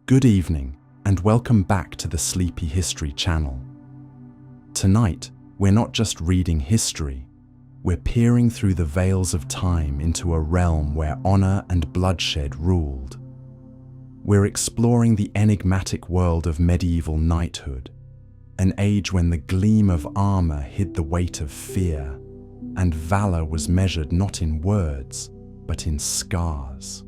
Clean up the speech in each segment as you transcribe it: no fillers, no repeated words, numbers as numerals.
Good evening, and welcome back to the Sleepy History channel. Tonight, we're not just reading history, we're peering through the veils of time into a realm where honor and bloodshed ruled. We're exploring the enigmatic world of medieval knighthood, an age when the gleam of armor hid the weight of fear, and valor was measured not in words, but in scars.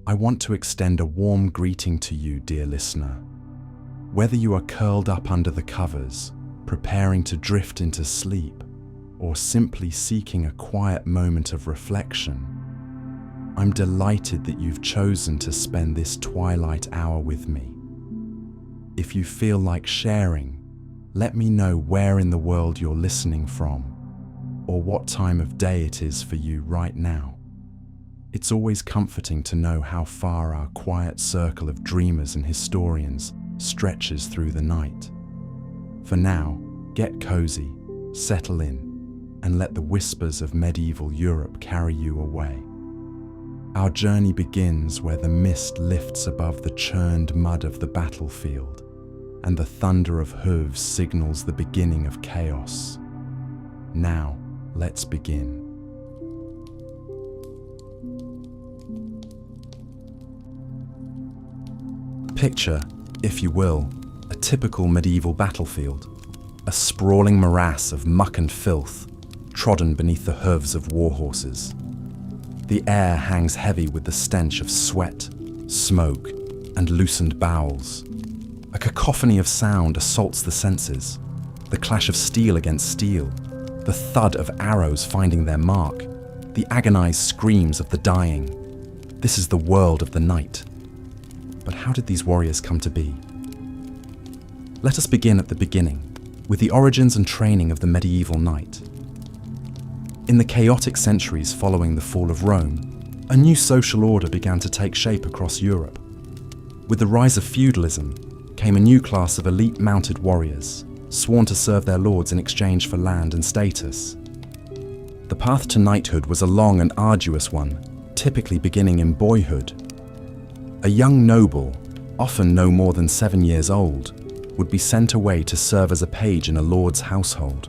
I want to extend a warm greeting to you, dear listener. Whether you are curled up under the covers, preparing to drift into sleep, or simply seeking a quiet moment of reflection, I'm delighted that you've chosen to spend this twilight hour with me. If you feel like sharing, let me know where in the world you're listening from, or what time of day it is for you right now. It's always comforting to know how far our quiet circle of dreamers and historians stretches through the night. For now, get cozy, settle in, and let the whispers of medieval Europe carry you away. Our journey begins where the mist lifts above the churned mud of the battlefield, and the thunder of hooves signals the beginning of chaos. Now, let's begin. Picture, if you will, a typical medieval battlefield, a sprawling morass of muck and filth, trodden beneath the hooves of war horses. The air hangs heavy with the stench of sweat, smoke, and loosened bowels. A cacophony of sound assaults the senses, the clash of steel against steel, the thud of arrows finding their mark, the agonized screams of the dying. This is the world of the night. But how did these warriors come to be? Let us begin at the beginning, with the origins and training of the medieval knight. In the chaotic centuries following the fall of Rome, a new social order began to take shape across Europe. With the rise of feudalism came a new class of elite mounted warriors, sworn to serve their lords in exchange for land and status. The path to knighthood was a long and arduous one, typically beginning in boyhood. A young noble, often no more than 7 years old, would be sent away to serve as a page in a lord's household.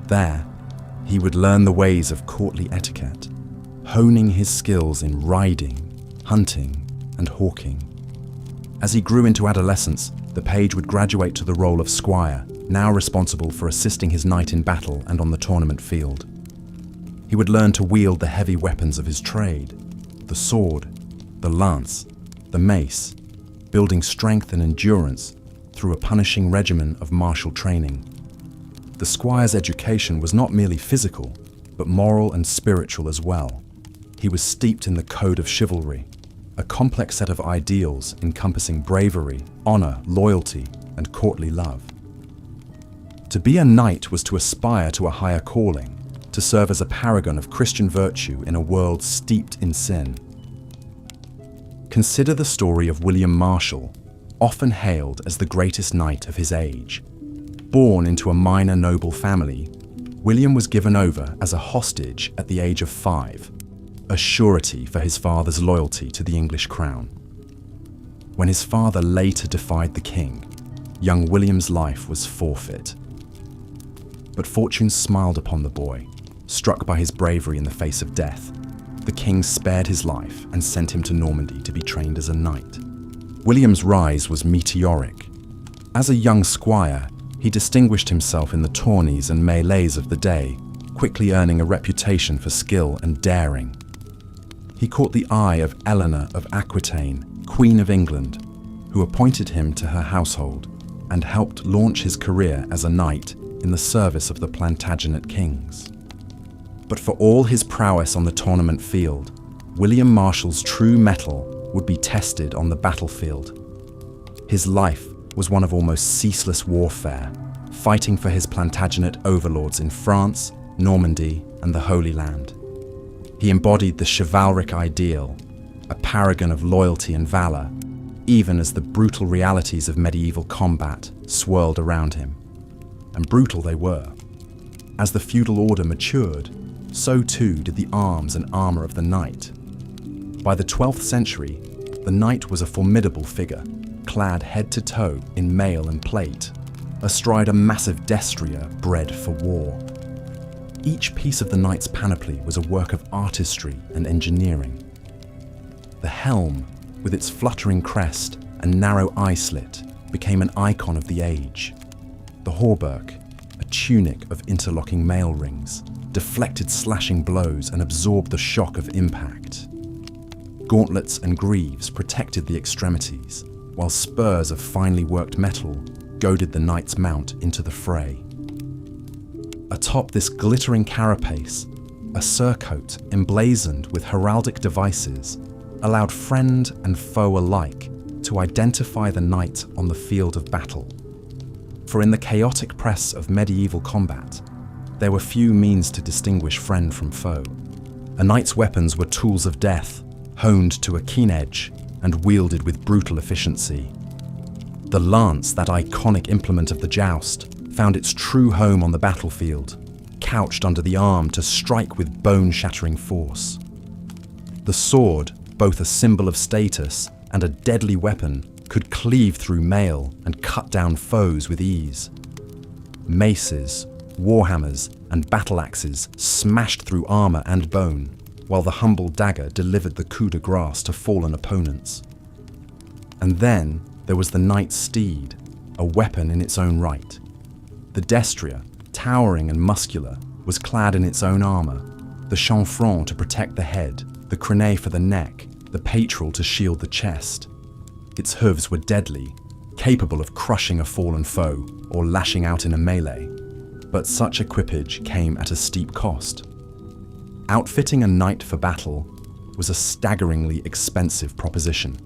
There, he would learn the ways of courtly etiquette, honing his skills in riding, hunting, and hawking. As he grew into adolescence, the page would graduate to the role of squire, now responsible for assisting his knight in battle and on the tournament field. He would learn to wield the heavy weapons of his trade, the sword, the lance, the mace, building strength and endurance through a punishing regimen of martial training. The squire's education was not merely physical, but moral and spiritual as well. He was steeped in the code of chivalry, a complex set of ideals encompassing bravery, honor, loyalty, and courtly love. To be a knight was to aspire to a higher calling, to serve as a paragon of Christian virtue in a world steeped in sin. Consider the story of William Marshall, often hailed as the greatest knight of his age. Born into a minor noble family, William was given over as a hostage at the age of 5, a surety for his father's loyalty to the English crown. When his father later defied the king, young William's life was forfeit. But fortune smiled upon the boy, struck by his bravery in the face of death. The king spared his life and sent him to Normandy to be trained as a knight. William's rise was meteoric. As a young squire, he distinguished himself in the tourneys and melees of the day, quickly earning a reputation for skill and daring. He caught the eye of Eleanor of Aquitaine, Queen of England, who appointed him to her household and helped launch his career as a knight in the service of the Plantagenet kings. But for all his prowess on the tournament field, William Marshall's true mettle would be tested on the battlefield. His life was one of almost ceaseless warfare, fighting for his Plantagenet overlords in France, Normandy, and the Holy Land. He embodied the chivalric ideal, a paragon of loyalty and valor, even as the brutal realities of medieval combat swirled around him. And brutal they were. As the feudal order matured, so too did the arms and armor of the knight. By the 12th century, The knight was a formidable figure, clad head to toe in mail and plate, astride a massive destrier bred for war. Each piece of the knight's panoply was a work of artistry and engineering. The helm, with its fluttering crest and narrow eye slit, became an icon of the age. The hauberk, a tunic of interlocking mail rings, deflected slashing blows and absorbed the shock of impact. Gauntlets and greaves protected the extremities, while spurs of finely worked metal goaded the knight's mount into the fray. Atop this glittering carapace, a surcoat emblazoned with heraldic devices allowed friend and foe alike to identify the knight on the field of battle. For in the chaotic press of medieval combat, there were few means to distinguish friend from foe. A knight's weapons were tools of death, honed to a keen edge and wielded with brutal efficiency. The lance, that iconic implement of the joust, found its true home on the battlefield, couched under the arm to strike with bone-shattering force. The sword, both a symbol of status and a deadly weapon, could cleave through mail and cut down foes with ease. Maces, warhammers, and battle axes smashed through armor and bone, while the humble dagger delivered the coup de grace to fallen opponents. And then there was the knight's steed, a weapon in its own right. The destrier, towering and muscular, was clad in its own armor, the chanfron to protect the head, the crenay for the neck, the pétrole to shield the chest. Its hooves were deadly, capable of crushing a fallen foe or lashing out in a melee. But such equipage came at a steep cost. Outfitting a knight for battle was a staggeringly expensive proposition.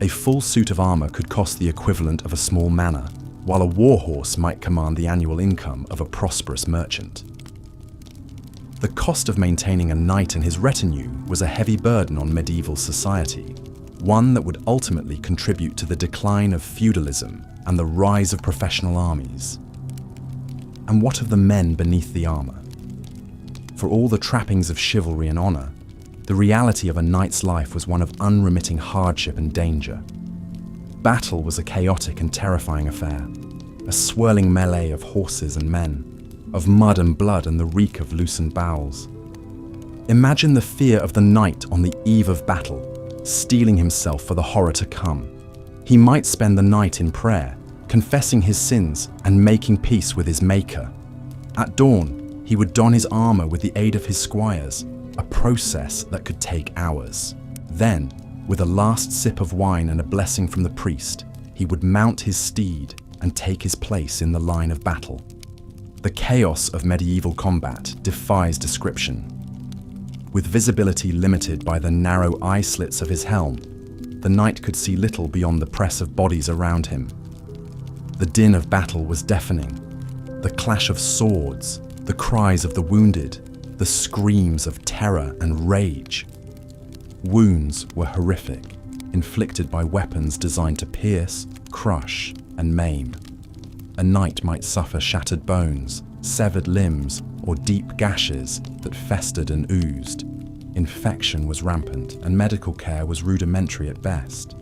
A full suit of armor could cost the equivalent of a small manor, while a warhorse might command the annual income of a prosperous merchant. The cost of maintaining a knight and his retinue was a heavy burden on medieval society, one that would ultimately contribute to the decline of feudalism and the rise of professional armies. And what of the men beneath the armor? For all the trappings of chivalry and honor, the reality of a knight's life was one of unremitting hardship and danger. Battle was a chaotic and terrifying affair, a swirling melee of horses and men, of mud and blood and the reek of loosened bowels. Imagine the fear of the knight on the eve of battle, steeling himself for the horror to come. He might spend the night in prayer, confessing his sins and making peace with his maker. At dawn, he would don his armor with the aid of his squires, a process that could take hours. Then, with a last sip of wine and a blessing from the priest, he would mount his steed and take his place in the line of battle. The chaos of medieval combat defies description. With visibility limited by the narrow eye slits of his helm, the knight could see little beyond the press of bodies around him. The din of battle was deafening. The clash of swords, the cries of the wounded, the screams of terror and rage. Wounds were horrific, inflicted by weapons designed to pierce, crush, and maim. A knight might suffer shattered bones, severed limbs, or deep gashes that festered and oozed. Infection was rampant, and medical care was rudimentary at best.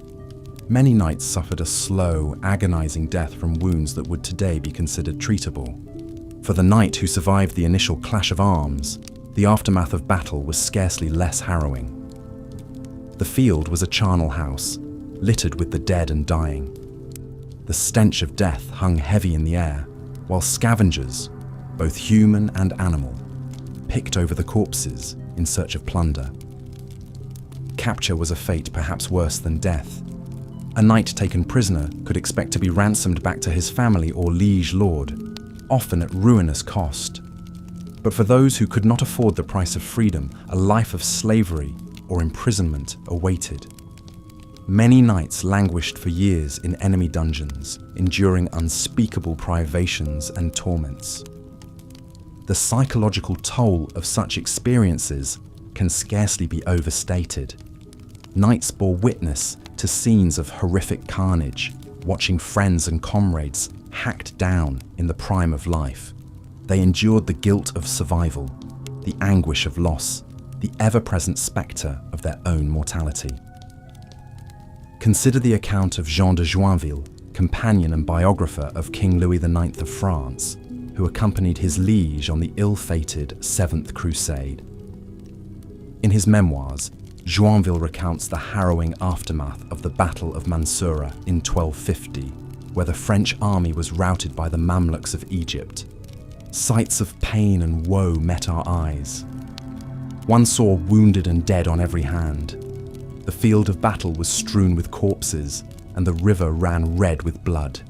Many knights suffered a slow, agonizing death from wounds that would today be considered treatable. For the knight who survived the initial clash of arms, the aftermath of battle was scarcely less harrowing. The field was a charnel house, littered with the dead and dying. The stench of death hung heavy in the air, while scavengers, both human and animal, picked over the corpses in search of plunder. Capture was a fate perhaps worse than death. A knight taken prisoner could expect to be ransomed back to his family or liege lord, often at ruinous cost. But for those who could not afford the price of freedom, a life of slavery or imprisonment awaited. Many knights languished for years in enemy dungeons, enduring unspeakable privations and torments. The psychological toll of such experiences can scarcely be overstated. Knights bore witness to scenes of horrific carnage, watching friends and comrades hacked down in the prime of life. They endured the guilt of survival, the anguish of loss, the ever-present spectre of their own mortality. Consider the account of Jean de Joinville, companion and biographer of King Louis IX of France, who accompanied his liege on the ill-fated 7th Crusade. In his memoirs, Joinville recounts the harrowing aftermath of the Battle of Mansoura in 1250, where the French army was routed by the Mamluks of Egypt. Sights of pain and woe met our eyes. One saw wounded and dead on every hand. The field of battle was strewn with corpses, and the river ran red with blood.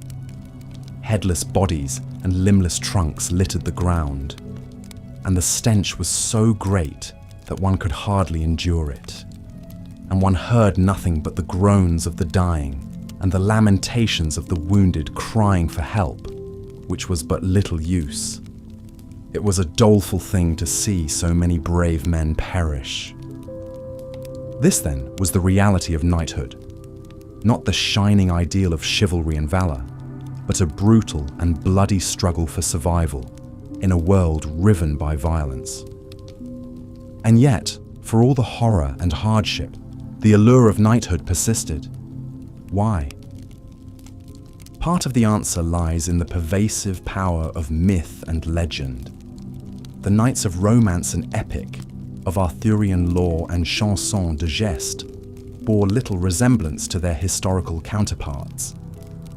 Headless bodies and limbless trunks littered the ground, and the stench was so great that one could hardly endure it. And one heard nothing but the groans of the dying and the lamentations of the wounded crying for help, which was but little use. It was a doleful thing to see so many brave men perish. This, then, was the reality of knighthood. Not the shining ideal of chivalry and valor, but a brutal and bloody struggle for survival in a world riven by violence. And yet, for all the horror and hardship, the allure of knighthood persisted. Why? Part of the answer lies in the pervasive power of myth and legend. The knights of romance and epic, of Arthurian lore and chansons de geste, bore little resemblance to their historical counterparts.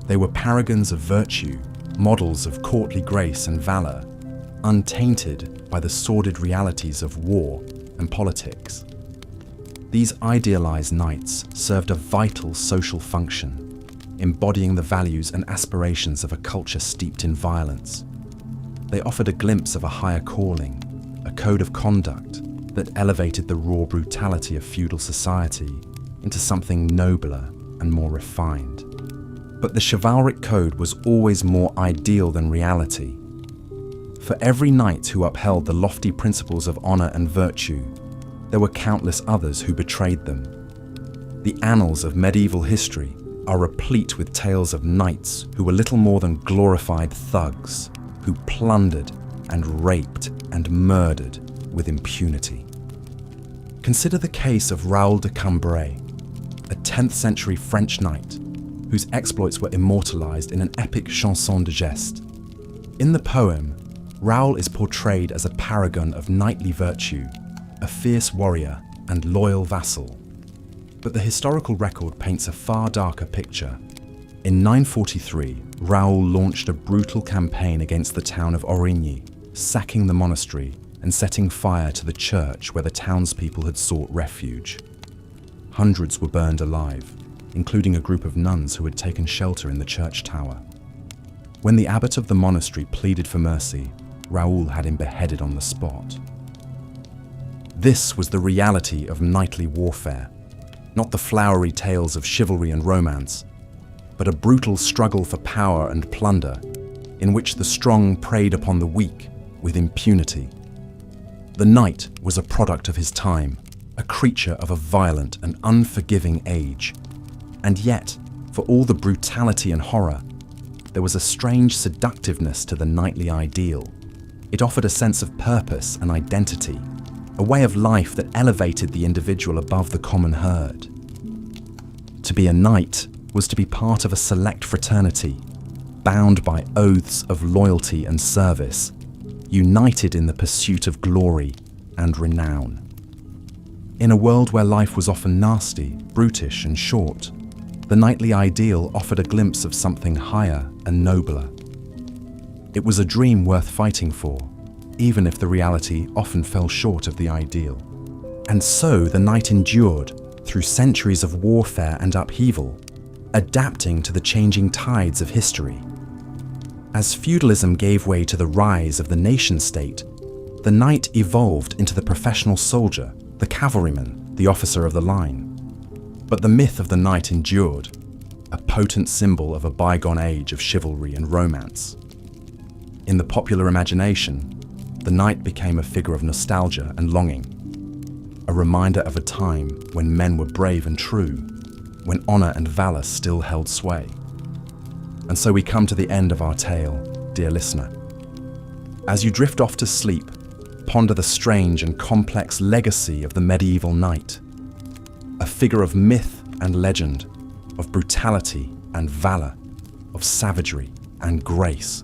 They were paragons of virtue, models of courtly grace and valor, untainted by the sordid realities of war and politics. These idealized knights served a vital social function, embodying the values and aspirations of a culture steeped in violence. They offered a glimpse of a higher calling, a code of conduct that elevated the raw brutality of feudal society into something nobler and more refined. But the chivalric code was always more ideal than reality. For every knight who upheld the lofty principles of honor and virtue, there were countless others who betrayed them. The annals of medieval history are replete with tales of knights who were little more than glorified thugs, who plundered and raped and murdered with impunity. Consider the case of Raoul de Cambrai, a 10th century French knight whose exploits were immortalized in an epic chanson de geste. In the poem, Raoul is portrayed as a paragon of knightly virtue, a fierce warrior and loyal vassal. But the historical record paints a far darker picture. In 943, Raoul launched a brutal campaign against the town of Origny, sacking the monastery and setting fire to the church where the townspeople had sought refuge. Hundreds were burned alive, including a group of nuns who had taken shelter in the church tower. When the abbot of the monastery pleaded for mercy, Raoul had him beheaded on the spot. This was the reality of knightly warfare, not the flowery tales of chivalry and romance, but a brutal struggle for power and plunder, in which the strong preyed upon the weak with impunity. The knight was a product of his time, a creature of a violent and unforgiving age. And yet, for all the brutality and horror, there was a strange seductiveness to the knightly ideal. It offered a sense of purpose and identity, a way of life that elevated the individual above the common herd. To be a knight was to be part of a select fraternity, bound by oaths of loyalty and service, united in the pursuit of glory and renown. In a world where life was often nasty, brutish, and short, the knightly ideal offered a glimpse of something higher and nobler. It was a dream worth fighting for, even if the reality often fell short of the ideal. And so the knight endured through centuries of warfare and upheaval, adapting to the changing tides of history. As feudalism gave way to the rise of the nation-state, the knight evolved into the professional soldier, the cavalryman, the officer of the line. But the myth of the knight endured, a potent symbol of a bygone age of chivalry and romance. In the popular imagination, the knight became a figure of nostalgia and longing, a reminder of a time when men were brave and true, when honor and valor still held sway. And so we come to the end of our tale, dear listener. As you drift off to sleep, ponder the strange and complex legacy of the medieval knight, a figure of myth and legend, of brutality and valor, of savagery and grace.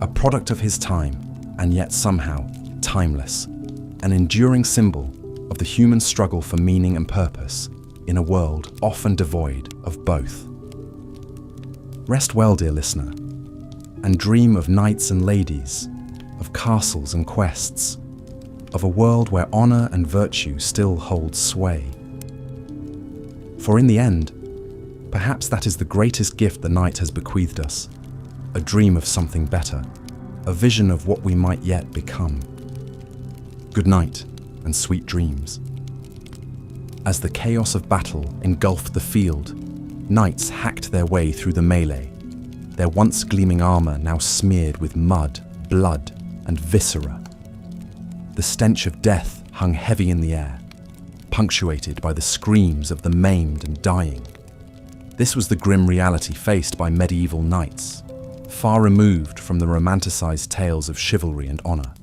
A product of his time, and yet somehow timeless, an enduring symbol of the human struggle for meaning and purpose in a world often devoid of both. Rest well, dear listener, and dream of knights and ladies, of castles and quests, of a world where honor and virtue still hold sway. For in the end, perhaps that is the greatest gift the night has bequeathed us, a dream of something better, a vision of what we might yet become. Good night and sweet dreams. As the chaos of battle engulfed the field, knights hacked their way through the melee, their once gleaming armor now smeared with mud, blood, and viscera. The stench of death hung heavy in the air, punctuated by the screams of the maimed and dying. This was the grim reality faced by medieval knights, far removed from the romanticized tales of chivalry and honor.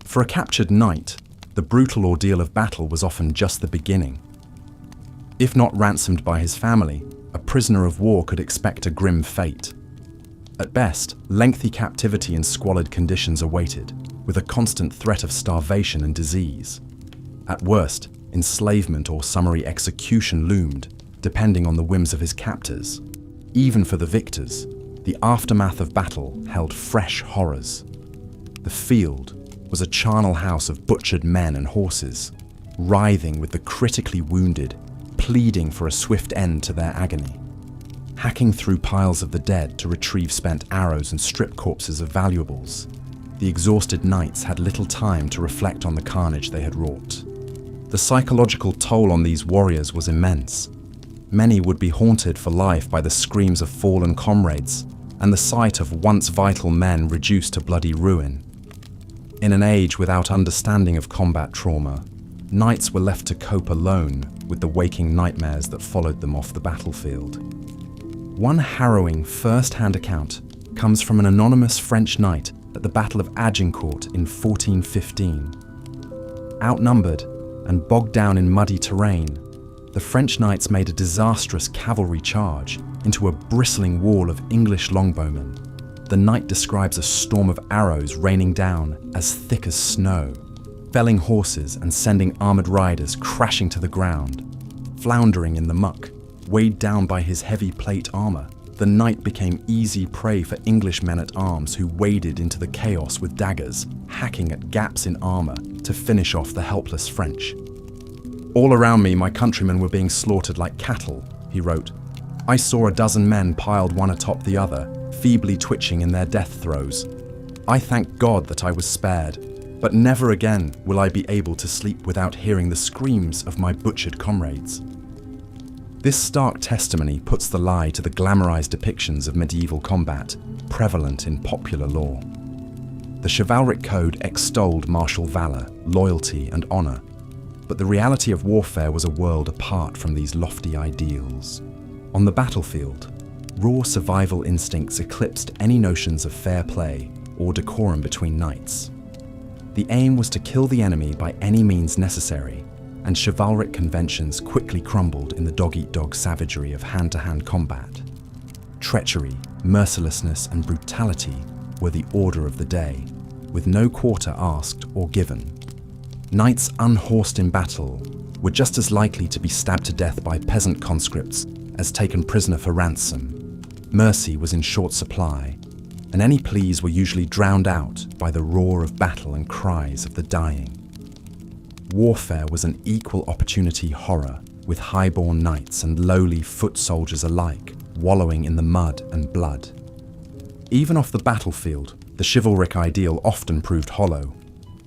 For a captured knight, the brutal ordeal of battle was often just the beginning. If not ransomed by his family, a prisoner of war could expect a grim fate. At best, lengthy captivity in squalid conditions awaited, with a constant threat of starvation and disease. At worst, enslavement or summary execution loomed, depending on the whims of his captors. Even for the victors, the aftermath of battle held fresh horrors. The field was a charnel house of butchered men and horses, writhing with the critically wounded, pleading for a swift end to their agony. Hacking through piles of the dead to retrieve spent arrows and strip corpses of valuables, the exhausted knights had little time to reflect on the carnage they had wrought. The psychological toll on these warriors was immense. Many would be haunted for life by the screams of fallen comrades and the sight of once vital men reduced to bloody ruin. In an age without understanding of combat trauma, knights were left to cope alone with the waking nightmares that followed them off the battlefield. One harrowing first-hand account comes from an anonymous French knight at the Battle of Agincourt in 1415. Outnumbered and bogged down in muddy terrain, the French knights made a disastrous cavalry charge into a bristling wall of English longbowmen. The knight describes a storm of arrows raining down as thick as snow, felling horses and sending armored riders crashing to the ground. Floundering in the muck, weighed down by his heavy plate armor, the knight became easy prey for English men-at-arms who waded into the chaos with daggers, hacking at gaps in armor to finish off the helpless French. "All around me, my countrymen were being slaughtered like cattle," he wrote. "I saw a dozen men piled one atop the other, feebly twitching in their death throes. I thank God that I was spared, but never again will I be able to sleep without hearing the screams of my butchered comrades." This stark testimony puts the lie to the glamorized depictions of medieval combat prevalent in popular lore. The chivalric code extolled martial valor, loyalty, and honor, but the reality of warfare was a world apart from these lofty ideals. On the battlefield, raw survival instincts eclipsed any notions of fair play or decorum between knights. The aim was to kill the enemy by any means necessary, and chivalric conventions quickly crumbled in the dog-eat-dog savagery of hand-to-hand combat. Treachery, mercilessness, and brutality were the order of the day, with no quarter asked or given. Knights unhorsed in battle were just as likely to be stabbed to death by peasant conscripts as taken prisoner for ransom. Mercy was in short supply, and any pleas were usually drowned out by the roar of battle and cries of the dying. Warfare was an equal opportunity horror, with highborn knights and lowly foot soldiers alike wallowing in the mud and blood. Even off the battlefield, the chivalric ideal often proved hollow.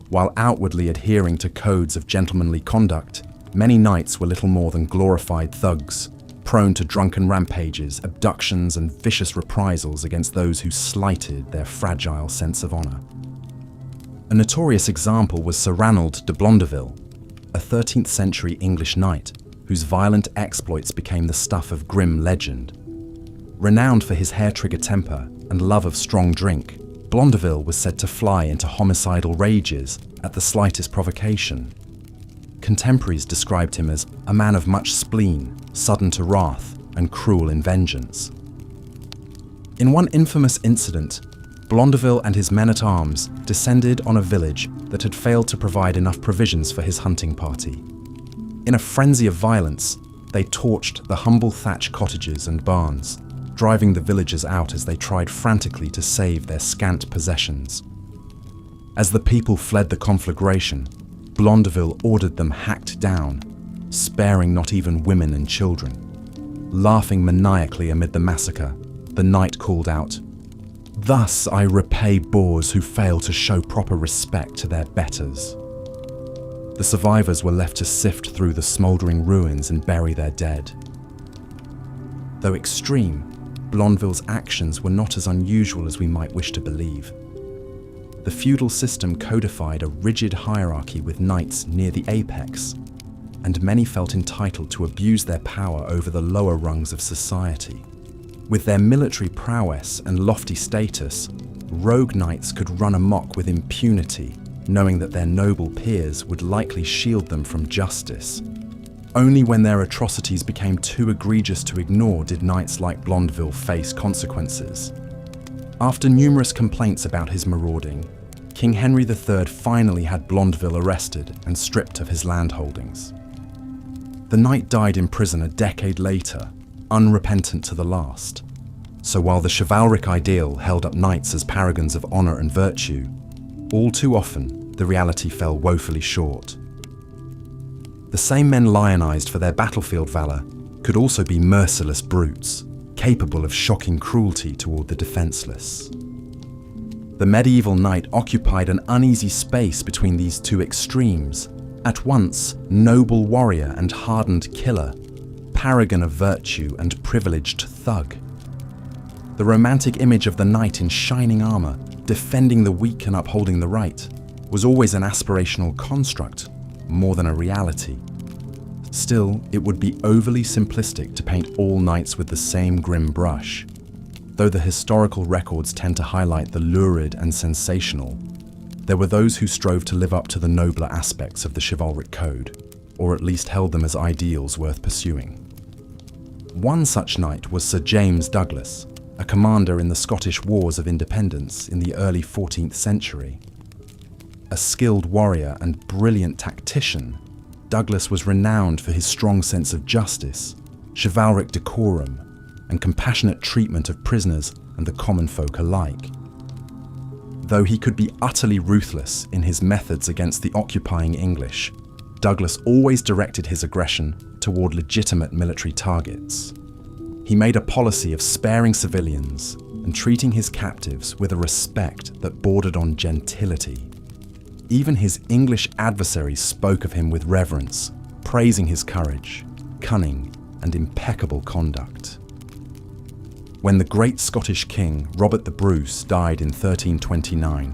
While outwardly adhering to codes of gentlemanly conduct, many knights were little more than glorified thugs, prone to drunken rampages, abductions, and vicious reprisals against those who slighted their fragile sense of honor. A notorious example was Sir Ranald de Blondeville, a 13th century English knight whose violent exploits became the stuff of grim legend. Renowned for his hair-trigger temper and love of strong drink, Blondeville was said to fly into homicidal rages at the slightest provocation. contemporaries described him as a man of much spleen, sudden to wrath, and cruel in vengeance. In one infamous incident, Blondeville and his men-at-arms descended on a village that had failed to provide enough provisions for his hunting party. In a frenzy of violence, they torched the humble thatched cottages and barns, driving the villagers out as they tried frantically to save their scant possessions. As the people fled the conflagration, Blondeville ordered them hacked down, sparing not even women and children. Laughing maniacally amid the massacre, the knight called out, "Thus I repay boors who fail to show proper respect to their betters." The survivors were left to sift through the smouldering ruins and bury their dead. Though extreme, Blondeville's actions were not as unusual as we might wish to believe. The feudal system codified a rigid hierarchy with knights near the apex, and many felt entitled to abuse their power over the lower rungs of society. With their military prowess and lofty status, rogue knights could run amok with impunity, knowing that their noble peers would likely shield them from justice. Only when their atrocities became too egregious to ignore did knights like Blondeville face consequences. After numerous complaints about his marauding, King Henry III finally had Blondeville arrested and stripped of his landholdings. The knight died in prison a decade later, unrepentant to the last. So while the chivalric ideal held up knights as paragons of honor and virtue, all too often the reality fell woefully short. The same men lionized for their battlefield valor could also be merciless brutes, capable of shocking cruelty toward the defenseless. The medieval knight occupied an uneasy space between these two extremes, at once noble warrior and hardened killer, paragon of virtue and privileged thug. The romantic image of the knight in shining armor, defending the weak and upholding the right, was always an aspirational construct, more than a reality. Still, it would be overly simplistic to paint all knights with the same grim brush. Though the historical records tend to highlight the lurid and sensational, there were those who strove to live up to the nobler aspects of the chivalric code, or at least held them as ideals worth pursuing. One such knight was Sir James Douglas, a commander in the Scottish Wars of Independence in the early 14th century. A skilled warrior and brilliant tactician, Douglas was renowned for his strong sense of justice, chivalric decorum, and compassionate treatment of prisoners and the common folk alike. Though he could be utterly ruthless in his methods against the occupying English, Douglas always directed his aggression toward legitimate military targets. He made a policy of sparing civilians and treating his captives with a respect that bordered on gentility. Even his English adversaries spoke of him with reverence, praising his courage, cunning, and impeccable conduct. When the great Scottish king Robert the Bruce died in 1329,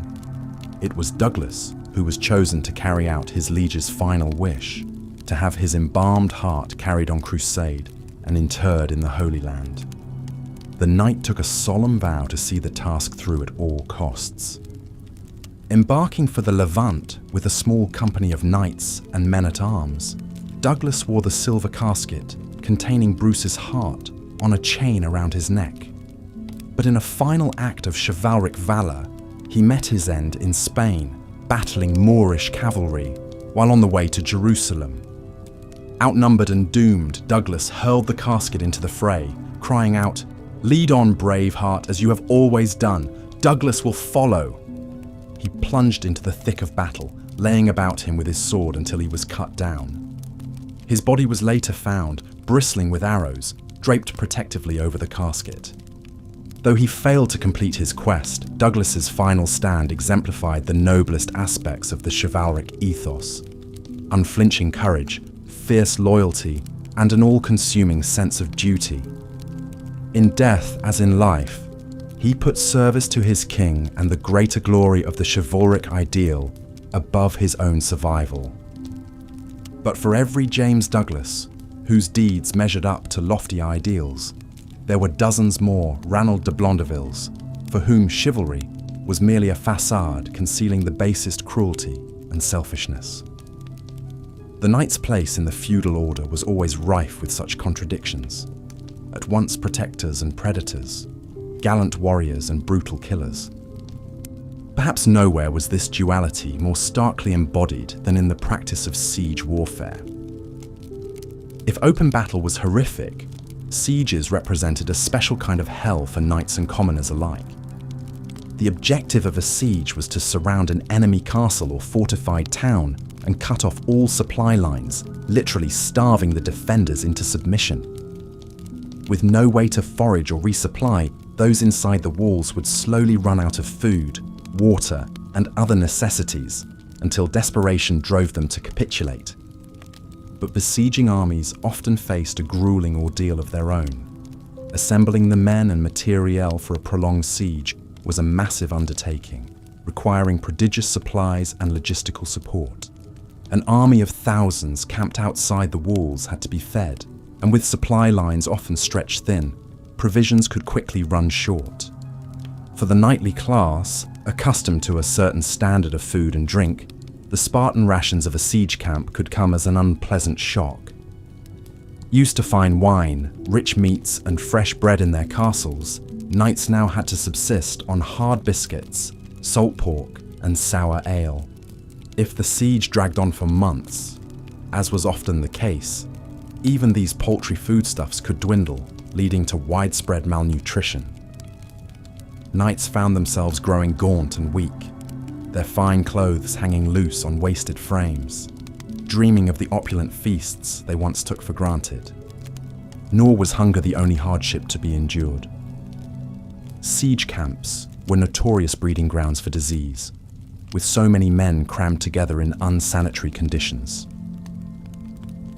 it was Douglas who was chosen to carry out his liege's final wish, to have his embalmed heart carried on crusade and interred in the Holy Land. The knight took a solemn vow to see the task through at all costs. Embarking for the Levant with a small company of knights and men-at-arms, Douglas wore the silver casket containing Bruce's heart on a chain around his neck. But in a final act of chivalric valor, he met his end in Spain, battling Moorish cavalry while on the way to Jerusalem. Outnumbered and doomed, Douglas hurled the casket into the fray, crying out, "Lead on, brave heart, as you have always done. Douglas will follow." He plunged into the thick of battle, laying about him with his sword until he was cut down. His body was later found, bristling with arrows, draped protectively over the casket. Though he failed to complete his quest, Douglas's final stand exemplified the noblest aspects of the chivalric ethos: unflinching courage, fierce loyalty, and an all-consuming sense of duty. In death as in life, he put service to his king and the greater glory of the chivalric ideal above his own survival. But for every James Douglas, whose deeds measured up to lofty ideals, there were dozens more Ranald de Blondevilles, for whom chivalry was merely a facade concealing the basest cruelty and selfishness. The knight's place in the feudal order was always rife with such contradictions. At once protectors and predators, gallant warriors and brutal killers. Perhaps nowhere was this duality more starkly embodied than in the practice of siege warfare. If open battle was horrific, sieges represented a special kind of hell for knights and commoners alike. The objective of a siege was to surround an enemy castle or fortified town and cut off all supply lines, literally starving the defenders into submission. With no way to forage or resupply, those inside the walls would slowly run out of food, water, and other necessities until desperation drove them to capitulate. But besieging armies often faced a grueling ordeal of their own. Assembling the men and materiel for a prolonged siege was a massive undertaking, requiring prodigious supplies and logistical support. An army of thousands camped outside the walls had to be fed, and with supply lines often stretched thin, provisions could quickly run short. For the knightly class, accustomed to a certain standard of food and drink, the Spartan rations of a siege camp could come as an unpleasant shock. Used to fine wine, rich meats, and fresh bread in their castles, knights now had to subsist on hard biscuits, salt pork, and sour ale. If the siege dragged on for months, as was often the case, even these paltry foodstuffs could dwindle, leading to widespread malnutrition. Knights found themselves growing gaunt and weak, their fine clothes hanging loose on wasted frames, dreaming of the opulent feasts they once took for granted. Nor was hunger the only hardship to be endured. Siege camps were notorious breeding grounds for disease, with so many men crammed together in unsanitary conditions.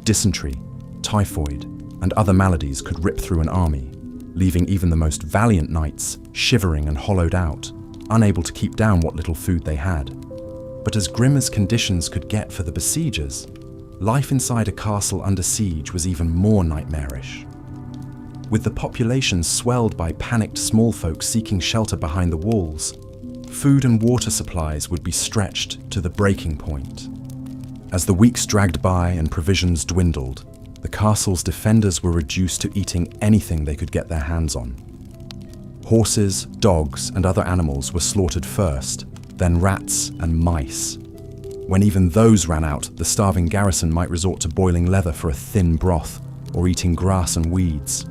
Dysentery, typhoid, and other maladies could rip through an army, leaving even the most valiant knights shivering and hollowed out, unable to keep down what little food they had. But as grim as conditions could get for the besiegers, life inside a castle under siege was even more nightmarish. With the population swelled by panicked small folk seeking shelter behind the walls, food and water supplies would be stretched to the breaking point. As the weeks dragged by and provisions dwindled, the castle's defenders were reduced to eating anything they could get their hands on. Horses, dogs, and other animals were slaughtered first, then rats and mice. When even those ran out, the starving garrison might resort to boiling leather for a thin broth or eating grass and weeds.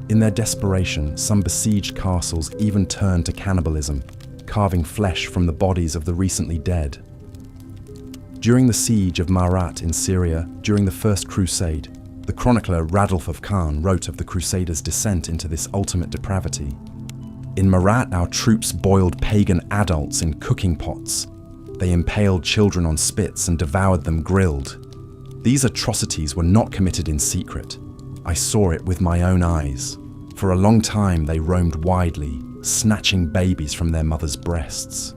In their desperation, some besieged castles even turned to cannibalism, carving flesh from the bodies of the recently dead. During the siege of Marat in Syria, during the First Crusade, the chronicler Radulf of Khan wrote of the Crusaders' descent into this ultimate depravity. In Marat, our troops boiled pagan adults in cooking pots. They impaled children on spits and devoured them grilled. These atrocities were not committed in secret. I saw it with my own eyes. For a long time they roamed widely, snatching babies from their mothers' breasts.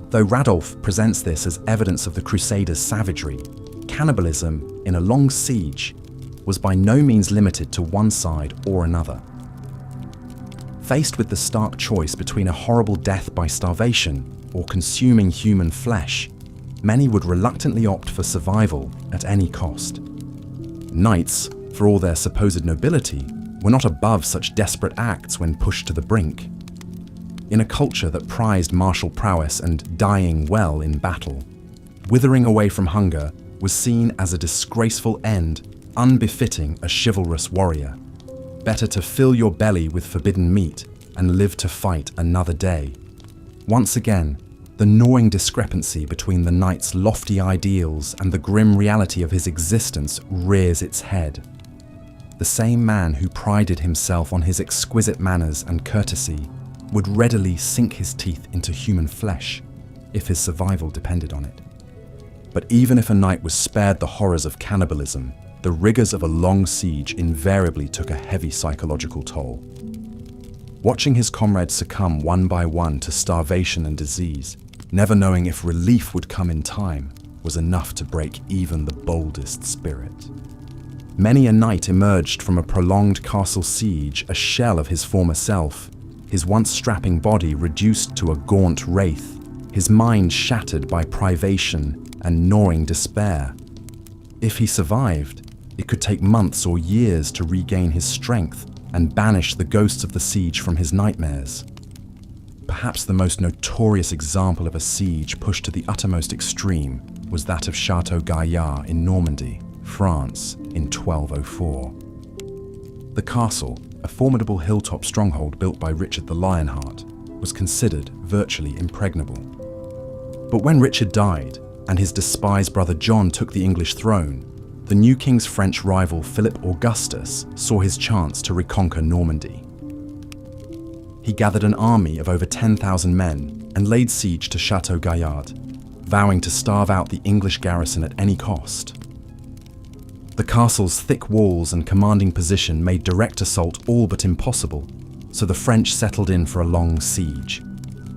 Though Radulf presents this as evidence of the Crusaders' savagery, cannibalism in a long siege was by no means limited to one side or another. Faced with the stark choice between a horrible death by starvation or consuming human flesh, many would reluctantly opt for survival at any cost. Knights, for all their supposed nobility, were not above such desperate acts when pushed to the brink. In a culture that prized martial prowess and dying well in battle, withering away from hunger was seen as a disgraceful end unbefitting a chivalrous warrior. Better to fill your belly with forbidden meat and live to fight another day. Once again, the gnawing discrepancy between the knight's lofty ideals and the grim reality of his existence rears its head. The same man who prided himself on his exquisite manners and courtesy would readily sink his teeth into human flesh if his survival depended on it. But even if a knight was spared the horrors of cannibalism, the rigors of a long siege invariably took a heavy psychological toll. Watching his comrades succumb one by one to starvation and disease, never knowing if relief would come in time, was enough to break even the boldest spirit. Many a knight emerged from a prolonged castle siege a shell of his former self, his once strapping body reduced to a gaunt wraith, his mind shattered by privation and gnawing despair. If he survived, it could take months or years to regain his strength and banish the ghosts of the siege from his nightmares. Perhaps the most notorious example of a siege pushed to the uttermost extreme was that of Château Gaillard in Normandy, France, in 1204. The castle, a formidable hilltop stronghold built by Richard the Lionheart, was considered virtually impregnable. But when Richard died, and his despised brother John took the English throne, the new king's French rival Philip Augustus saw his chance to reconquer Normandy. He gathered an army of over 10,000 men and laid siege to Château Gaillard, vowing to starve out the English garrison at any cost. The castle's thick walls and commanding position made direct assault all but impossible, so the French settled in for a long siege.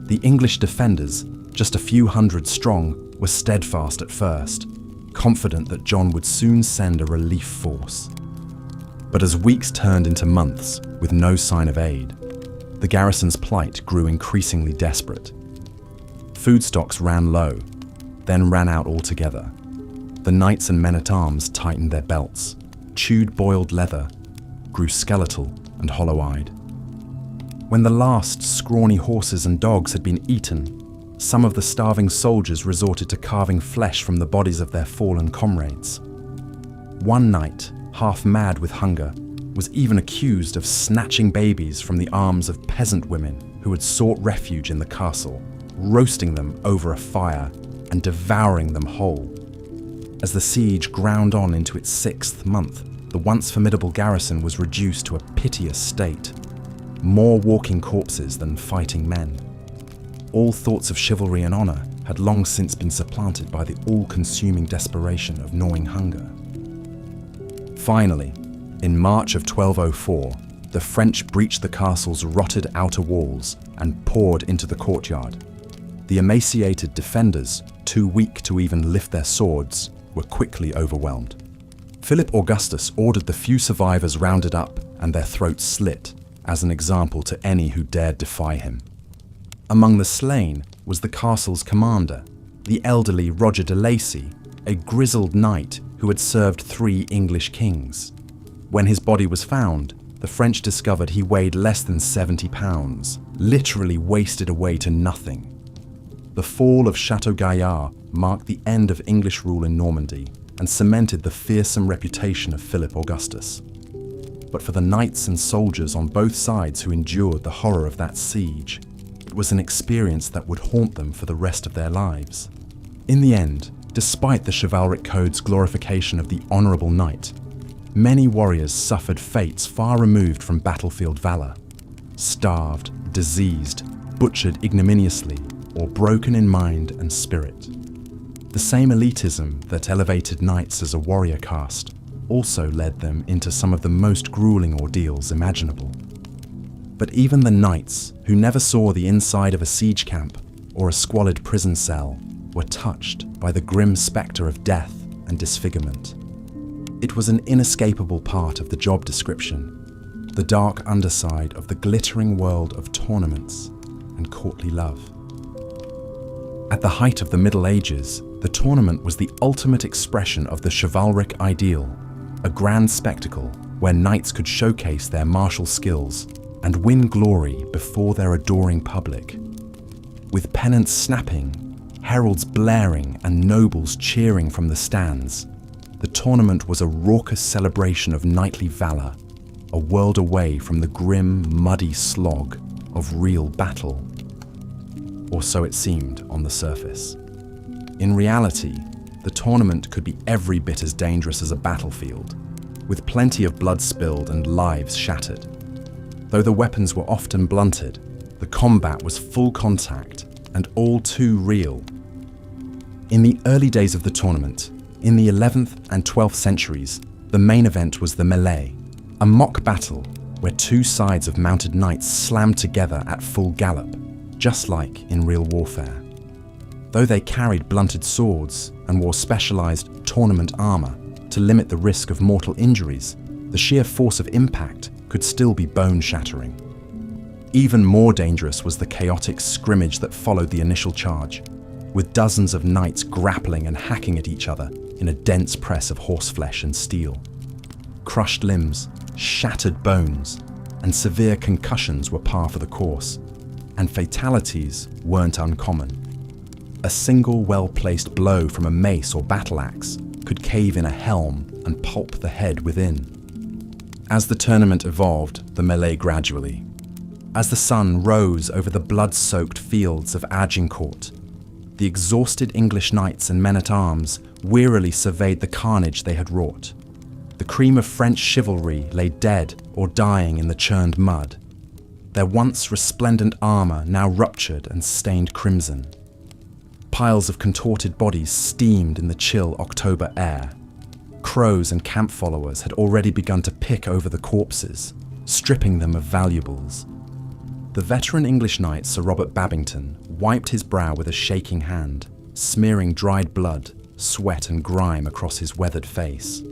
The English defenders, just a few hundred strong, were steadfast at first, confident that John would soon send a relief force. But as weeks turned into months with no sign of aid, the garrison's plight grew increasingly desperate. Food stocks ran low, then ran out altogether. The knights and men-at-arms tightened their belts, chewed boiled leather, grew skeletal and hollow-eyed. When the last scrawny horses and dogs had been eaten, some of the starving soldiers resorted to carving flesh from the bodies of their fallen comrades. One knight, half mad with hunger, was even accused of snatching babies from the arms of peasant women who had sought refuge in the castle, roasting them over a fire and devouring them whole. As the siege ground on into its 6th month, the once formidable garrison was reduced to a piteous state. More walking corpses than fighting men. All thoughts of chivalry and honor had long since been supplanted by the all-consuming desperation of gnawing hunger. Finally, in March of 1204, the French breached the castle's rotted outer walls and poured into the courtyard. The emaciated defenders, too weak to even lift their swords, were quickly overwhelmed. Philip Augustus ordered the few survivors rounded up and their throats slit, as an example to any who dared defy him. Among the slain was the castle's commander, the elderly Roger de Lacy, a grizzled knight who had served 3 English kings. When his body was found, the French discovered he weighed less than 70 pounds, literally wasted away to nothing. The fall of Château Gaillard marked the end of English rule in Normandy and cemented the fearsome reputation of Philip Augustus. But for the knights and soldiers on both sides who endured the horror of that siege, it was an experience that would haunt them for the rest of their lives. In the end, despite the chivalric code's glorification of the honorable knight, many warriors suffered fates far removed from battlefield valor. Starved, diseased, butchered ignominiously, or broken in mind and spirit. The same elitism that elevated knights as a warrior caste also led them into some of the most grueling ordeals imaginable. But even the knights, who never saw the inside of a siege camp or a squalid prison cell, were touched by the grim spectre of death and disfigurement. It was an inescapable part of the job description, the dark underside of the glittering world of tournaments and courtly love. At the height of the Middle Ages, the tournament was the ultimate expression of the chivalric ideal, a grand spectacle where knights could showcase their martial skills and win glory before their adoring public. With pennants snapping, heralds blaring, and nobles cheering from the stands, the tournament was a raucous celebration of knightly valor, a world away from the grim, muddy slog of real battle. Or so it seemed on the surface. In reality, the tournament could be every bit as dangerous as a battlefield, with plenty of blood spilled and lives shattered. Though the weapons were often blunted, the combat was full contact and all too real. In the early days of the tournament, in the 11th and 12th centuries, the main event was the melee, a mock battle where 2 sides of mounted knights slammed together at full gallop, just like in real warfare. Though they carried blunted swords and wore specialized tournament armor to limit the risk of mortal injuries, the sheer force of impact could still be bone-shattering. Even more dangerous was the chaotic scrimmage that followed the initial charge, with dozens of knights grappling and hacking at each other, in a dense press of horseflesh and steel. Crushed limbs, shattered bones, and severe concussions were par for the course, and fatalities weren't uncommon. A single well-placed blow from a mace or battle axe could cave in a helm and pulp the head within. As the tournament evolved, the melee gradually. As the sun rose over the blood-soaked fields of Agincourt, the exhausted English knights and men-at-arms wearily surveyed the carnage they had wrought. The cream of French chivalry lay dead or dying in the churned mud, their once resplendent armour now ruptured and stained crimson. Piles of contorted bodies steamed in the chill October air. Crows and camp followers had already begun to pick over the corpses, stripping them of valuables. The veteran English knight Sir Robert Babington wiped his brow with a shaking hand, smearing dried blood, sweat and grime across his weathered face.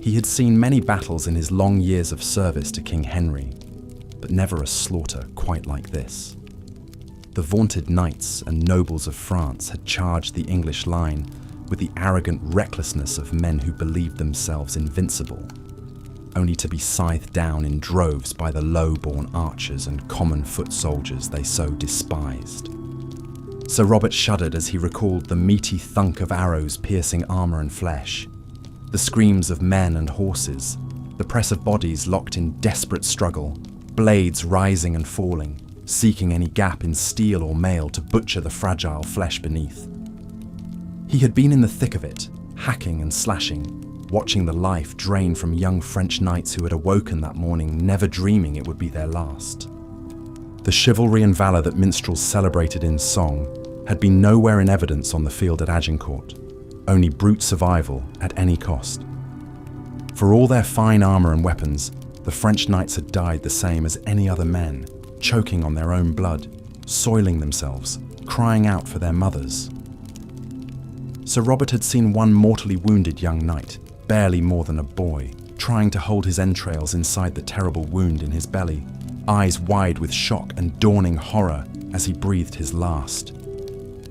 He had seen many battles in his long years of service to King Henry, but never a slaughter quite like this. The vaunted knights and nobles of France had charged the English line with the arrogant recklessness of men who believed themselves invincible, only to be scythed down in droves by the low-born archers and common foot soldiers they so despised. Sir Robert shuddered as he recalled the meaty thunk of arrows piercing armour and flesh, the screams of men and horses, the press of bodies locked in desperate struggle, blades rising and falling, seeking any gap in steel or mail to butcher the fragile flesh beneath. He had been in the thick of it, hacking and slashing, watching the life drain from young French knights who had awoken that morning never dreaming it would be their last. The chivalry and valour that minstrels celebrated in song had been nowhere in evidence on the field at Agincourt, only brute survival at any cost. For all their fine armour and weapons, the French knights had died the same as any other men, choking on their own blood, soiling themselves, crying out for their mothers. Sir Robert had seen one mortally wounded young knight, barely more than a boy, trying to hold his entrails inside the terrible wound in his belly, eyes wide with shock and dawning horror as he breathed his last.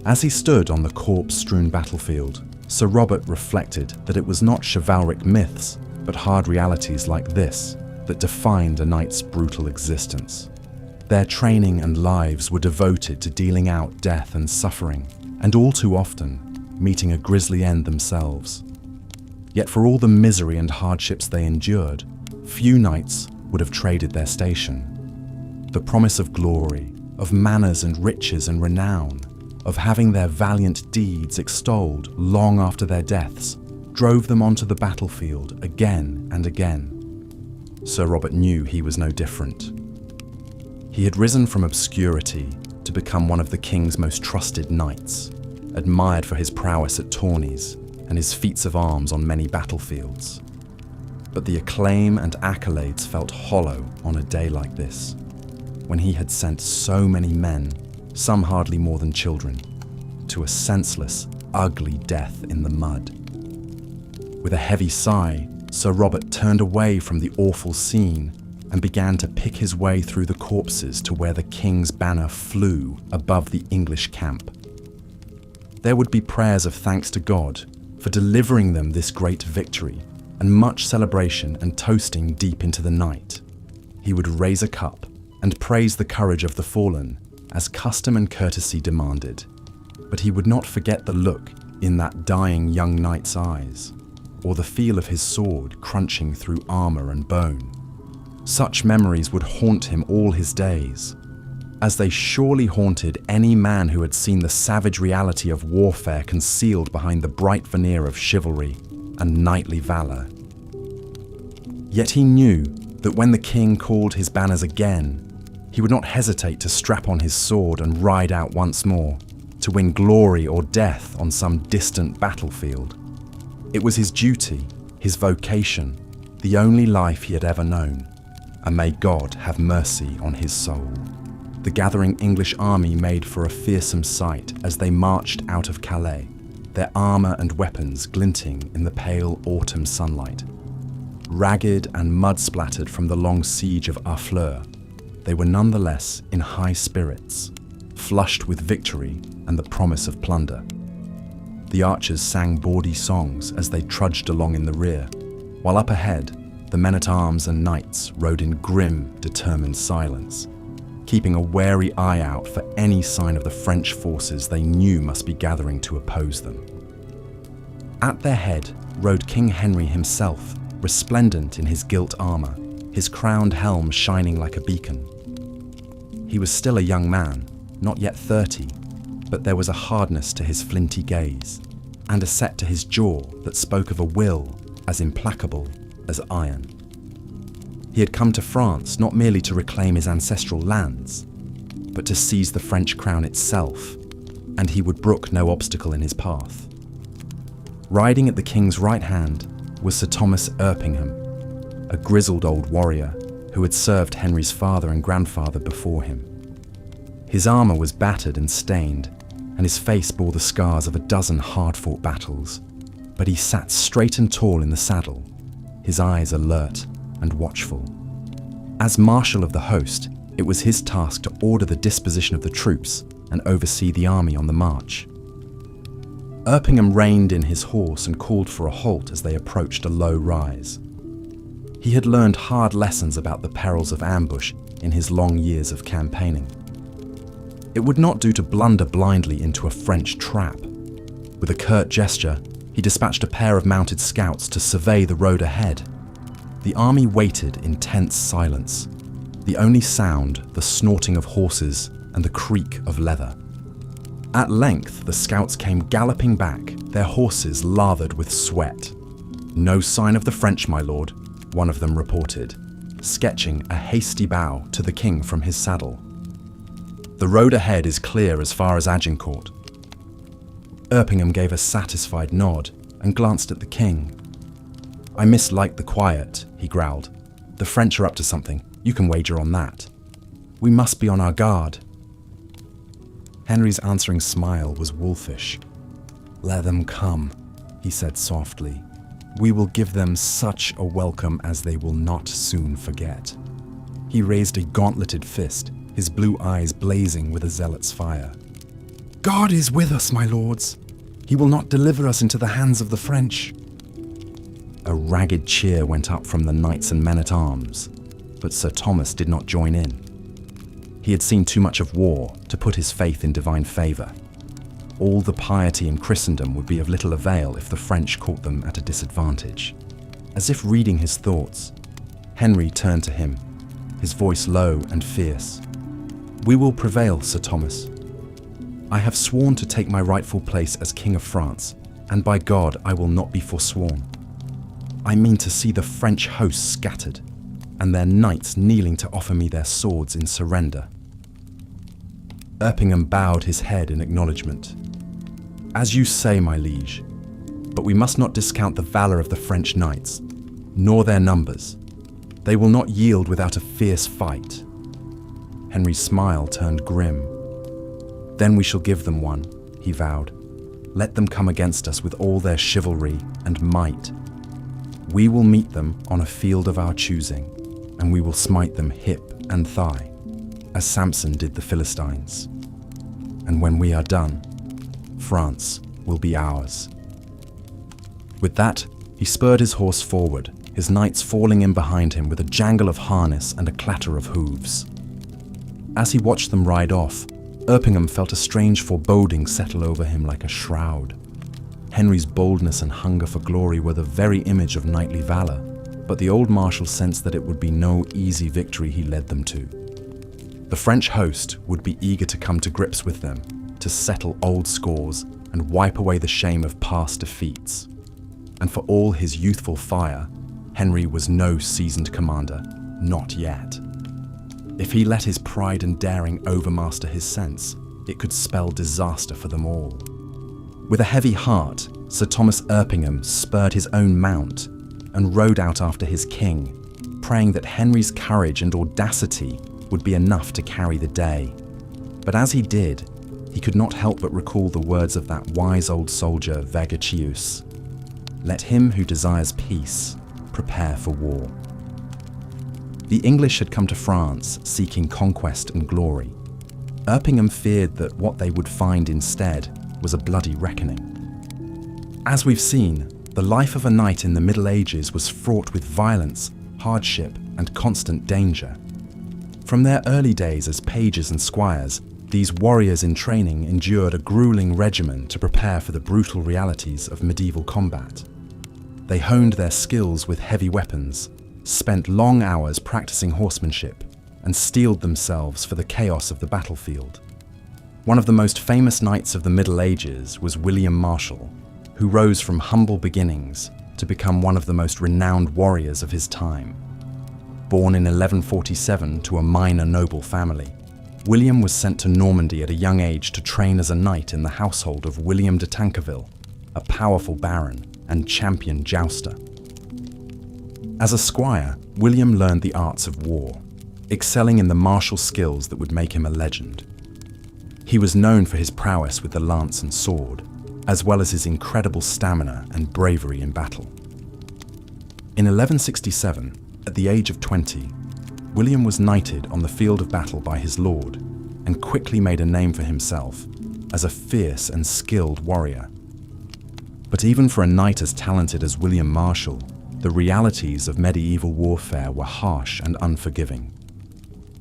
As he stood on the corpse-strewn battlefield, Sir Robert reflected that it was not chivalric myths, but hard realities like this that defined a knight's brutal existence. Their training and lives were devoted to dealing out death and suffering, and all too often, meeting a grisly end themselves. Yet for all the misery and hardships they endured, few knights would have traded their station. The promise of glory, of manors and riches and renown, of having their valiant deeds extolled long after their deaths, drove them onto the battlefield again and again. Sir Robert knew he was no different. He had risen from obscurity to become one of the king's most trusted knights, admired for his prowess at tourneys and his feats of arms on many battlefields. But the acclaim and accolades felt hollow on a day like this, when he had sent so many men, some hardly more than children, to a senseless, ugly death in the mud. With a heavy sigh, Sir Robert turned away from the awful scene and began to pick his way through the corpses to where the king's banner flew above the English camp. There would be prayers of thanks to God for delivering them this great victory, and much celebration and toasting deep into the night. He would raise a cup and praise the courage of the fallen, as custom and courtesy demanded. But he would not forget the look in that dying young knight's eyes, or the feel of his sword crunching through armour and bone. Such memories would haunt him all his days, as they surely haunted any man who had seen the savage reality of warfare concealed behind the bright veneer of chivalry and knightly valour. Yet he knew that when the king called his banners again, he would not hesitate to strap on his sword and ride out once more, to win glory or death on some distant battlefield. It was his duty, his vocation, the only life he had ever known, and may God have mercy on his soul. The gathering English army made for a fearsome sight as they marched out of Calais, their armour and weapons glinting in the pale autumn sunlight. Ragged and mud-splattered from the long siege of Harfleur, they were nonetheless in high spirits, flushed with victory and the promise of plunder. The archers sang bawdy songs as they trudged along in the rear, while up ahead, the men-at-arms and knights rode in grim, determined silence, keeping a wary eye out for any sign of the French forces they knew must be gathering to oppose them. At their head rode King Henry himself, resplendent in his gilt armor, his crowned helm shining like a beacon. He was still a young man, not yet 30, but there was a hardness to his flinty gaze, and a set to his jaw that spoke of a will as implacable as iron. He had come to France not merely to reclaim his ancestral lands, but to seize the French crown itself, and he would brook no obstacle in his path. Riding at the king's right hand was Sir Thomas Erpingham, a grizzled old warrior who had served Henry's father and grandfather before him. His armor was battered and stained, and his face bore the scars of a dozen hard-fought battles, but he sat straight and tall in the saddle, his eyes alert and watchful. As marshal of the host, it was his task to order the disposition of the troops and oversee the army on the march. Erpingham reined in his horse and called for a halt as they approached a low rise. He had learned hard lessons about the perils of ambush in his long years of campaigning. It would not do to blunder blindly into a French trap. With a curt gesture, he dispatched a pair of mounted scouts to survey the road ahead. The army waited in tense silence, the only sound the snorting of horses and the creak of leather. At length, the scouts came galloping back, their horses lathered with sweat. "No sign of the French, my lord," one of them reported, sketching a hasty bow to the king from his saddle. "The road ahead is clear as far as Agincourt." Erpingham gave a satisfied nod and glanced at the king. "I mislike the quiet," he growled. "The French are up to something. You can wager on that. We must be on our guard." Henry's answering smile was wolfish. "Let them come," he said softly. "We will give them such a welcome as they will not soon forget." He raised a gauntleted fist, his blue eyes blazing with a zealot's fire. "God is with us, my lords. He will not deliver us into the hands of the French." A ragged cheer went up from the knights and men-at-arms, but Sir Thomas did not join in. He had seen too much of war to put his faith in divine favour. All the piety in Christendom would be of little avail if the French caught them at a disadvantage. As if reading his thoughts, Henry turned to him, his voice low and fierce. "We will prevail, Sir Thomas. I have sworn to take my rightful place as King of France, and by God I will not be forsworn. I mean to see the French host scattered, and their knights kneeling to offer me their swords in surrender." Erpingham bowed his head in acknowledgement. "As you say, my liege, but we must not discount the valor of the French knights, nor their numbers. They will not yield without a fierce fight." Henry's smile turned grim. "Then we shall give them one," he vowed. "Let them come against us with all their chivalry and might. We will meet them on a field of our choosing, and we will smite them hip and thigh, as Samson did the Philistines. And when we are done, France will be ours." With that, he spurred his horse forward, his knights falling in behind him with a jangle of harness and a clatter of hooves. As he watched them ride off, Erpingham felt a strange foreboding settle over him like a shroud. Henry's boldness and hunger for glory were the very image of knightly valor, but the old marshal sensed that it would be no easy victory he led them to. The French host would be eager to come to grips with them, to settle old scores and wipe away the shame of past defeats. And for all his youthful fire, Henry was no seasoned commander, not yet. If he let his pride and daring overmaster his sense, it could spell disaster for them all. With a heavy heart, Sir Thomas Erpingham spurred his own mount and rode out after his king, praying that Henry's courage and audacity would be enough to carry the day. But as he did, he could not help but recall the words of that wise old soldier Vegetius: "Let him who desires peace prepare for war." The English had come to France seeking conquest and glory. Erpingham feared that what they would find instead was a bloody reckoning. As we've seen, the life of a knight in the Middle Ages was fraught with violence, hardship, and constant danger. From their early days as pages and squires, these warriors in training endured a grueling regimen to prepare for the brutal realities of medieval combat. They honed their skills with heavy weapons, spent long hours practicing horsemanship, and steeled themselves for the chaos of the battlefield. One of the most famous knights of the Middle Ages was William Marshal, who rose from humble beginnings to become one of the most renowned warriors of his time. Born in 1147 to a minor noble family, William was sent to Normandy at a young age to train as a knight in the household of William de Tancarville, a powerful baron and champion jouster. As a squire, William learned the arts of war, excelling in the martial skills that would make him a legend. He was known for his prowess with the lance and sword, as well as his incredible stamina and bravery in battle. In 1167, at the age of 20, William was knighted on the field of battle by his lord and quickly made a name for himself as a fierce and skilled warrior. But even for a knight as talented as William Marshal, the realities of medieval warfare were harsh and unforgiving.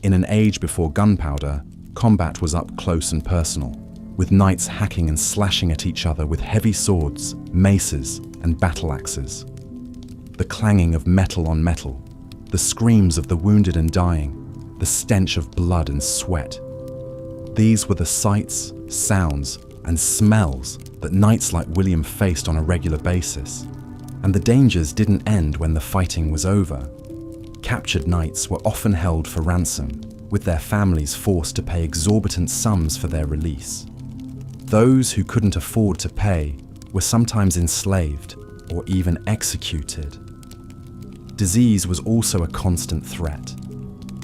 In an age before gunpowder, combat was up close and personal, with knights hacking and slashing at each other with heavy swords, maces, and battle axes. The clanging of metal on metal, the screams of the wounded and dying, the stench of blood and sweat. These were the sights, sounds, and smells that knights like William faced on a regular basis. And the dangers didn't end when the fighting was over. Captured knights were often held for ransom, with their families forced to pay exorbitant sums for their release. Those who couldn't afford to pay were sometimes enslaved or even executed. Disease was also a constant threat,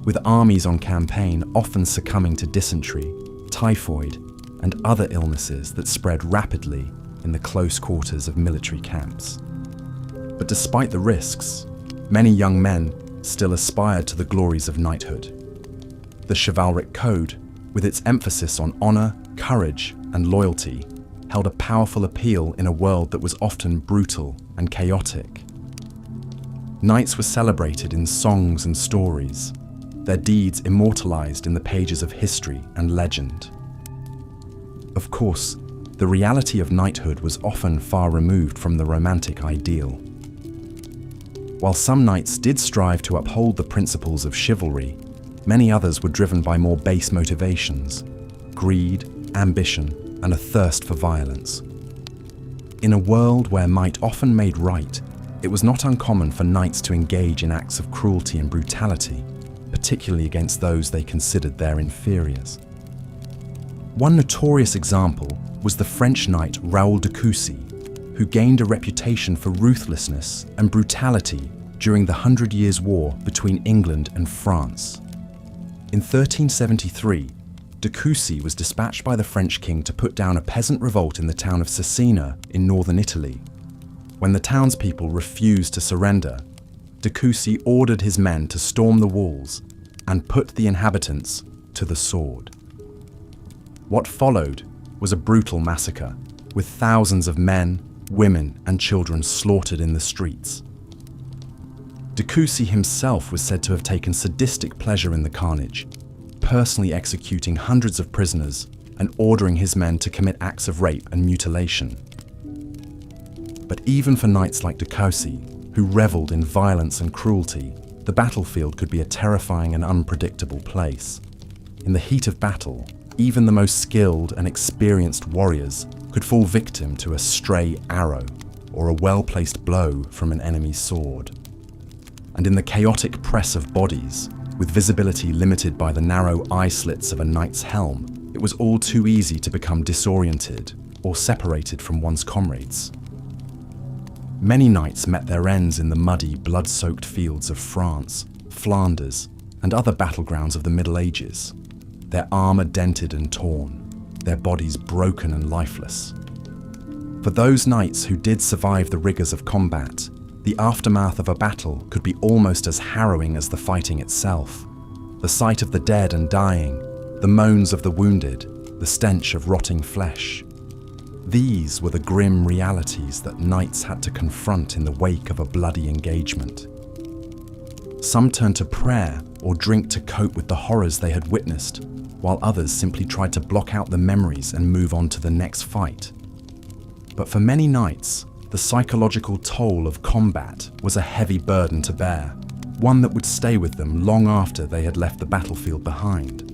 with armies on campaign often succumbing to dysentery, typhoid, and other illnesses that spread rapidly in the close quarters of military camps. But despite the risks, many young men still aspired to the glories of knighthood. The chivalric code, with its emphasis on honor, courage, and loyalty, held a powerful appeal in a world that was often brutal and chaotic. Knights were celebrated in songs and stories, their deeds immortalized in the pages of history and legend. Of course, the reality of knighthood was often far removed from the romantic ideal. While some knights did strive to uphold the principles of chivalry, many others were driven by more base motivations: greed, ambition, and a thirst for violence. In a world where might often made right, it was not uncommon for knights to engage in acts of cruelty and brutality, particularly against those they considered their inferiors. One notorious example was the French knight Raoul de Coucy, who gained a reputation for ruthlessness and brutality during the 100 Years' War between England and France. In 1373, de Coucy was dispatched by the French king to put down a peasant revolt in the town of Cesena in northern Italy. When the townspeople refused to surrender, de Coucy ordered his men to storm the walls and put the inhabitants to the sword. What followed was a brutal massacre, with thousands of men, women, and children slaughtered in the streets. De Coucy himself was said to have taken sadistic pleasure in the carnage, personally executing hundreds of prisoners and ordering his men to commit acts of rape and mutilation. But even for knights like de Coucy, who reveled in violence and cruelty, the battlefield could be a terrifying and unpredictable place. In the heat of battle, even the most skilled and experienced warriors could fall victim to a stray arrow or a well-placed blow from an enemy's sword. And in the chaotic press of bodies, with visibility limited by the narrow eye slits of a knight's helm, it was all too easy to become disoriented or separated from one's comrades. Many knights met their ends in the muddy, blood-soaked fields of France, Flanders, and other battlegrounds of the Middle Ages, their armor dented and torn, their bodies broken and lifeless. For those knights who did survive the rigors of combat, the aftermath of a battle could be almost as harrowing as the fighting itself. The sight of the dead and dying, the moans of the wounded, the stench of rotting flesh. These were the grim realities that knights had to confront in the wake of a bloody engagement. Some turned to prayer or drink to cope with the horrors they had witnessed, while others simply tried to block out the memories and move on to the next fight. But for many knights, the psychological toll of combat was a heavy burden to bear, one that would stay with them long after they had left the battlefield behind.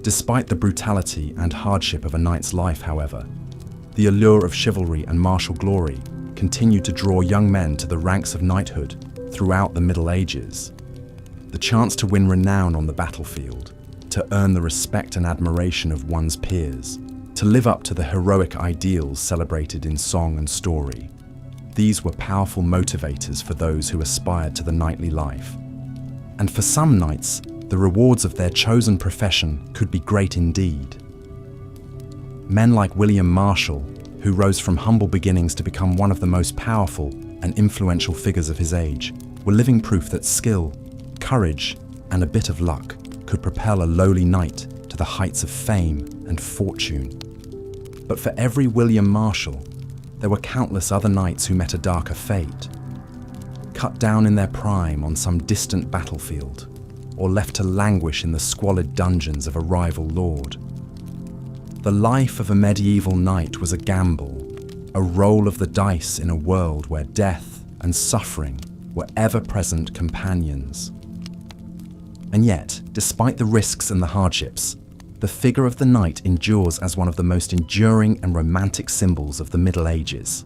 Despite the brutality and hardship of a knight's life, however, the allure of chivalry and martial glory continued to draw young men to the ranks of knighthood throughout the Middle Ages. The chance to win renown on the battlefield, to earn the respect and admiration of one's peers, to live up to the heroic ideals celebrated in song and story. These were powerful motivators for those who aspired to the knightly life. And for some knights, the rewards of their chosen profession could be great indeed. Men like William Marshall, who rose from humble beginnings to become one of the most powerful and influential figures of his age, were living proof that skill, courage, and a bit of luck could propel a lowly knight to the heights of fame and fortune. But for every William Marshall, there were countless other knights who met a darker fate, cut down in their prime on some distant battlefield, or left to languish in the squalid dungeons of a rival lord. The life of a medieval knight was a gamble, a roll of the dice in a world where death and suffering were ever-present companions. And yet, despite the risks and the hardships, the figure of the knight endures as one of the most enduring and romantic symbols of the Middle Ages.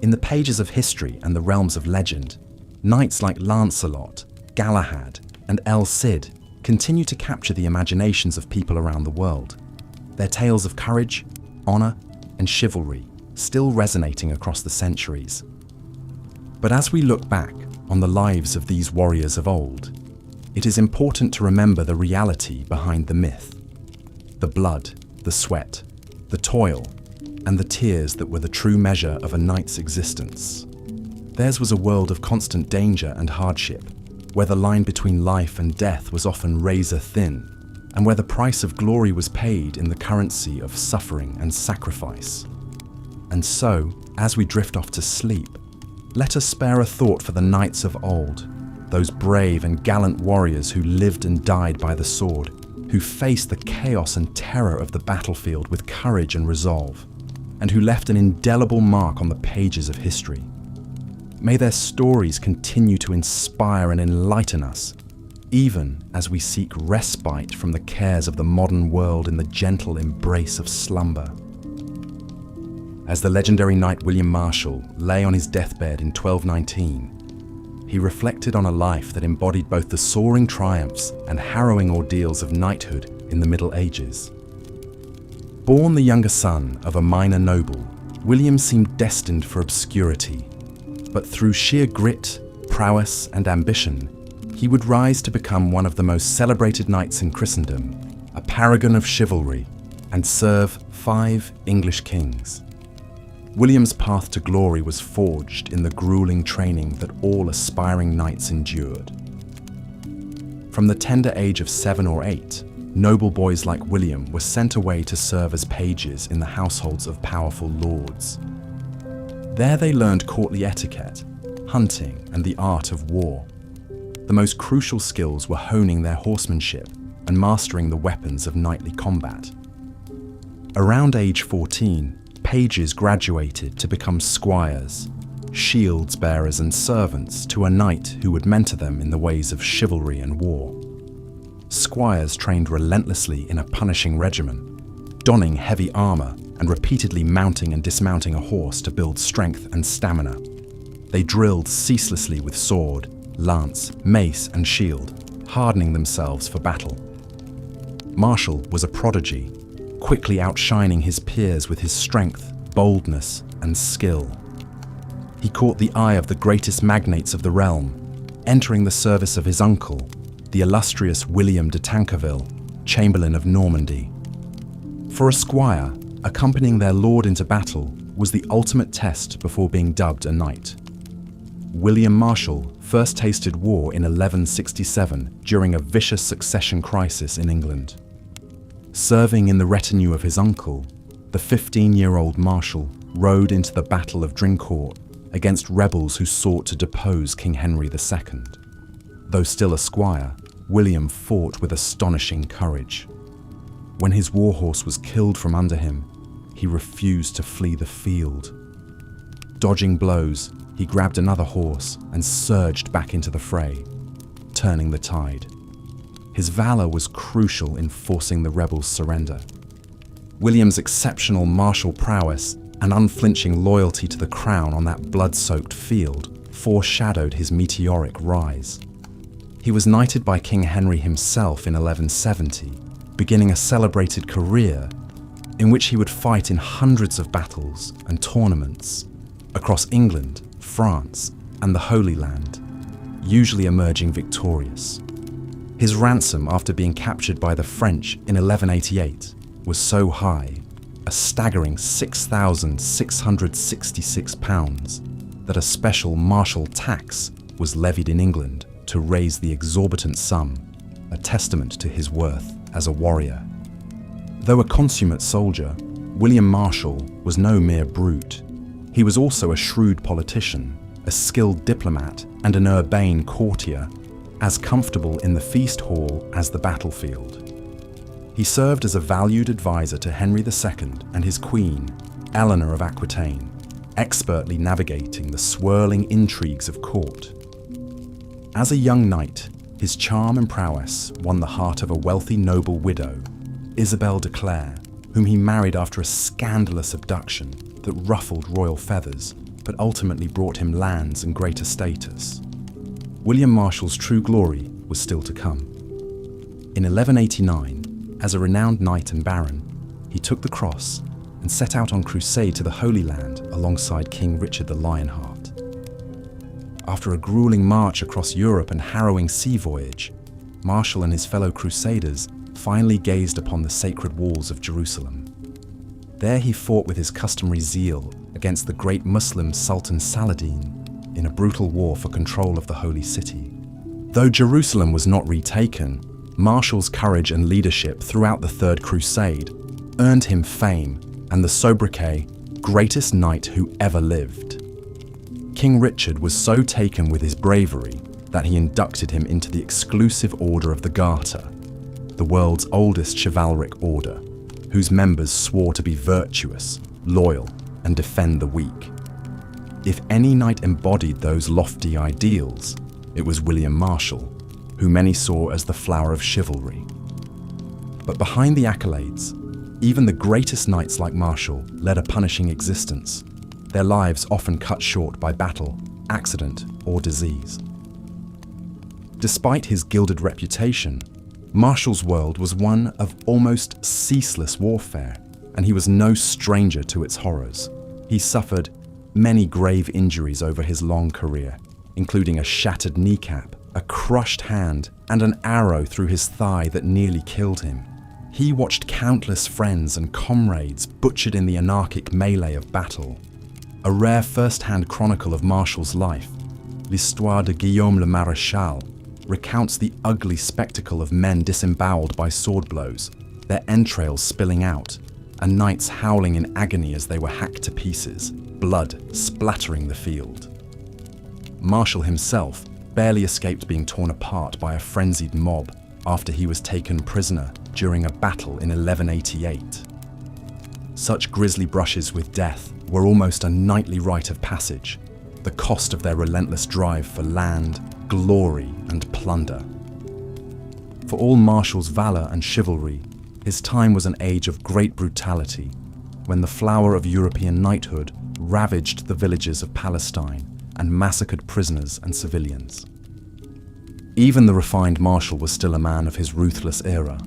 In the pages of history and the realms of legend, knights like Lancelot, Galahad, and El Cid continue to capture the imaginations of people around the world, their tales of courage, honor, and chivalry still resonating across the centuries. But as we look back on the lives of these warriors of old, it is important to remember the reality behind the myth. The blood, the sweat, the toil, and the tears that were the true measure of a knight's existence. Theirs was a world of constant danger and hardship, where the line between life and death was often razor thin, and where the price of glory was paid in the currency of suffering and sacrifice. And so, as we drift off to sleep, let us spare a thought for the knights of old, those brave and gallant warriors who lived and died by the sword, who faced the chaos and terror of the battlefield with courage and resolve, and who left an indelible mark on the pages of history. May their stories continue to inspire and enlighten us, even as we seek respite from the cares of the modern world in the gentle embrace of slumber. As the legendary knight William Marshall lay on his deathbed in 1219, he reflected on a life that embodied both the soaring triumphs and harrowing ordeals of knighthood in the Middle Ages. Born the younger son of a minor noble, William seemed destined for obscurity, but through sheer grit, prowess, and ambition, he would rise to become one of the most celebrated knights in Christendom, a paragon of chivalry, and serve 5 English kings. William's path to glory was forged in the grueling training that all aspiring knights endured. From the tender age of 7 or 8, noble boys like William were sent away to serve as pages in the households of powerful lords. There they learned courtly etiquette, hunting, and the art of war. The most crucial skills were honing their horsemanship and mastering the weapons of knightly combat. Around age 14, pages graduated to become squires, shields bearers and servants to a knight who would mentor them in the ways of chivalry and war. Squires trained relentlessly in a punishing regimen, donning heavy armor and repeatedly mounting and dismounting a horse to build strength and stamina. They drilled ceaselessly with sword, lance, mace and shield, hardening themselves for battle. Marshall was a prodigy, quickly outshining his peers with his strength, boldness, and skill. He caught the eye of the greatest magnates of the realm, entering the service of his uncle, the illustrious William de Tancarville, Chamberlain of Normandy. For a squire, accompanying their lord into battle was the ultimate test before being dubbed a knight. William Marshall first tasted war in 1167 during a vicious succession crisis in England. Serving in the retinue of his uncle, the 15-year-old Marshal rode into the Battle of Drincourt against rebels who sought to depose King Henry II. Though still a squire, William fought with astonishing courage. When his warhorse was killed from under him, he refused to flee the field. Dodging blows, he grabbed another horse and surged back into the fray, turning the tide. His valor was crucial in forcing the rebels' surrender. William's exceptional martial prowess and unflinching loyalty to the crown on that blood-soaked field foreshadowed his meteoric rise. He was knighted by King Henry himself in 1170, beginning a celebrated career in which he would fight in hundreds of battles and tournaments across England, France, and the Holy Land, usually emerging victorious. His ransom after being captured by the French in 1188 was so high, a staggering £6,666, that a special martial tax was levied in England to raise the exorbitant sum, a testament to his worth as a warrior. Though a consummate soldier, William Marshal was no mere brute. He was also a shrewd politician, a skilled diplomat, and an urbane courtier, as comfortable in the feast hall as the battlefield. He served as a valued advisor to Henry II and his queen, Eleanor of Aquitaine, expertly navigating the swirling intrigues of court. As a young knight, his charm and prowess won the heart of a wealthy noble widow, Isabel de Clare, whom he married after a scandalous abduction that ruffled royal feathers, but ultimately brought him lands and greater status. William Marshal's true glory was still to come. In 1189, as a renowned knight and baron, he took the cross and set out on crusade to the Holy Land alongside King Richard the Lionheart. After a grueling march across Europe and harrowing sea voyage, Marshal and his fellow crusaders finally gazed upon the sacred walls of Jerusalem. There he fought with his customary zeal against the great Muslim Sultan Saladin in a brutal war for control of the Holy City. Though Jerusalem was not retaken, Marshal's courage and leadership throughout the Third Crusade earned him fame and the sobriquet, greatest knight who ever lived. King Richard was so taken with his bravery that he inducted him into the exclusive Order of the Garter, the world's oldest chivalric order, whose members swore to be virtuous, loyal, and defend the weak. If any knight embodied those lofty ideals, it was William Marshal, who many saw as the flower of chivalry. But behind the accolades, even the greatest knights like Marshal led a punishing existence, their lives often cut short by battle, accident, or disease. Despite his gilded reputation, Marshal's world was one of almost ceaseless warfare, and he was no stranger to its horrors. He suffered many grave injuries over his long career, including a shattered kneecap, a crushed hand, and an arrow through his thigh that nearly killed him. He watched countless friends and comrades butchered in the anarchic melee of battle. A rare first-hand chronicle of Marshal's life, L'Histoire de Guillaume le Maréchal, recounts the ugly spectacle of men disemboweled by sword blows, their entrails spilling out, and knights howling in agony as they were hacked to pieces, blood splattering the field. Marshal himself barely escaped being torn apart by a frenzied mob after he was taken prisoner during a battle in 1188. Such grisly brushes with death were almost a nightly rite of passage, the cost of their relentless drive for land, glory, and plunder. For all Marshal's valor and chivalry, his time was an age of great brutality, when the flower of European knighthood ravaged the villages of Palestine and massacred prisoners and civilians. Even the refined Marshal was still a man of his ruthless era.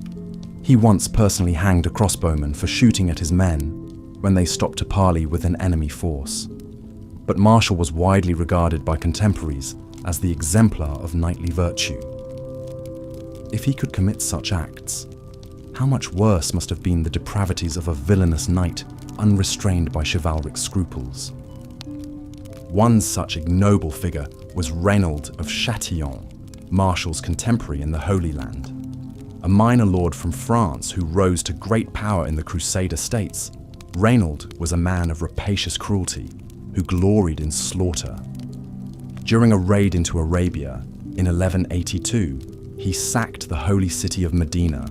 He once personally hanged a crossbowman for shooting at his men when they stopped to parley with an enemy force. But Marshal was widely regarded by contemporaries as the exemplar of knightly virtue. If he could commit such acts, how much worse must have been the depravities of a villainous knight unrestrained by chivalric scruples. One such ignoble figure was Reynold of Chatillon, Marshal's contemporary in the Holy Land. A minor lord from France who rose to great power in the Crusader states, Raynald was a man of rapacious cruelty who gloried in slaughter. During a raid into Arabia in 1182, he sacked the holy city of Medina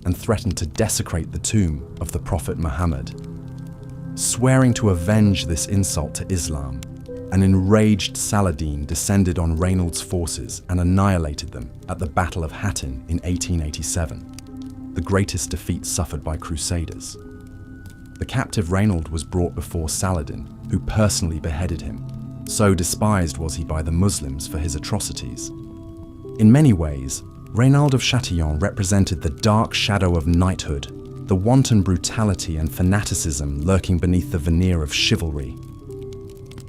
and threatened to desecrate the tomb of the Prophet Muhammad. Swearing to avenge this insult to Islam, an enraged Saladin descended on Raynald's forces and annihilated them at the Battle of Hattin in 1887, the greatest defeat suffered by Crusaders. The captive Raynald was brought before Saladin, who personally beheaded him. So despised was he by the Muslims for his atrocities. In many ways, Raynald of Chatillon represented the dark shadow of knighthood, the wanton brutality and fanaticism lurking beneath the veneer of chivalry.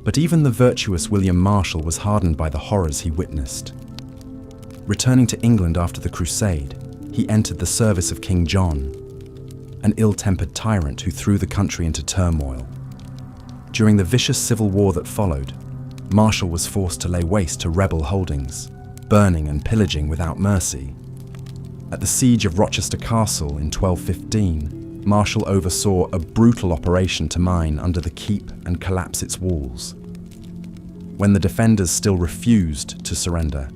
But even the virtuous William Marshal was hardened by the horrors he witnessed. Returning to England after the Crusade, he entered the service of King John, an ill-tempered tyrant who threw the country into turmoil. During the vicious civil war that followed, Marshal was forced to lay waste to rebel holdings, burning and pillaging without mercy. At the siege of Rochester Castle in 1215, Marshal oversaw a brutal operation to mine under the keep and collapse its walls. When the defenders still refused to surrender,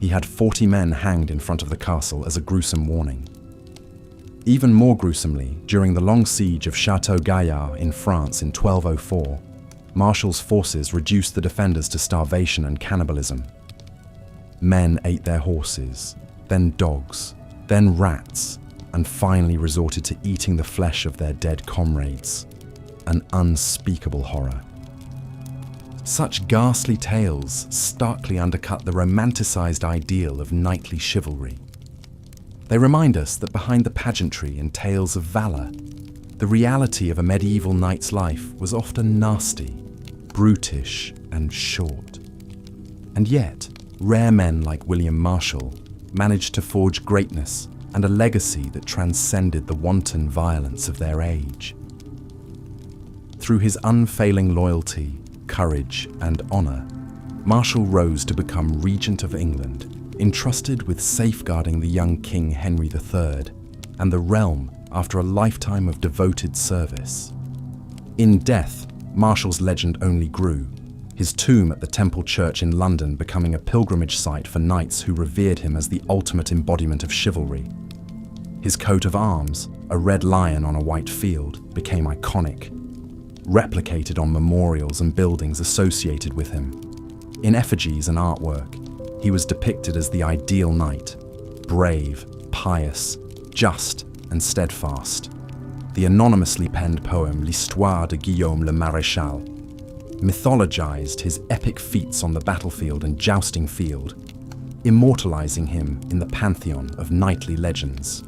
he had 40 men hanged in front of the castle as a gruesome warning. Even more gruesomely, during the long siege of Château Gaillard in France in 1204, Marshal's forces reduced the defenders to starvation and cannibalism. Men ate their horses, then dogs, then rats, and finally resorted to eating the flesh of their dead comrades. An unspeakable horror. Such ghastly tales starkly undercut the romanticized ideal of knightly chivalry. They remind us that behind the pageantry and tales of valor, the reality of a medieval knight's life was often nasty, brutish, and short. And yet, rare men like William Marshal managed to forge greatness and a legacy that transcended the wanton violence of their age. Through his unfailing loyalty, courage, and honor, Marshal rose to become Regent of England, entrusted with safeguarding the young King Henry III and the realm after a lifetime of devoted service. In death, Marshal's legend only grew, his tomb at the Temple Church in London becoming a pilgrimage site for knights who revered him as the ultimate embodiment of chivalry. His coat of arms, a red lion on a white field, became iconic, replicated on memorials and buildings associated with him. In effigies and artwork, he was depicted as the ideal knight, brave, pious, just, and steadfast. The anonymously penned poem L'Histoire de Guillaume le Maréchal mythologized his epic feats on the battlefield and jousting field, immortalizing him in the pantheon of knightly legends.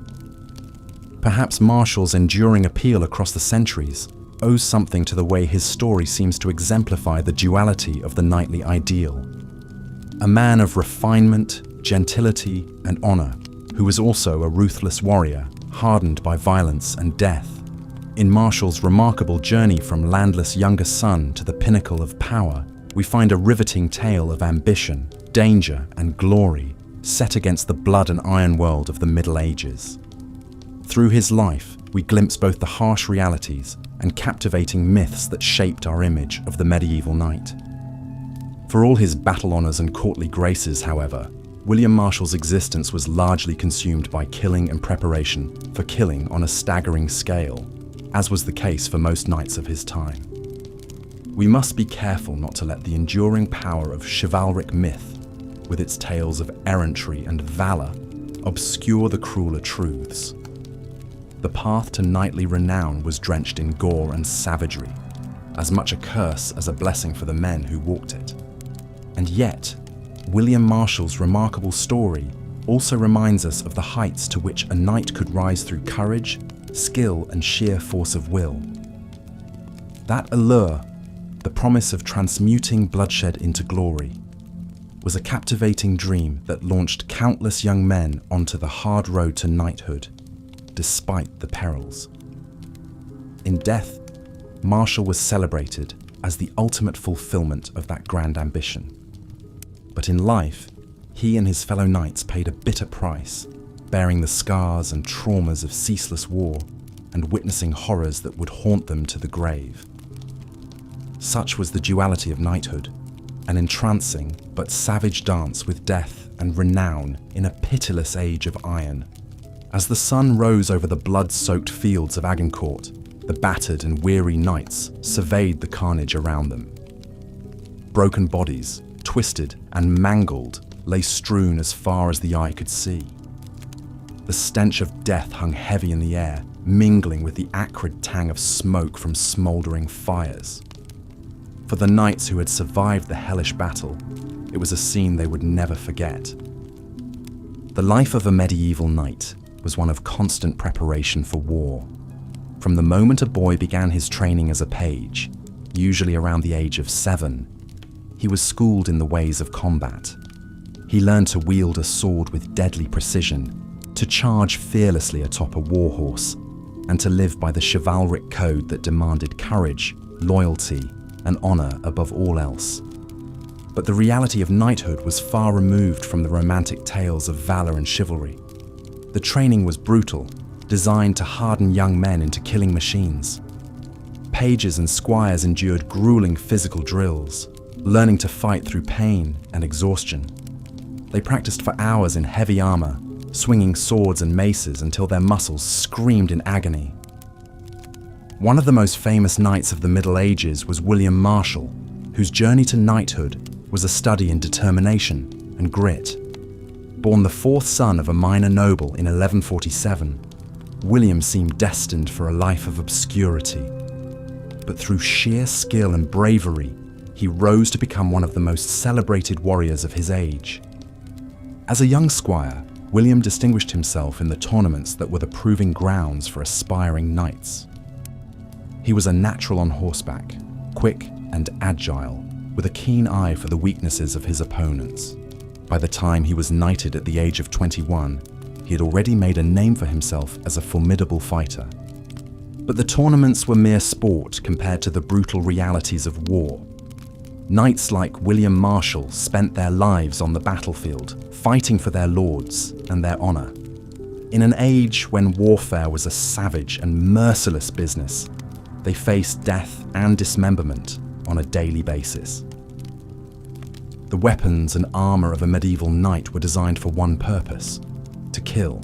Perhaps Marshal's enduring appeal across the centuries owes something to the way his story seems to exemplify the duality of the knightly ideal. A man of refinement, gentility, and honor, who was also a ruthless warrior, hardened by violence and death. In Marshal's remarkable journey from landless youngest son to the pinnacle of power, we find a riveting tale of ambition, danger, and glory set against the blood and iron world of the Middle Ages. Through his life, we glimpse both the harsh realities and captivating myths that shaped our image of the medieval knight. For all his battle honors and courtly graces, however, William Marshal's existence was largely consumed by killing and preparation for killing on a staggering scale, as was the case for most knights of his time. We must be careful not to let the enduring power of chivalric myth, with its tales of errantry and valor, obscure the crueler truths. The path to knightly renown was drenched in gore and savagery, as much a curse as a blessing for the men who walked it. And yet, William Marshal's remarkable story also reminds us of the heights to which a knight could rise through courage, skill, and sheer force of will. That allure, the promise of transmuting bloodshed into glory, was a captivating dream that launched countless young men onto the hard road to knighthood, despite the perils. In death, Marshal was celebrated as the ultimate fulfillment of that grand ambition. But in life, he and his fellow knights paid a bitter price, bearing the scars and traumas of ceaseless war and witnessing horrors that would haunt them to the grave. Such was the duality of knighthood, an entrancing but savage dance with death and renown in a pitiless age of iron. As the sun rose over the blood-soaked fields of Agincourt, the battered and weary knights surveyed the carnage around them. Broken bodies, twisted and mangled, lay strewn as far as the eye could see. The stench of death hung heavy in the air, mingling with the acrid tang of smoke from smouldering fires. For the knights who had survived the hellish battle, it was a scene they would never forget. The life of a medieval knight was one of constant preparation for war. From the moment a boy began his training as a page, usually around the age of 7, he was schooled in the ways of combat. He learned to wield a sword with deadly precision, to charge fearlessly atop a warhorse, and to live by the chivalric code that demanded courage, loyalty, and honor above all else. But the reality of knighthood was far removed from the romantic tales of valor and chivalry. The training was brutal, designed to harden young men into killing machines. Pages and squires endured grueling physical drills, learning to fight through pain and exhaustion. They practiced for hours in heavy armor, swinging swords and maces until their muscles screamed in agony. One of the most famous knights of the Middle Ages was William Marshal, whose journey to knighthood was a study in determination and grit. Born the 4th son of a minor noble in 1147, William seemed destined for a life of obscurity. But through sheer skill and bravery, he rose to become one of the most celebrated warriors of his age. As a young squire, William distinguished himself in the tournaments that were the proving grounds for aspiring knights. He was a natural on horseback, quick and agile, with a keen eye for the weaknesses of his opponents. By the time he was knighted at the age of 21, he had already made a name for himself as a formidable fighter. But the tournaments were mere sport compared to the brutal realities of war. Knights like William Marshal spent their lives on the battlefield, fighting for their lords and their honor. In an age when warfare was a savage and merciless business, they faced death and dismemberment on a daily basis. The weapons and armor of a medieval knight were designed for one purpose: to kill.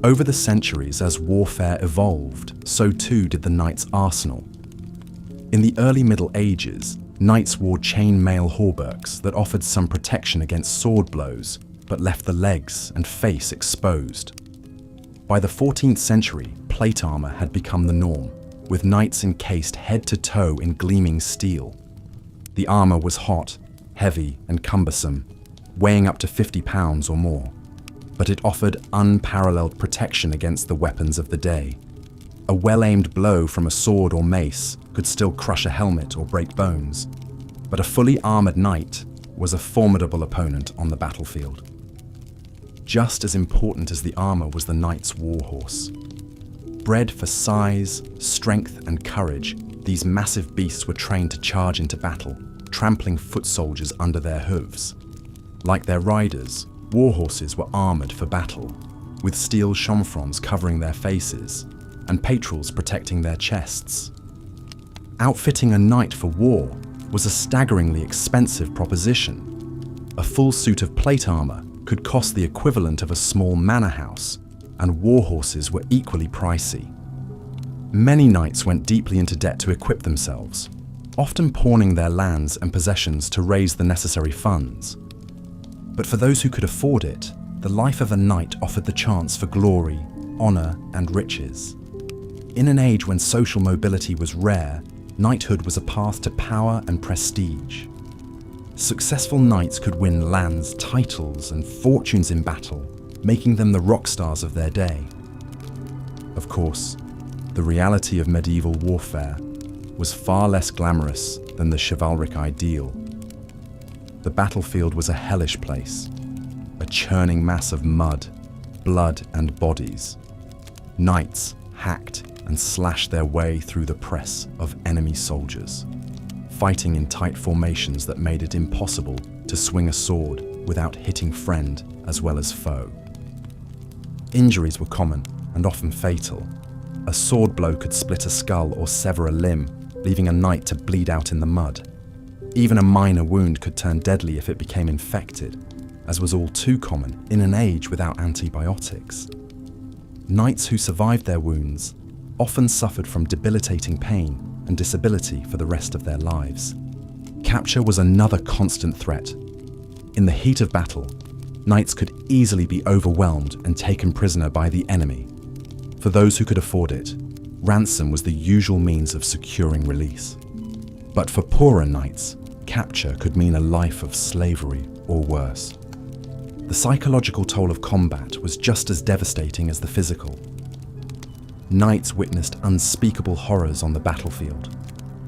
Over the centuries, as warfare evolved, so too did the knight's arsenal. In the early Middle Ages, knights wore chain-mail hauberks that offered some protection against sword blows, but left the legs and face exposed. By the 14th century, plate armor had become the norm, with knights encased head to toe in gleaming steel. The armor was hot, heavy, and cumbersome, weighing up to 50 pounds or more, but it offered unparalleled protection against the weapons of the day. A well-aimed blow from a sword or mace could still crush a helmet or break bones, but a fully armored knight was a formidable opponent on the battlefield. Just as important as the armor was the knight's warhorse. Bred for size, strength, and courage, these massive beasts were trained to charge into battle, trampling foot soldiers under their hooves. Like their riders, warhorses were armored for battle, with steel chamfrons covering their faces and patrals protecting their chests. Outfitting a knight for war was a staggeringly expensive proposition. A full suit of plate armor could cost the equivalent of a small manor house, and warhorses were equally pricey. Many knights went deeply into debt to equip themselves, often pawning their lands and possessions to raise the necessary funds. But for those who could afford it, the life of a knight offered the chance for glory, honor, and riches. In an age when social mobility was rare, knighthood was a path to power and prestige. Successful knights could win lands, titles, and fortunes in battle, making them the rock stars of their day. Of course, the reality of medieval warfare was far less glamorous than the chivalric ideal. The battlefield was a hellish place, a churning mass of mud, blood, and bodies. Knights hacked and slashed their way through the press of enemy soldiers, fighting in tight formations that made it impossible to swing a sword without hitting friend as well as foe. Injuries were common and often fatal, A sword blow could split a skull or sever a limb, leaving a knight to bleed out in the mud. Even a minor wound could turn deadly if it became infected, as was all too common in an age without antibiotics. Knights who survived their wounds often suffered from debilitating pain and disability for the rest of their lives. Capture was another constant threat. In the heat of battle, knights could easily be overwhelmed and taken prisoner by the enemy. For those who could afford it, ransom was the usual means of securing release. But for poorer knights, capture could mean a life of slavery or worse. The psychological toll of combat was just as devastating as the physical. Knights witnessed unspeakable horrors on the battlefield,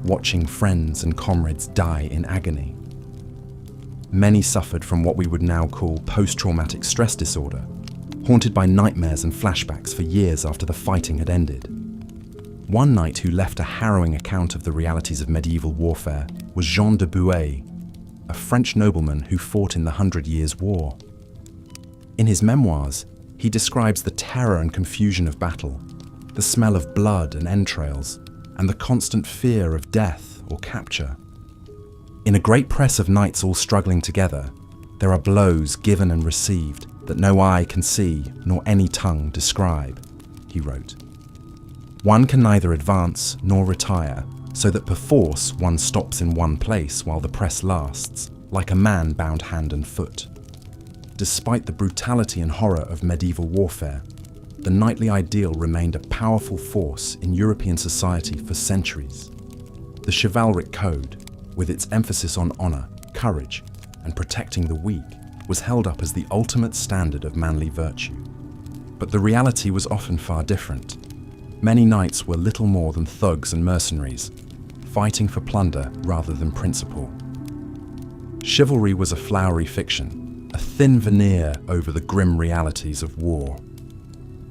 watching friends and comrades die in agony. Many suffered from what we would now call post-traumatic stress disorder, haunted by nightmares and flashbacks for years after the fighting had ended. One knight who left a harrowing account of the realities of medieval warfare was Jean de Bouet, a French nobleman who fought in the 100 Years' War. In his memoirs, he describes the terror and confusion of battle, the smell of blood and entrails, and the constant fear of death or capture. In a great press of knights all struggling together, there are blows given and received that no eye can see nor any tongue describe, he wrote. One can neither advance nor retire, so that perforce one stops in one place while the press lasts, like a man bound hand and foot. Despite the brutality and horror of medieval warfare, the knightly ideal remained a powerful force in European society for centuries. The chivalric code, with its emphasis on honor, courage, and protecting the weak, was held up as the ultimate standard of manly virtue. But the reality was often far different. Many knights were little more than thugs and mercenaries, fighting for plunder rather than principle. Chivalry was a flowery fiction, a thin veneer over the grim realities of war.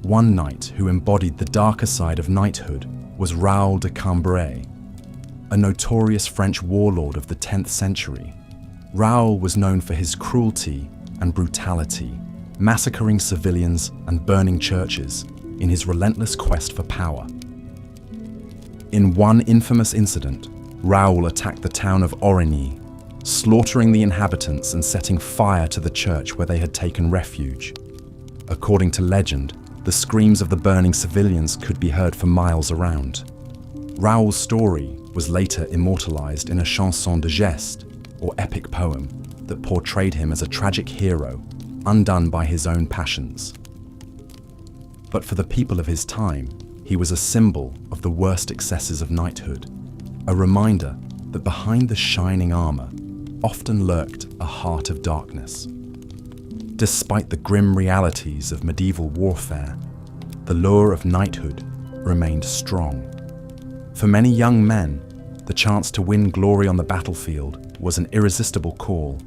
One knight who embodied the darker side of knighthood was Raoul de Cambrai, a notorious French warlord of the 10th century. Raoul was known for his cruelty and brutality, massacring civilians and burning churches in his relentless quest for power. In one infamous incident, Raoul attacked the town of Origny, slaughtering the inhabitants and setting fire to the church where they had taken refuge. According to legend, the screams of the burning civilians could be heard for miles around. Raoul's story was later immortalized in a chanson de geste, or epic poem, that portrayed him as a tragic hero, undone by his own passions. But for the people of his time, he was a symbol of the worst excesses of knighthood, a reminder that behind the shining armor often lurked a heart of darkness. Despite the grim realities of medieval warfare, the lure of knighthood remained strong. For many young men, the chance to win glory on the battlefield was an irresistible call,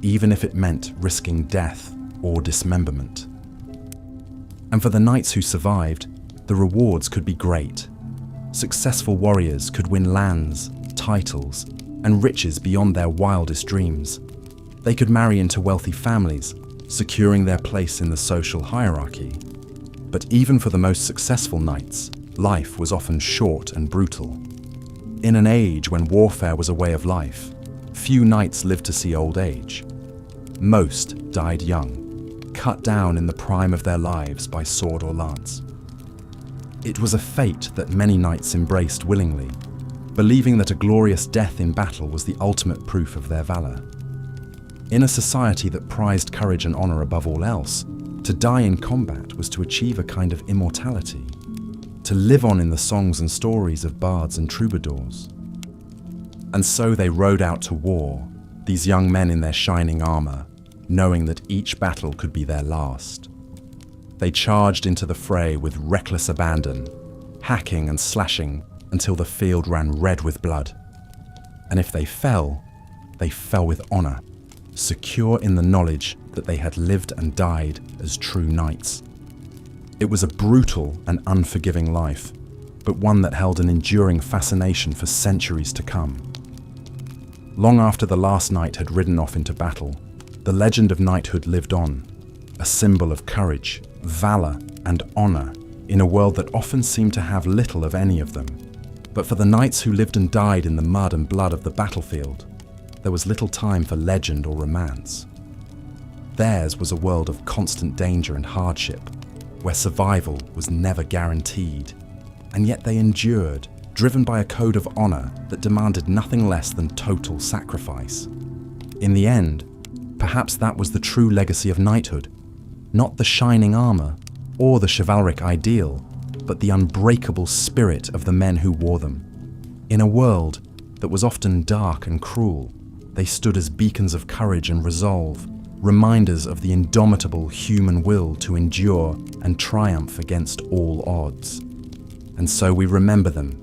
even if it meant risking death or dismemberment. And for the knights who survived, the rewards could be great. Successful warriors could win lands, titles, and riches beyond their wildest dreams. They could marry into wealthy families, securing their place in the social hierarchy. But even for the most successful knights, life was often short and brutal. In an age when warfare was a way of life, few knights lived to see old age. Most died young, cut down in the prime of their lives by sword or lance. It was a fate that many knights embraced willingly, believing that a glorious death in battle was the ultimate proof of their valor. In a society that prized courage and honor above all else, to die in combat was to achieve a kind of immortality, to live on in the songs and stories of bards and troubadours. And so they rode out to war, these young men in their shining armor, knowing that each battle could be their last. They charged into the fray with reckless abandon, hacking and slashing until the field ran red with blood. And if they fell with honor, secure in the knowledge that they had lived and died as true knights. It was a brutal and unforgiving life, but one that held an enduring fascination for centuries to come. Long after the last knight had ridden off into battle, the legend of knighthood lived on, a symbol of courage, valor, and honor in a world that often seemed to have little of any of them. But for the knights who lived and died in the mud and blood of the battlefield, there was little time for legend or romance. Theirs was a world of constant danger and hardship, where survival was never guaranteed, and yet they endured, driven by a code of honor that demanded nothing less than total sacrifice. In the end, perhaps that was the true legacy of knighthood, not the shining armor or the chivalric ideal, but the unbreakable spirit of the men who wore them. In a world that was often dark and cruel, they stood as beacons of courage and resolve, reminders of the indomitable human will to endure and triumph against all odds. And so we remember them,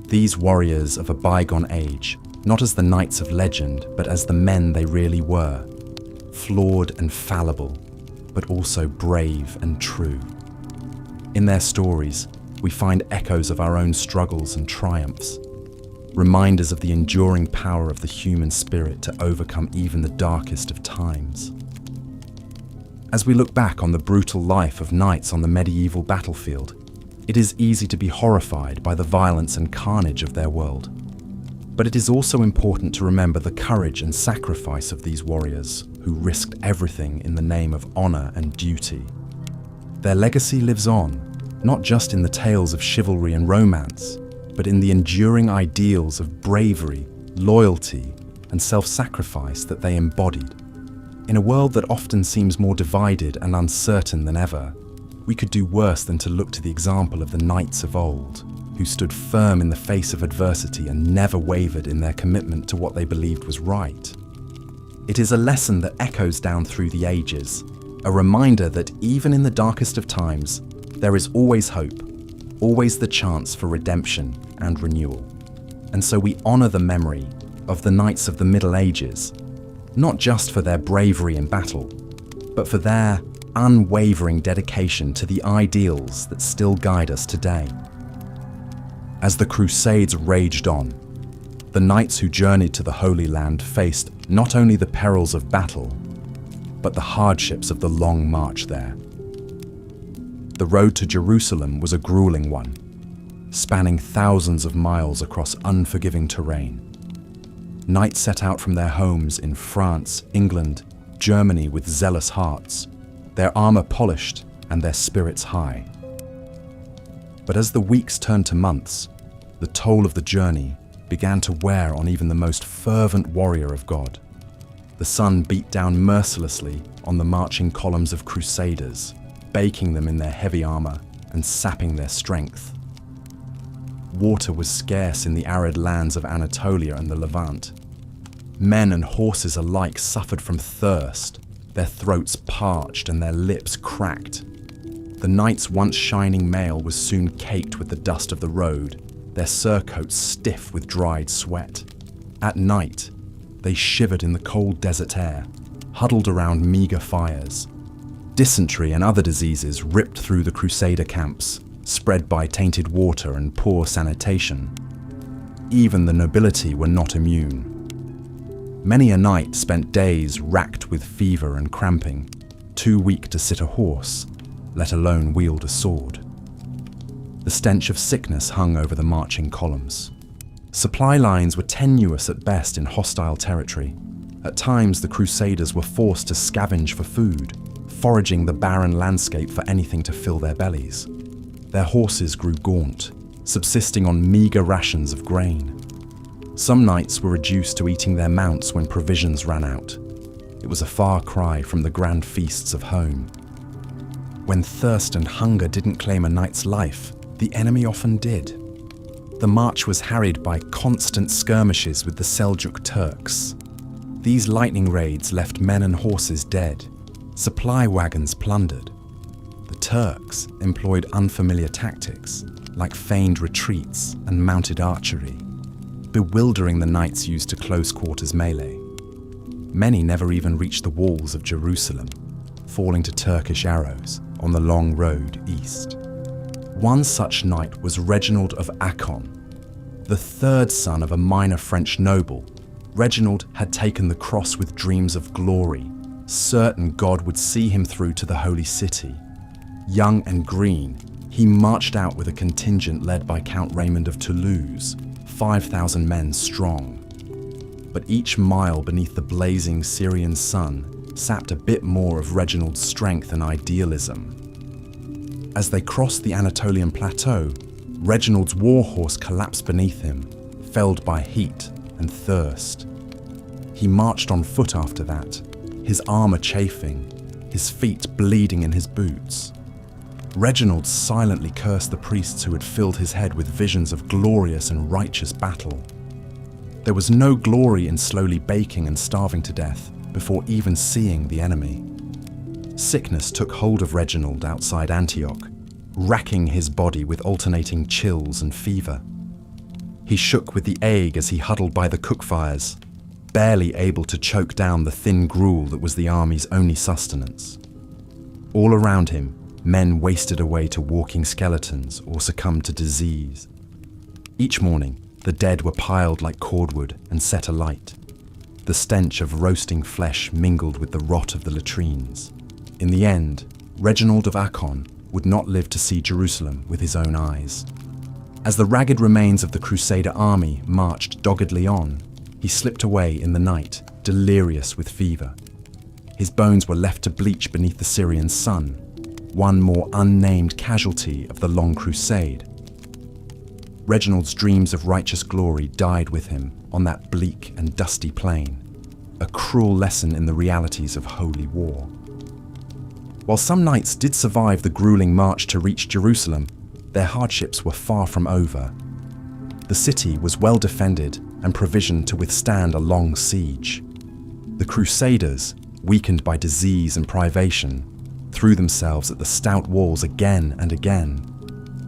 these warriors of a bygone age, not as the knights of legend, but as the men they really were, flawed and fallible, but also brave and true. In their stories, we find echoes of our own struggles and triumphs, reminders of the enduring power of the human spirit to overcome even the darkest of times. As we look back on the brutal life of knights on the medieval battlefield, it is easy to be horrified by the violence and carnage of their world. But it is also important to remember the courage and sacrifice of these warriors who risked everything in the name of honor and duty. Their legacy lives on, not just in the tales of chivalry and romance, but in the enduring ideals of bravery, loyalty, and self-sacrifice that they embodied. In a world that often seems more divided and uncertain than ever, we could do worse than to look to the example of the knights of old, who stood firm in the face of adversity and never wavered in their commitment to what they believed was right. It is a lesson that echoes down through the ages, a reminder that even in the darkest of times, there is always hope, always the chance for redemption and renewal. And so we honor the memory of the knights of the Middle Ages, not just for their bravery in battle, but for their unwavering dedication to the ideals that still guide us today. As the Crusades raged on, the knights who journeyed to the Holy Land faced not only the perils of battle, but the hardships of the long march there. The road to Jerusalem was a grueling one, spanning thousands of miles across unforgiving terrain. Knights set out from their homes in France, England, Germany with zealous hearts, their armor polished and their spirits high. But as the weeks turned to months, the toll of the journey began to wear on even the most fervent warrior of God. The sun beat down mercilessly on the marching columns of crusaders, baking them in their heavy armor and sapping their strength. Water was scarce in the arid lands of Anatolia and the Levant. Men and horses alike suffered from thirst, their throats parched and their lips cracked. The knights' once shining mail was soon caked with the dust of the road, their surcoats stiff with dried sweat. At night, they shivered in the cold desert air, huddled around meager fires. Dysentery and other diseases ripped through the crusader camps, spread by tainted water and poor sanitation. Even the nobility were not immune. Many a knight spent days racked with fever and cramping, too weak to sit a horse, let alone wield a sword. The stench of sickness hung over the marching columns. Supply lines were tenuous at best in hostile territory. At times, the crusaders were forced to scavenge for food, foraging the barren landscape for anything to fill their bellies. Their horses grew gaunt, subsisting on meager rations of grain. Some knights were reduced to eating their mounts when provisions ran out. It was a far cry from the grand feasts of home. When thirst and hunger didn't claim a knight's life, the enemy often did. The march was harried by constant skirmishes with the Seljuk Turks. These lightning raids left men and horses dead, supply wagons plundered. The Turks employed unfamiliar tactics, like feigned retreats and mounted archery, bewildering the knights used to close-quarters melee. Many never even reached the walls of Jerusalem, falling to Turkish arrows on the long road east. One such knight was Reginald of Aachen, the third son of a minor French noble. Reginald had taken the cross with dreams of glory, certain God would see him through to the holy city. Young and green, He marched out with a contingent led by Count Raymond of Toulouse, 5,000 men strong. But each mile beneath the blazing Syrian sun sapped a bit more of Reginald's strength and idealism. As they crossed the Anatolian plateau, Reginald's warhorse collapsed beneath him, felled by heat and thirst. He marched on foot after that, his armor chafing, his feet bleeding in his boots. Reginald silently cursed the priests who had filled his head with visions of glorious and righteous battle. There was no glory in slowly baking and starving to death before even seeing the enemy. Sickness took hold of Reginald outside Antioch, racking his body with alternating chills and fever. He shook with the ague as he huddled by the cook fires, barely able to choke down the thin gruel that was the army's only sustenance. All around him, men wasted away to walking skeletons or succumbed to disease. Each morning, the dead were piled like cordwood and set alight. The stench of roasting flesh mingled with the rot of the latrines. In the end, Reginald of 𝐒𝐿𝐴𝐴𝐿 would not live to see Jerusalem with his own eyes. As the ragged remains of the Crusader army marched doggedly on, he slipped away in the night, delirious with fever. His bones were left to bleach beneath the Syrian sun, one more unnamed casualty of the long crusade. Reginald's dreams of righteous glory died with him on that bleak and dusty plain, a cruel lesson in the realities of holy war. While some knights did survive the grueling march to reach Jerusalem, their hardships were far from over. The city was well defended and provisioned to withstand a long siege. The Crusaders, weakened by disease and privation, threw themselves at the stout walls again and again.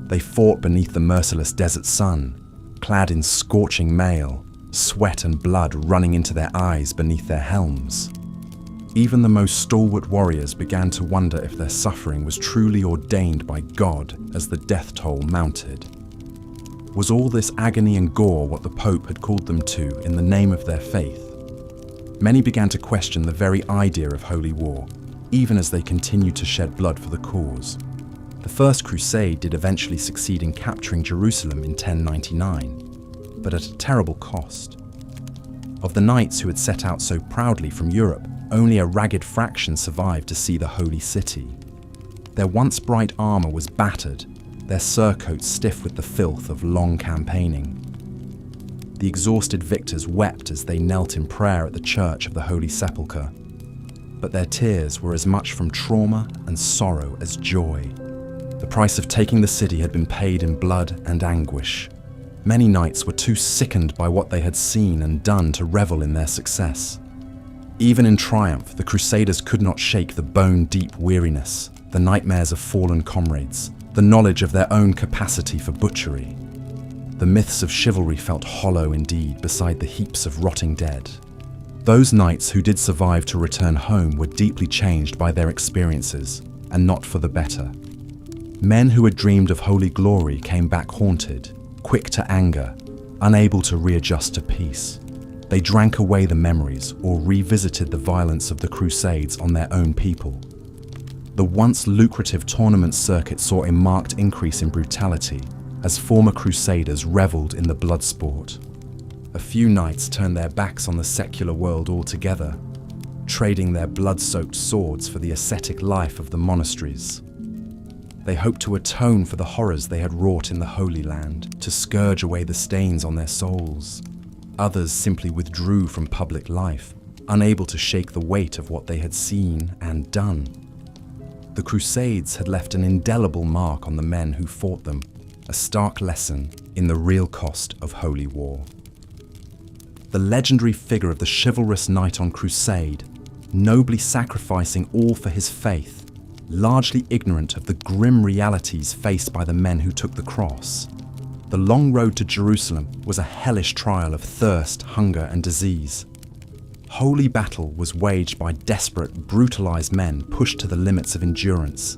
They fought beneath the merciless desert sun, clad in scorching mail, sweat and blood running into their eyes beneath their helms. Even the most stalwart warriors began to wonder if their suffering was truly ordained by God as the death toll mounted. Was all this agony and gore what the Pope had called them to in the name of their faith? Many began to question the very idea of holy war, even as they continued to shed blood for the cause. The First Crusade did eventually succeed in capturing Jerusalem in 1099, but at a terrible cost. Of the knights who had set out so proudly from Europe, only a ragged fraction survived to see the holy city. Their once bright armor was battered, their surcoats stiff with the filth of long campaigning. The exhausted victors wept as they knelt in prayer at the Church of the Holy Sepulchre, but their tears were as much from trauma and sorrow as joy. The price of taking the city had been paid in blood and anguish. Many knights were too sickened by what they had seen and done to revel in their success. Even in triumph, the Crusaders could not shake the bone-deep weariness, the nightmares of fallen comrades, the knowledge of their own capacity for butchery. The myths of chivalry felt hollow indeed beside the heaps of rotting dead. Those knights who did survive to return home were deeply changed by their experiences, and not for the better. Men who had dreamed of holy glory came back haunted, quick to anger, unable to readjust to peace. They drank away the memories or revisited the violence of the Crusades on their own people. The once lucrative tournament circuit saw a marked increase in brutality as former Crusaders reveled in the blood sport. A few knights turned their backs on the secular world altogether, trading their blood-soaked swords for the ascetic life of the monasteries. They hoped to atone for the horrors they had wrought in the Holy Land, to scourge away the stains on their souls. Others simply withdrew from public life, unable to shake the weight of what they had seen and done. The Crusades had left an indelible mark on the men who fought them, a stark lesson in the real cost of holy war. The legendary figure of the chivalrous knight on crusade, nobly sacrificing all for his faith, largely ignorant of the grim realities faced by the men who took the cross. The long road to Jerusalem was a hellish trial of thirst, hunger, and disease. Holy battle was waged by desperate, brutalized men pushed to the limits of endurance.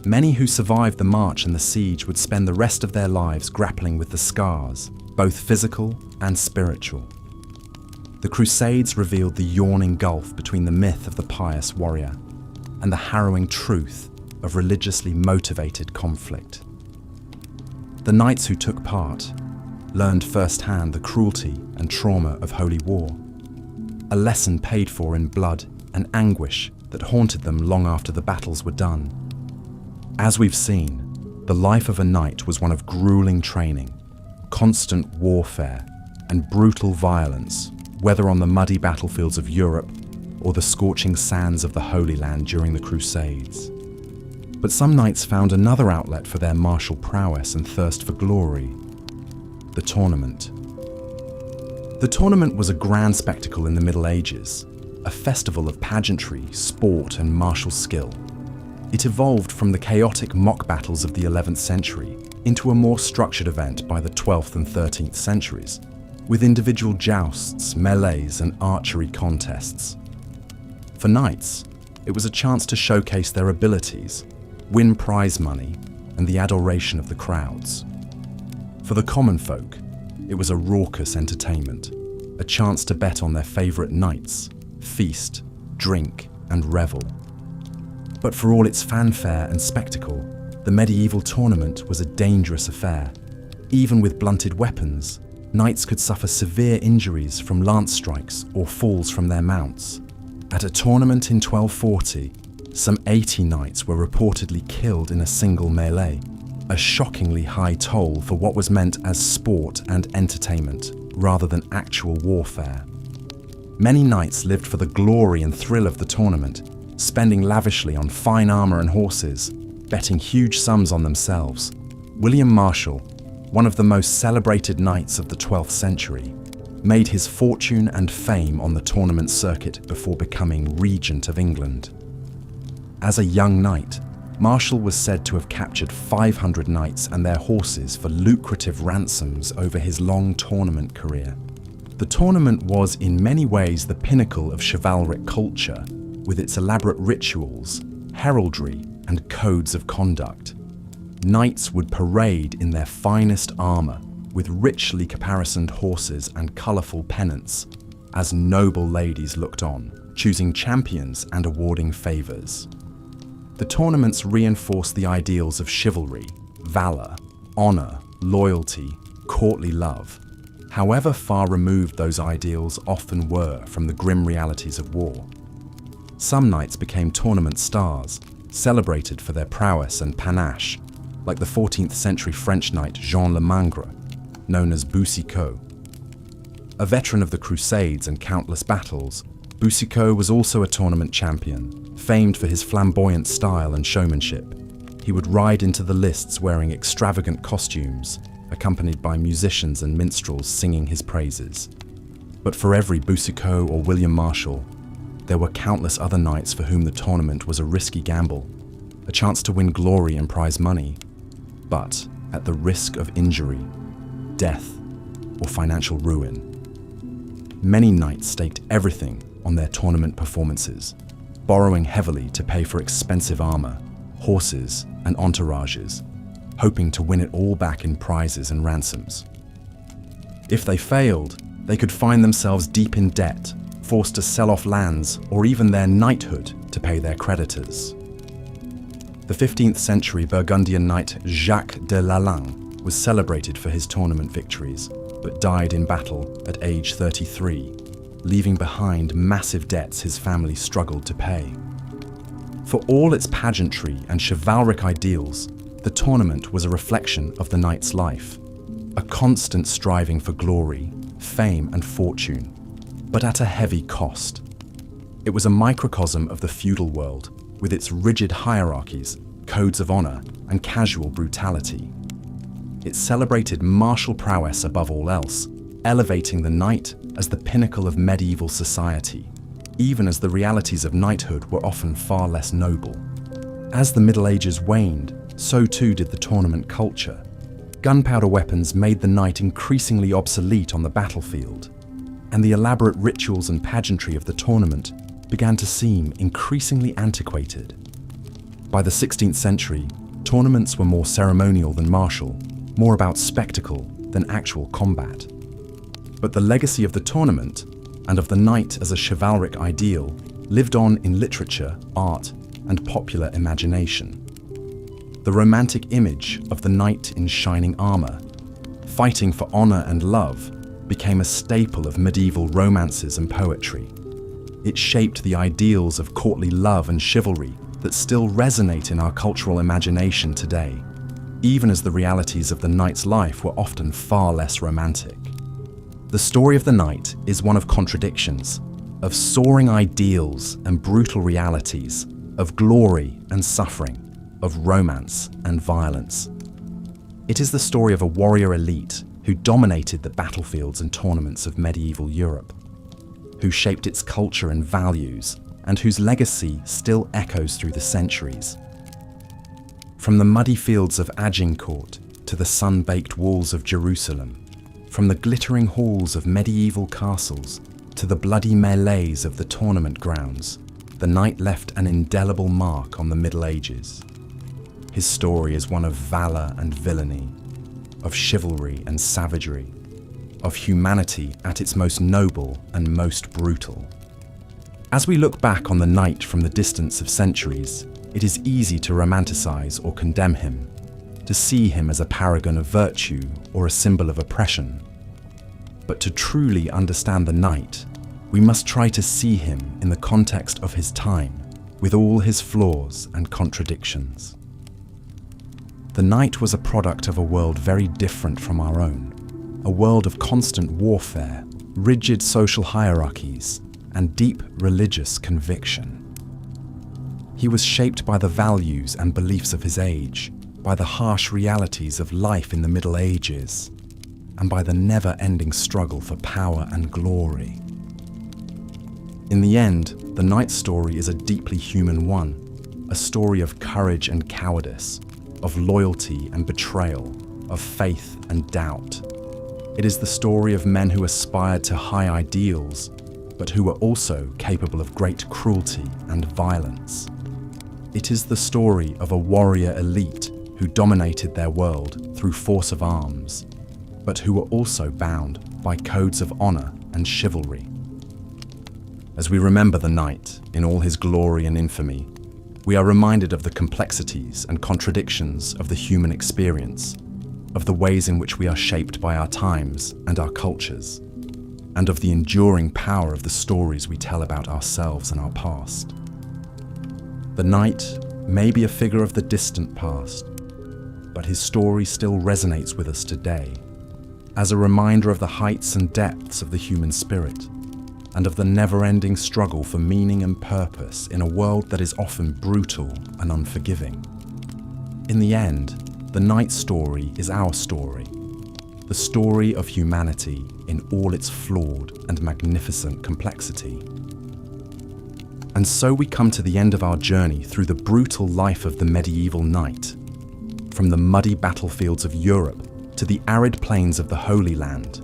Many who survived the march and the siege would spend the rest of their lives grappling with the scars, both physical and spiritual. The Crusades revealed the yawning gulf between the myth of the pious warrior and the harrowing truth of religiously motivated conflict. The knights who took part learned firsthand the cruelty and trauma of holy war, a lesson paid for in blood and anguish that haunted them long after the battles were done. As we've seen, the life of a knight was one of grueling training, constant warfare, and brutal violence, whether on the muddy battlefields of Europe or the scorching sands of the Holy Land during the Crusades. But some knights found another outlet for their martial prowess and thirst for glory: the tournament. The tournament was a grand spectacle in the Middle Ages, a festival of pageantry, sport, and martial skill. It evolved from the chaotic mock battles of the 11th century into a more structured event by the 12th and 13th centuries, with individual jousts, melees, and archery contests. For knights, it was a chance to showcase their abilities, win prize money, and the adoration of the crowds. For the common folk, it was a raucous entertainment, a chance to bet on their favourite knights, feast, drink, and revel. But for all its fanfare and spectacle, the medieval tournament was a dangerous affair. Even with blunted weapons, knights could suffer severe injuries from lance strikes or falls from their mounts. At a tournament in 1240, some 80 knights were reportedly killed in a single melee, a shockingly high toll for what was meant as sport and entertainment, rather than actual warfare. Many knights lived for the glory and thrill of the tournament, spending lavishly on fine armour and horses, betting huge sums on themselves. William Marshal, one of the most celebrated knights of the 12th century, made his fortune and fame on the tournament circuit before becoming Regent of England. As a young knight, Marshal was said to have captured 500 knights and their horses for lucrative ransoms over his long tournament career. The tournament was in many ways the pinnacle of chivalric culture, with its elaborate rituals, heraldry, and codes of conduct. Knights would parade in their finest armour, with richly caparisoned horses and colourful pennants, as noble ladies looked on, choosing champions and awarding favours. The tournaments reinforced the ideals of chivalry, valour, honour, loyalty, courtly love. However far removed those ideals often were from the grim realities of war. Some knights became tournament stars, celebrated for their prowess and panache, like the 14th century French knight Jean Le Mangre, known as 𝐒𝐥𝐞𝐞𝐞. A veteran of the Crusades and countless battles, 𝐒𝐥𝐞𝐞𝐞 was also a tournament champion, famed for his flamboyant style and showmanship. He would ride into the lists wearing extravagant costumes, accompanied by musicians and minstrels singing his praises. But for every 𝐒𝐥𝐞𝐞 or William Marshal, there were countless other knights for whom the tournament was a risky gamble, a chance to win glory and prize money, but at the risk of injury, death, or financial ruin. Many knights staked everything on their tournament performances, borrowing heavily to pay for expensive armour, horses, and entourages, hoping to win it all back in prizes and ransoms. If they failed, they could find themselves deep in debt, forced to sell off lands or even their knighthood to pay their creditors. The 15th century Burgundian knight Jacques de Lalaing was celebrated for his tournament victories, but died in battle at age 33, leaving behind massive debts his family struggled to pay. For all its pageantry and chivalric ideals, the tournament was a reflection of the knight's life, a constant striving for glory, fame, and fortune, but at a heavy cost. It was a microcosm of the feudal world, with its rigid hierarchies, codes of honour, and casual brutality. It celebrated martial prowess above all else, elevating the knight as the pinnacle of medieval society, even as the realities of knighthood were often far less noble. As the Middle Ages waned, so too did the tournament culture. Gunpowder weapons made the knight increasingly obsolete on the battlefield, and the elaborate rituals and pageantry of the tournament began to seem increasingly antiquated. By the 16th century, tournaments were more ceremonial than martial, more about spectacle than actual combat. But the legacy of the tournament, and of the knight as a chivalric ideal, lived on in literature, art, and popular imagination. The romantic image of the knight in shining armor, fighting for honor and love, became a staple of medieval romances and poetry. It shaped the ideals of courtly love and chivalry that still resonate in our cultural imagination today, even as the realities of the knight's life were often far less romantic. The story of the knight is one of contradictions, of soaring ideals and brutal realities, of glory and suffering, of romance and violence. It is the story of a warrior elite who dominated the battlefields and tournaments of medieval Europe, who shaped its culture and values, and whose legacy still echoes through the centuries. From the muddy fields of Agincourt to the sun-baked walls of Jerusalem, from the glittering halls of medieval castles to the bloody melees of the tournament grounds, the knight left an indelible mark on the Middle Ages. His story is one of valor and villainy, of chivalry and savagery, of humanity at its most noble and most brutal. As we look back on the knight from the distance of centuries, it is easy to romanticize or condemn him, to see him as a paragon of virtue or a symbol of oppression. But to truly understand the knight, we must try to see him in the context of his time, with all his flaws and contradictions. The knight was a product of a world very different from our own, a world of constant warfare, rigid social hierarchies, and deep religious conviction. He was shaped by the values and beliefs of his age, by the harsh realities of life in the Middle Ages, and by the never-ending struggle for power and glory. In the end, the knight's story is a deeply human one, a story of courage and cowardice, of loyalty and betrayal, of faith and doubt. It is the story of men who aspired to high ideals, but who were also capable of great cruelty and violence. It is the story of a warrior elite who dominated their world through force of arms, but who were also bound by codes of honor and chivalry. As we remember the knight in all his glory and infamy, we are reminded of the complexities and contradictions of the human experience, of the ways in which we are shaped by our times and our cultures, and of the enduring power of the stories we tell about ourselves and our past. The knight may be a figure of the distant past, but his story still resonates with us today, as a reminder of the heights and depths of the human spirit, and of the never-ending struggle for meaning and purpose in a world that is often brutal and unforgiving. In the end, the knight's story is our story, the story of humanity in all its flawed and magnificent complexity. And so we come to the end of our journey through the brutal life of the medieval knight, from the muddy battlefields of Europe to the arid plains of the Holy Land,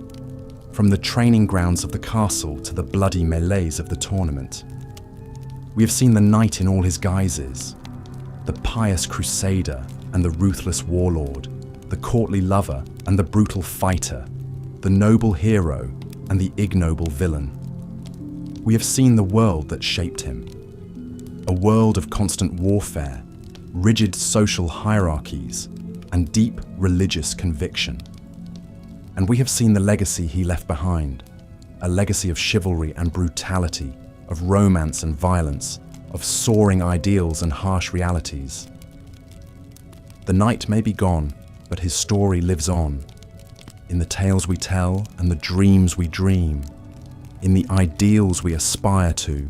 from the training grounds of the castle to the bloody melees of the tournament. We have seen the knight in all his guises, the pious crusader and the ruthless warlord, the courtly lover and the brutal fighter, the noble hero and the ignoble villain. We have seen the world that shaped him, a world of constant warfare, rigid social hierarchies, and deep religious conviction. And we have seen the legacy he left behind, a legacy of chivalry and brutality, of romance and violence, of soaring ideals and harsh realities. The knight may be gone, but his story lives on, in the tales we tell and the dreams we dream, in the ideals we aspire to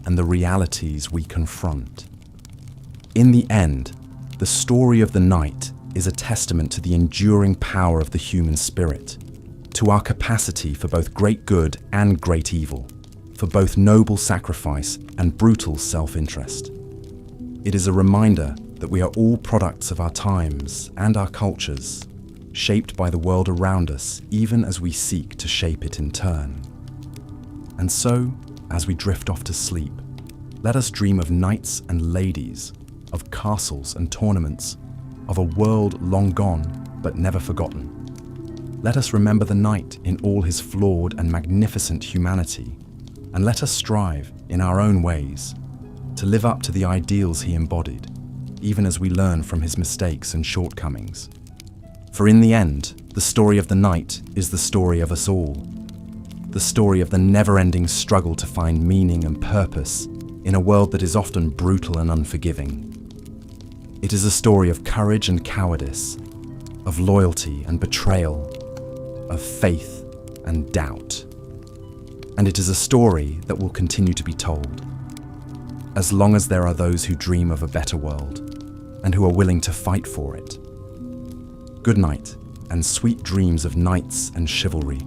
and the realities we confront. In the end, the story of the knight is a testament to the enduring power of the human spirit, to our capacity for both great good and great evil, for both noble sacrifice and brutal self-interest. It is a reminder that we are all products of our times and our cultures, shaped by the world around us even as we seek to shape it in turn. And so, as we drift off to sleep, let us dream of knights and ladies, of castles and tournaments, of a world long gone but never forgotten. Let us remember the knight in all his flawed and magnificent humanity, and let us strive, in our own ways, to live up to the ideals he embodied, even as we learn from his mistakes and shortcomings. For in the end, the story of the knight is the story of us all. The story of the never-ending struggle to find meaning and purpose in a world that is often brutal and unforgiving. It is a story of courage and cowardice, of loyalty and betrayal, of faith and doubt. And it is a story that will continue to be told, as long as there are those who dream of a better world and who are willing to fight for it. Good night, and sweet dreams of knights and chivalry,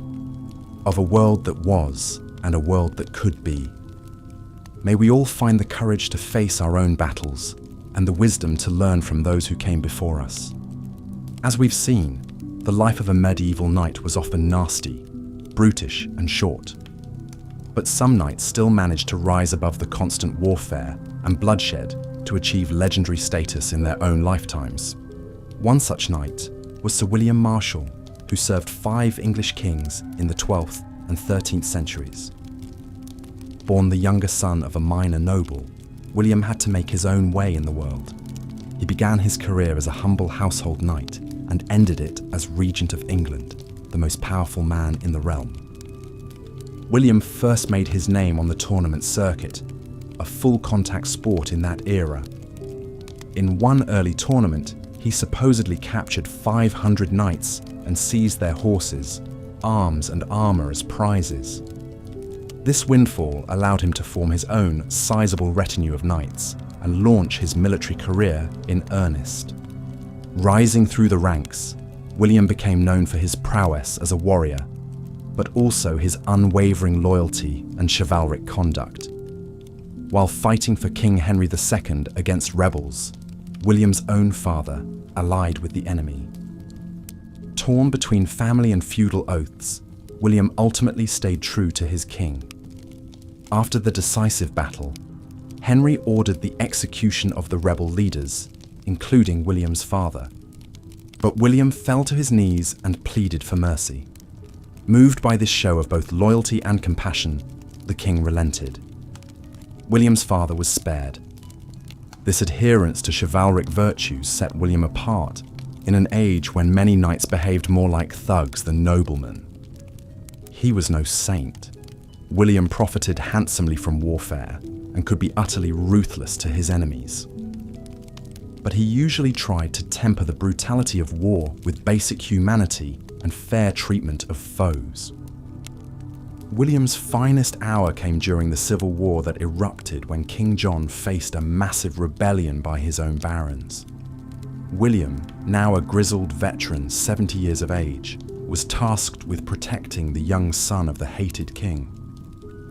of a world that was and a world that could be. May we all find the courage to face our own battles and the wisdom to learn from those who came before us. As we've seen, the life of a medieval knight was often nasty, brutish and short. But some knights still managed to rise above the constant warfare and bloodshed to achieve legendary status in their own lifetimes. One such knight was Sir William Marshal, who served 5 English kings in the 12th and 13th centuries. Born the younger son of a minor noble, William had to make his own way in the world. He began his career as a humble household knight and ended it as Regent of England, the most powerful man in the realm. William first made his name on the tournament circuit, a full-contact sport in that era. In one early tournament, he supposedly captured 500 knights and seized their horses, arms and armor as prizes. This windfall allowed him to form his own sizable retinue of knights and launch his military career in earnest. Rising through the ranks, William became known for his prowess as a warrior, but also his unwavering loyalty and chivalric conduct. While fighting for King Henry II against rebels, William's own father allied with the enemy. Torn between family and feudal oaths, William ultimately stayed true to his king. After the decisive battle, Henry ordered the execution of the rebel leaders, including William's father. But William fell to his knees and pleaded for mercy. Moved by this show of both loyalty and compassion, the king relented. William's father was spared. This adherence to chivalric virtues set William apart in an age when many knights behaved more like thugs than noblemen. He was no saint. William profited handsomely from warfare and could be utterly ruthless to his enemies. But he usually tried to temper the brutality of war with basic humanity and fair treatment of foes. William's finest hour came during the civil war that erupted when King John faced a massive rebellion by his own barons. William, now a grizzled veteran 70 years of age, was tasked with protecting the young son of the hated king.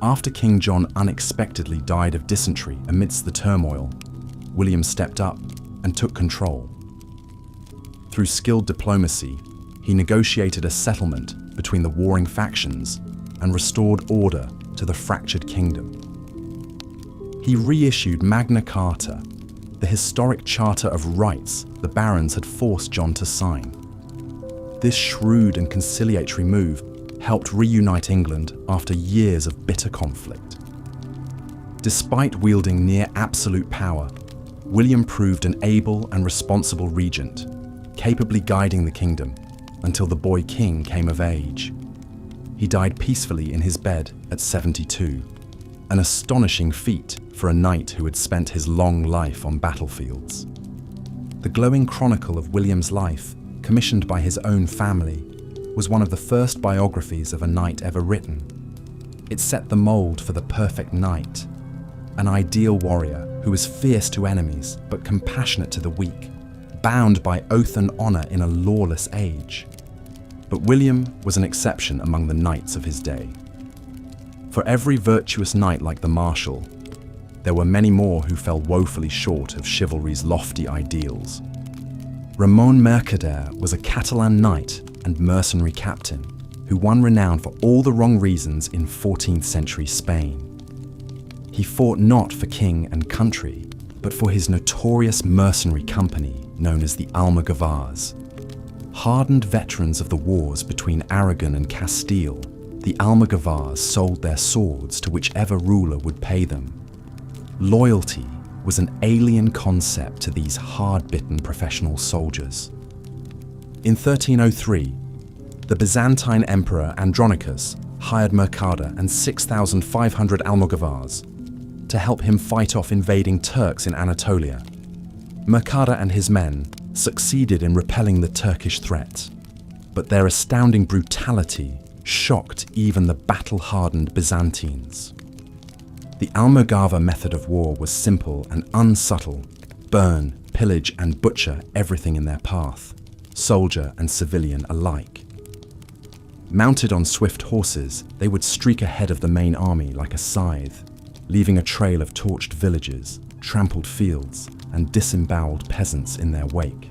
After King John unexpectedly died of dysentery amidst the turmoil, William stepped up and took control. Through skilled diplomacy, he negotiated a settlement between the warring factions and restored order to the fractured kingdom. He reissued Magna Carta, the historic charter of rights the barons had forced John to sign. This shrewd and conciliatory move helped reunite England after years of bitter conflict. Despite wielding near absolute power, William proved an able and responsible regent, capably guiding the kingdom until the boy king came of age. He died peacefully in his bed at 72, an astonishing feat for a knight who had spent his long life on battlefields. The glowing chronicle of William's life, commissioned by his own family, was one of the first biographies of a knight ever written. It set the mold for the perfect knight, an ideal warrior who was fierce to enemies but compassionate to the weak, bound by oath and honor in a lawless age. But William was an exception among the knights of his day. For every virtuous knight like the Marshal, there were many more who fell woefully short of chivalry's lofty ideals. Ramon Mercader was a Catalan knight and mercenary captain who won renown for all the wrong reasons in 14th century Spain. He fought not for king and country, but for his notorious mercenary company known as the Almogovars. Hardened veterans of the wars between Aragon and Castile, the Almogovars sold their swords to whichever ruler would pay them. Loyalty was an alien concept to these hard-bitten professional soldiers. In 1303, the Byzantine Emperor Andronicus hired Mercader and 6,500 Almogavars to help him fight off invading Turks in Anatolia. Mercader and his men succeeded in repelling the Turkish threat, but their astounding brutality shocked even the battle-hardened Byzantines. The Almogava method of war was simple and unsubtle: burn, pillage, and butcher everything in their path, soldier and civilian alike. Mounted on swift horses, they would streak ahead of the main army like a scythe, leaving a trail of torched villages, trampled fields, and disemboweled peasants in their wake.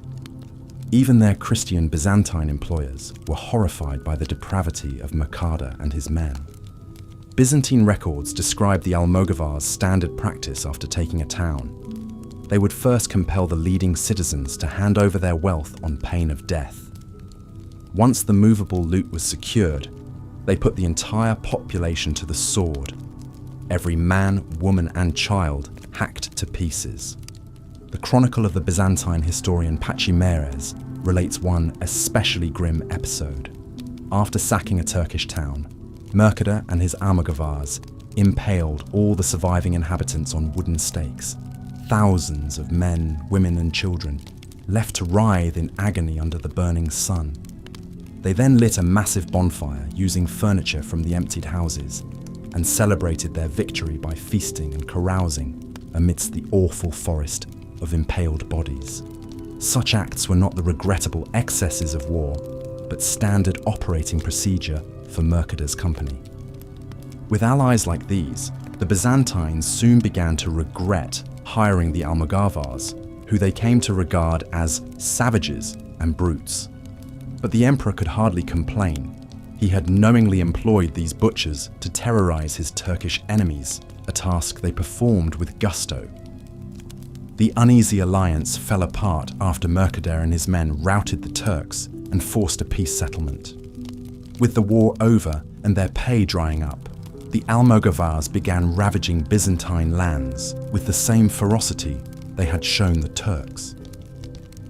Even their Christian Byzantine employers were horrified by the depravity of Mercader and his men. Byzantine records describe the Almogavars' standard practice after taking a town. They would first compel the leading citizens to hand over their wealth on pain of death. Once the movable loot was secured, they put the entire population to the sword. Every man, woman, and child hacked to pieces. The chronicle of the Byzantine historian Pachymeres relates one especially grim episode. After sacking a Turkish town, Mercader and his Almogavars impaled all the surviving inhabitants on wooden stakes. Thousands of men, women, and children left to writhe in agony under the burning sun. They then lit a massive bonfire using furniture from the emptied houses and celebrated their victory by feasting and carousing amidst the awful forest of impaled bodies. Such acts were not the regrettable excesses of war, but standard operating procedure for Mercader's company. With allies like these, the Byzantines soon began to regret hiring the Almogavars, who they came to regard as savages and brutes. But the emperor could hardly complain. He had knowingly employed these butchers to terrorize his Turkish enemies, a task they performed with gusto. The uneasy alliance fell apart after Mercader and his men routed the Turks and forced a peace settlement. With the war over and their pay drying up, the Almogavars began ravaging Byzantine lands with the same ferocity they had shown the Turks.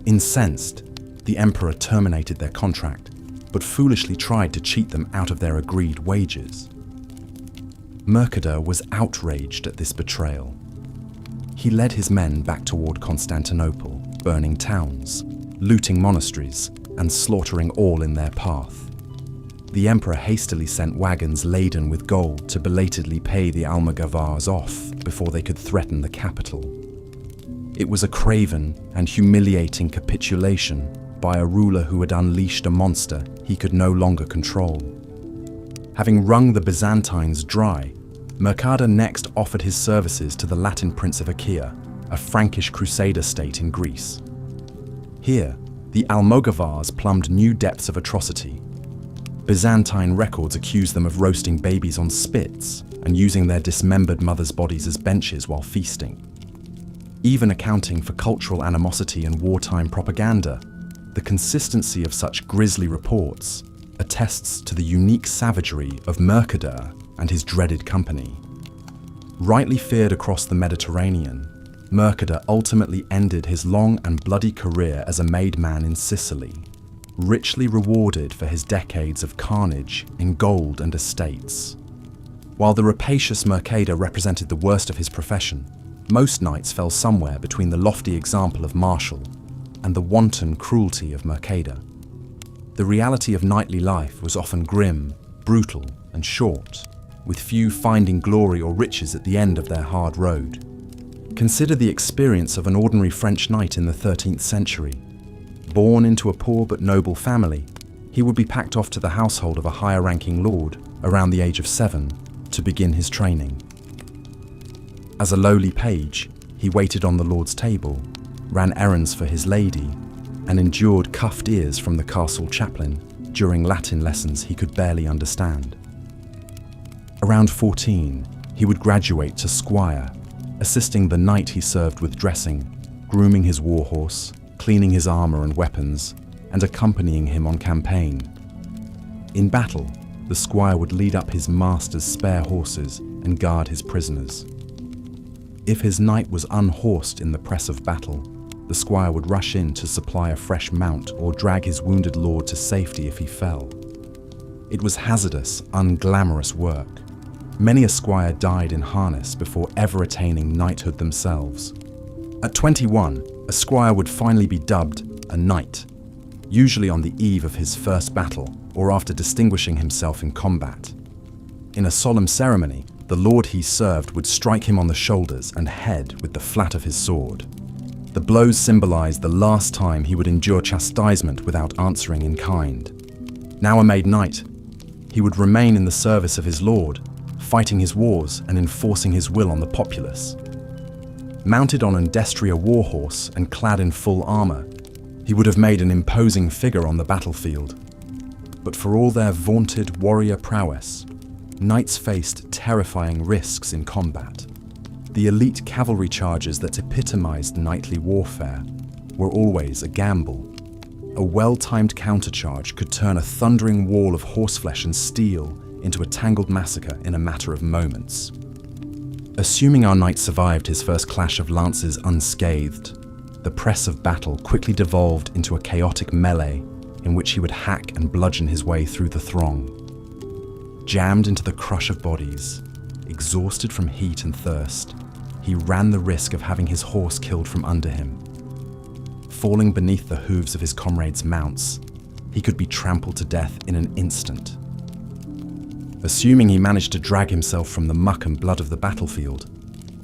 Incensed, the emperor terminated their contract, but foolishly tried to cheat them out of their agreed wages. Mercader was outraged at this betrayal. He led his men back toward Constantinople, burning towns, looting monasteries, and slaughtering all in their path. The emperor hastily sent wagons laden with gold to belatedly pay the Almogavars off before they could threaten the capital. It was a craven and humiliating capitulation by a ruler who had unleashed a monster he could no longer control. Having wrung the Byzantines dry, Mercader next offered his services to the Latin Prince of Achaia, a Frankish crusader state in Greece. Here, the Almogavars plumbed new depths of atrocity. Byzantine records accuse them of roasting babies on spits and using their dismembered mothers' bodies as benches while feasting. Even accounting for cultural animosity and wartime propaganda, the consistency of such grisly reports attests to the unique savagery of Mercader and his dreaded company. Rightly feared across the Mediterranean, Mercader ultimately ended his long and bloody career as a made man in Sicily, richly rewarded for his decades of carnage in gold and estates. While the rapacious Mercader represented the worst of his profession, most knights fell somewhere between the lofty example of Martial and the wanton cruelty of Mercader. The reality of knightly life was often grim, brutal, and short, with few finding glory or riches at the end of their hard road. Consider the experience of an ordinary French knight in the 13th century. Born into a poor but noble family, he would be packed off to the household of a higher-ranking lord around the age of 7 to begin his training. As a lowly page, he waited on the lord's table, ran errands for his lady, and endured cuffed ears from the castle chaplain during Latin lessons he could barely understand. Around 14, he would graduate to squire, assisting the knight he served with dressing, grooming his warhorse, cleaning his armor and weapons, and accompanying him on campaign. In battle, the squire would lead up his master's spare horses and guard his prisoners. If his knight was unhorsed in the press of battle, the squire would rush in to supply a fresh mount or drag his wounded lord to safety if he fell. It was hazardous, unglamorous work. Many a squire died in harness before ever attaining knighthood themselves. At 21, a squire would finally be dubbed a knight, usually on the eve of his first battle or after distinguishing himself in combat. In a solemn ceremony, the lord he served would strike him on the shoulders and head with the flat of his sword. The blows symbolized the last time he would endure chastisement without answering in kind. Now a made knight, he would remain in the service of his lord, fighting his wars and enforcing his will on the populace. Mounted on an destrier warhorse and clad in full armor, he would have made an imposing figure on the battlefield. But for all their vaunted warrior prowess, knights faced terrifying risks in combat. The elite cavalry charges that epitomized knightly warfare were always a gamble. A well-timed countercharge could turn a thundering wall of horseflesh and steel into a tangled massacre in a matter of moments. Assuming our knight survived his first clash of lances unscathed, the press of battle quickly devolved into a chaotic melee in which he would hack and bludgeon his way through the throng. Jammed into the crush of bodies, exhausted from heat and thirst, he ran the risk of having his horse killed from under him. Falling beneath the hooves of his comrades' mounts, he could be trampled to death in an instant. Assuming he managed to drag himself from the muck and blood of the battlefield,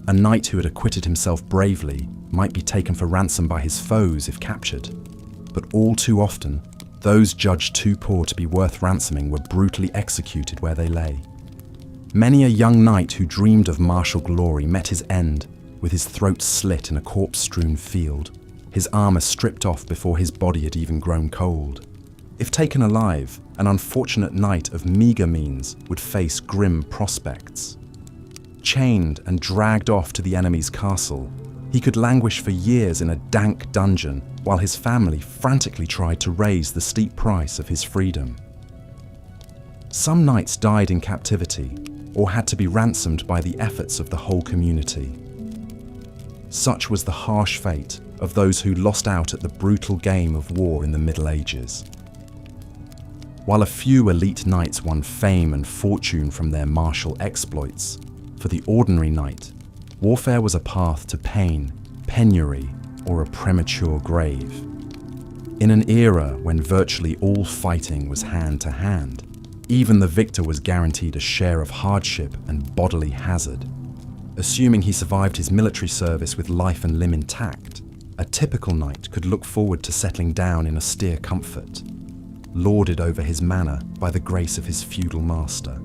a knight who had acquitted himself bravely might be taken for ransom by his foes if captured. But all too often, those judged too poor to be worth ransoming were brutally executed where they lay. Many a young knight who dreamed of martial glory met his end with his throat slit in a corpse-strewn field, his armor stripped off before his body had even grown cold. If taken alive, an unfortunate knight of meager means would face grim prospects. Chained and dragged off to the enemy's castle, he could languish for years in a dank dungeon while his family frantically tried to raise the steep price of his freedom. Some knights died in captivity or had to be ransomed by the efforts of the whole community. Such was the harsh fate of those who lost out at the brutal game of war in the Middle Ages. While a few elite knights won fame and fortune from their martial exploits, for the ordinary knight, warfare was a path to pain, penury, or a premature grave. In an era when virtually all fighting was hand-to-hand, even the victor was guaranteed a share of hardship and bodily hazard. Assuming he survived his military service with life and limb intact, a typical knight could look forward to settling down in austere comfort, lorded over his manor by the grace of his feudal master.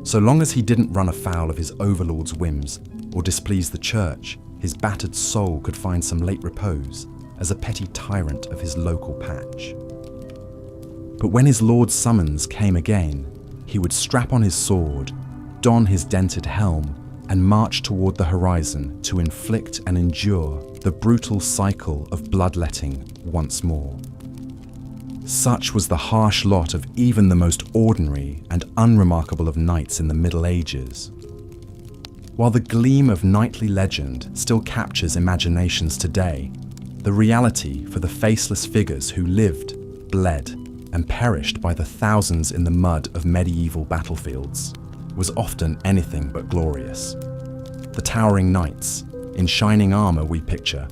So long as he didn't run afoul of his overlord's whims or displease the church, his battered soul could find some late repose as a petty tyrant of his local patch. But when his lord's summons came again, he would strap on his sword, don his dented helm, and march toward the horizon to inflict and endure the brutal cycle of bloodletting once more. Such was the harsh lot of even the most ordinary and unremarkable of knights in the Middle Ages. While the gleam of knightly legend still captures imaginations today, the reality for the faceless figures who lived, bled, and perished by the thousands in the mud of medieval battlefields was often anything but glorious. The towering knights, in shining armor we picture,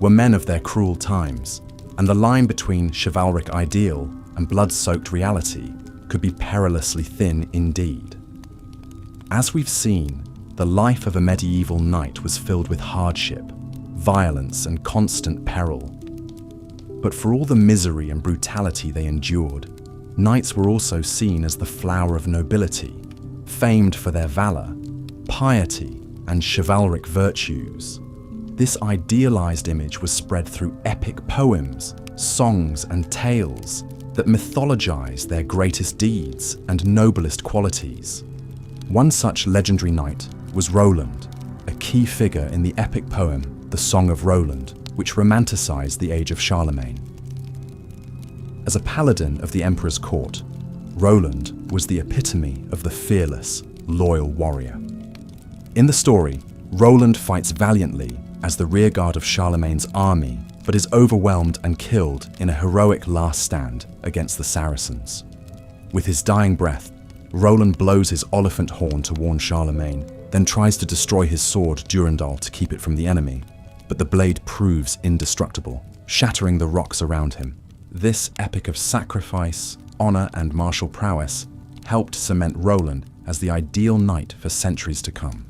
were men of their cruel times, and the line between chivalric ideal and blood-soaked reality could be perilously thin indeed. As we've seen, the life of a medieval knight was filled with hardship, violence, and constant peril. But for all the misery and brutality they endured, knights were also seen as the flower of nobility, famed for their valor, piety, and chivalric virtues. This idealized image was spread through epic poems, songs, and tales that mythologize their greatest deeds and noblest qualities. One such legendary knight was Roland, a key figure in the epic poem The Song of Roland, which romanticized the age of Charlemagne. As a paladin of the emperor's court, Roland was the epitome of the fearless, loyal warrior. In the story, Roland fights valiantly as the rearguard of Charlemagne's army, but is overwhelmed and killed in a heroic last stand against the Saracens. With his dying breath, Roland blows his oliphant horn to warn Charlemagne, then tries to destroy his sword Durandal to keep it from the enemy, but the blade proves indestructible, shattering the rocks around him. This epic of sacrifice, honor, and martial prowess helped cement Roland as the ideal knight for centuries to come.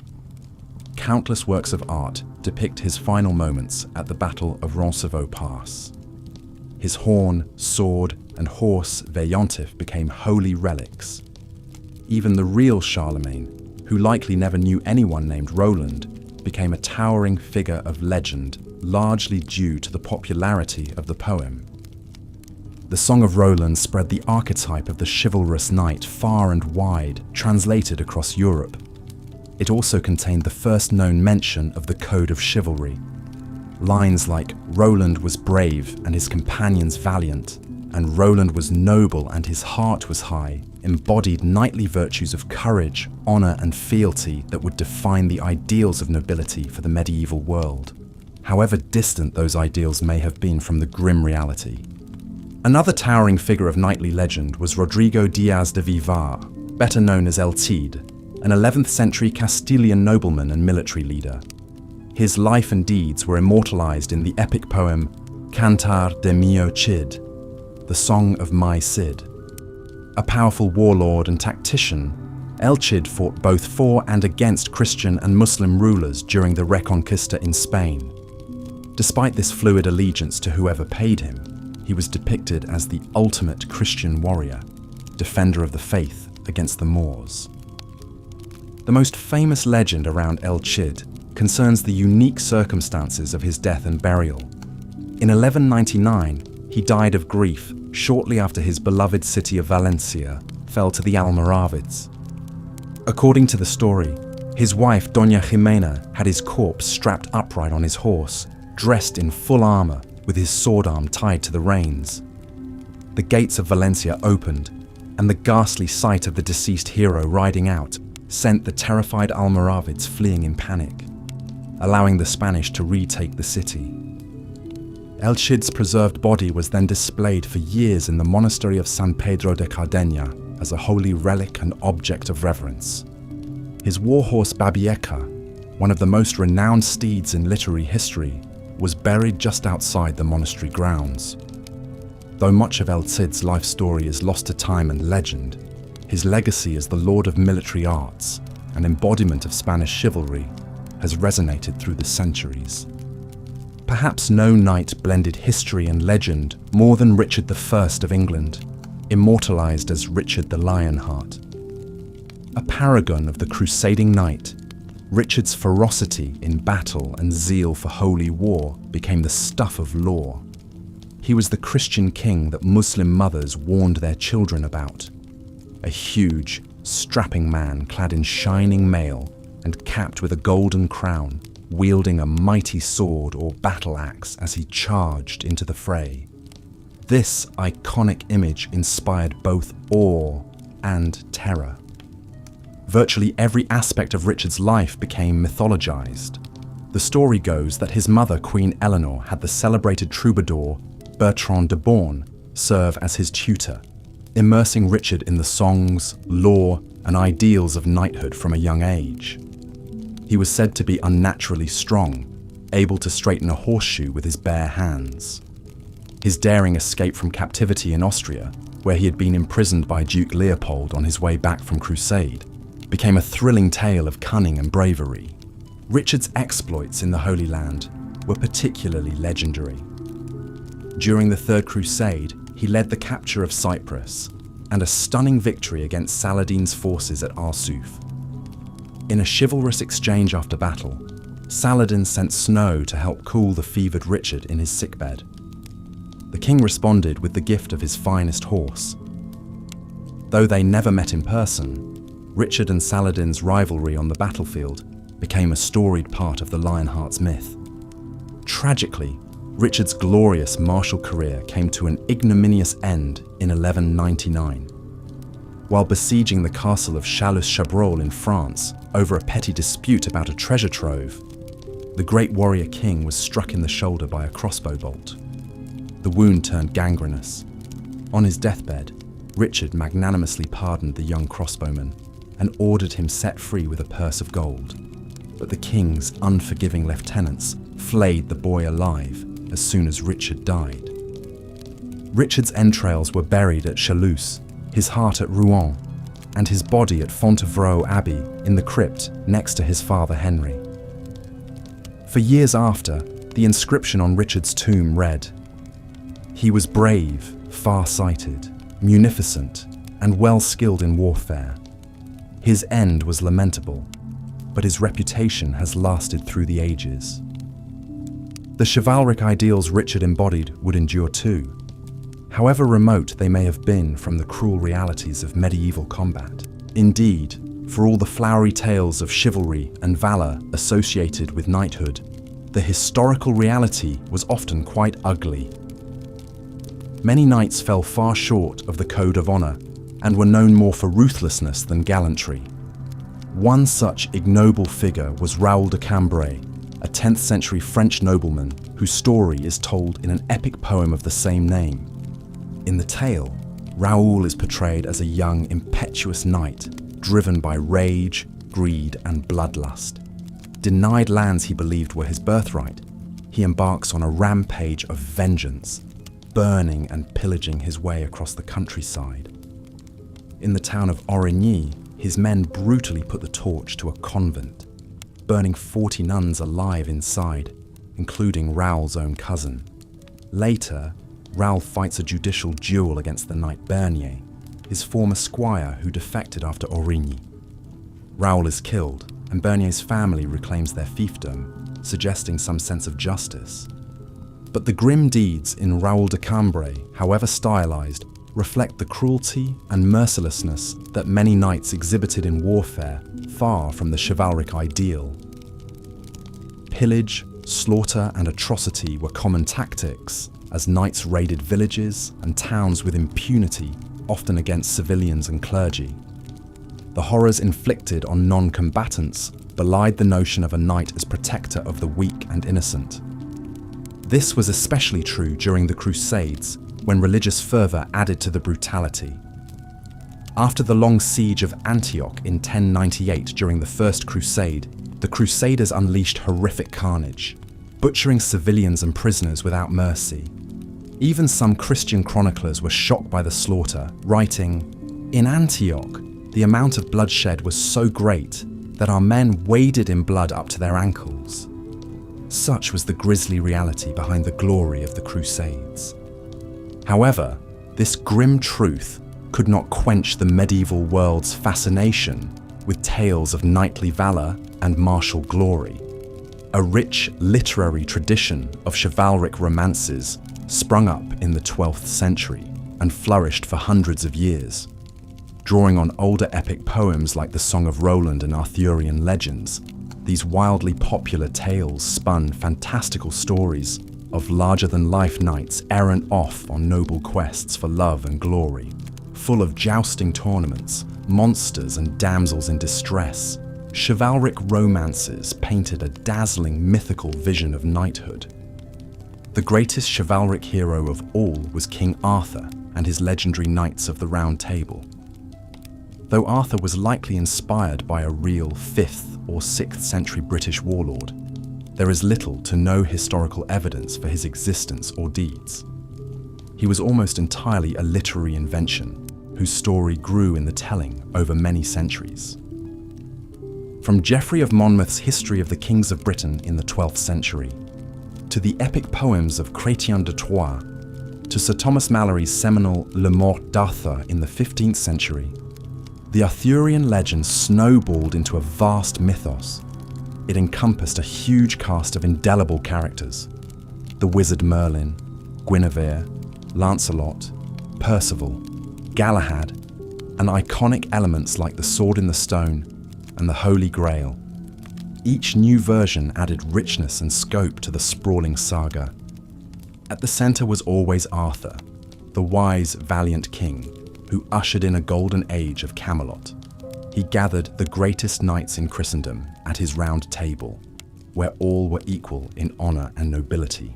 Countless works of art depict his final moments at the Battle of Roncevaux Pass. His horn, sword, and horse Veillantif became holy relics. Even the real Charlemagne, who likely never knew anyone named Roland, became a towering figure of legend, largely due to the popularity of the poem. The Song of Roland spread the archetype of the chivalrous knight far and wide, translated across Europe. It also contained the first known mention of the code of chivalry. Lines like "Roland was brave and his companions valiant," and "Roland was noble and his heart was high," embodied knightly virtues of courage, honor, and fealty that would define the ideals of nobility for the medieval world, however distant those ideals may have been from the grim reality. Another towering figure of knightly legend was Rodrigo Diaz de Vivar, better known as El Cid, an 11th century Castilian nobleman and military leader. His life and deeds were immortalized in the epic poem Cantar de Mio Cid, the Song of My Cid. A powerful warlord and tactician, El Cid fought both for and against Christian and Muslim rulers during the Reconquista in Spain. Despite this fluid allegiance to whoever paid him, he was depicted as the ultimate Christian warrior, defender of the faith against the Moors. The most famous legend around El Cid concerns the unique circumstances of his death and burial. In 1199, he died of grief shortly after his beloved city of Valencia fell to the Almoravids. According to the story, his wife Doña Ximena had his corpse strapped upright on his horse, dressed in full armor, with his sword arm tied to the reins. The gates of Valencia opened, and the ghastly sight of the deceased hero riding out sent the terrified Almoravids fleeing in panic, allowing the Spanish to retake the city. El Cid's preserved body was then displayed for years in the monastery of San Pedro de Cardeña as a holy relic and object of reverence. His warhorse Babieca, one of the most renowned steeds in literary history, was buried just outside the monastery grounds. Though much of El Cid's life story is lost to time and legend, his legacy as the lord of military arts, an embodiment of Spanish chivalry, has resonated through the centuries. Perhaps no knight blended history and legend more than Richard I of England, immortalized as Richard the Lionheart. A paragon of the crusading knight, Richard's ferocity in battle and zeal for holy war became the stuff of law. He was the Christian king that Muslim mothers warned their children about. A huge, strapping man clad in shining mail and capped with a golden crown, wielding a mighty sword or battle axe as he charged into the fray. This iconic image inspired both awe and terror. Virtually every aspect of Richard's life became mythologized. The story goes that his mother, Queen Eleanor, had the celebrated troubadour Bertrand de Born serve as his tutor, immersing Richard in the songs, lore, and ideals of knighthood from a young age. He was said to be unnaturally strong, able to straighten a horseshoe with his bare hands. His daring escape from captivity in Austria, where he had been imprisoned by Duke Leopold on his way back from crusade, became a thrilling tale of cunning and bravery. Richard's exploits in the Holy Land were particularly legendary. During the Third Crusade, he led the capture of Cyprus and a stunning victory against Saladin's forces at Arsuf. In a chivalrous exchange after battle, Saladin sent snow to help cool the fevered Richard in his sickbed. The king responded with the gift of his finest horse. Though they never met in person, Richard and Saladin's rivalry on the battlefield became a storied part of the Lionheart's myth. Tragically, Richard's glorious martial career came to an ignominious end in 1199. while besieging the castle of Chalus-Chabrol in France over a petty dispute about a treasure trove, the great warrior king was struck in the shoulder by a crossbow bolt. The wound turned gangrenous. On his deathbed, Richard magnanimously pardoned the young crossbowman and ordered him set free with a purse of gold. But the king's unforgiving lieutenants flayed the boy alive as soon as Richard died. Richard's entrails were buried at Chalus, his heart at Rouen, and his body at Fontevraud Abbey in the crypt next to his father Henry. For years after, the inscription on Richard's tomb read, "He was brave, far-sighted, munificent, and well-skilled in warfare. His end was lamentable, but his reputation has lasted through the ages." The chivalric ideals Richard embodied would endure too, however remote they may have been from the cruel realities of medieval combat. Indeed, for all the flowery tales of chivalry and valor associated with knighthood, the historical reality was often quite ugly. Many knights fell far short of the code of honor and were known more for ruthlessness than gallantry. One such ignoble figure was Raoul de Cambrai, a 10th century French nobleman whose story is told in an epic poem of the same name. In the tale, Raoul is portrayed as a young, impetuous knight, driven by rage, greed, and bloodlust. Denied lands he believed were his birthright, he embarks on a rampage of vengeance, burning and pillaging his way across the countryside. In the town of Origny, his men brutally put the torch to a convent, burning 40 nuns alive inside, including Raoul's own cousin. Later, Raoul fights a judicial duel against the knight Bernier, his former squire who defected after Origny. Raoul is killed, and Bernier's family reclaims their fiefdom, suggesting some sense of justice. But the grim deeds in Raoul de Cambrai, however stylized, reflect the cruelty and mercilessness that many knights exhibited in warfare, far from the chivalric ideal. Pillage, slaughter, and atrocity were common tactics, as knights raided villages and towns with impunity, often against civilians and clergy. The horrors inflicted on non-combatants belied the notion of a knight as protector of the weak and innocent. This was especially true during the Crusades, when religious fervour added to the brutality. After the long siege of Antioch in 1098 during the First Crusade, the Crusaders unleashed horrific carnage, butchering civilians and prisoners without mercy. Even some Christian chroniclers were shocked by the slaughter, writing, "In Antioch, the amount of bloodshed was so great that our men waded in blood up to their ankles." Such was the grisly reality behind the glory of the Crusades. However, this grim truth could not quench the medieval world's fascination with tales of knightly valor and martial glory. A rich literary tradition of chivalric romances sprung up in the 12th century and flourished for hundreds of years. Drawing on older epic poems like the Song of Roland and Arthurian legends, these wildly popular tales spun fantastical stories of larger-than-life knights errant off on noble quests for love and glory. Full of jousting tournaments, monsters and damsels in distress, chivalric romances painted a dazzling mythical vision of knighthood. The greatest chivalric hero of all was King Arthur and his legendary Knights of the Round Table. Though Arthur was likely inspired by a real 5th or 6th century British warlord, there is little to no historical evidence for his existence or deeds. He was almost entirely a literary invention, whose story grew in the telling over many centuries. From Geoffrey of Monmouth's History of the Kings of Britain in the 12th century, to the epic poems of Chrétien de Troyes, to Sir Thomas Malory's seminal Le Morte d'Arthur in the 15th century, the Arthurian legend snowballed into a vast mythos. It encompassed a huge cast of indelible characters: the wizard Merlin, Guinevere, Lancelot, Percival, Galahad, and iconic elements like the Sword in the Stone and the Holy Grail. Each new version added richness and scope to the sprawling saga. At the center was always Arthur, the wise, valiant king, who ushered in a golden age of Camelot. He gathered the greatest knights in Christendom at his round table, where all were equal in honour and nobility.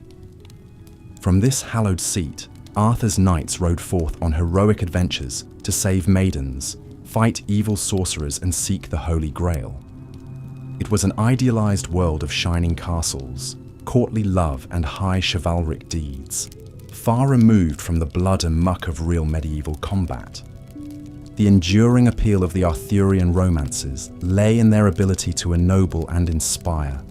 From this hallowed seat, Arthur's knights rode forth on heroic adventures to save maidens, fight evil sorcerers, and seek the Holy Grail. It was an idealized world of shining castles, courtly love, and high chivalric deeds, far removed from the blood and muck of real medieval combat. The enduring appeal of the Arthurian romances lay in their ability to ennoble and inspire.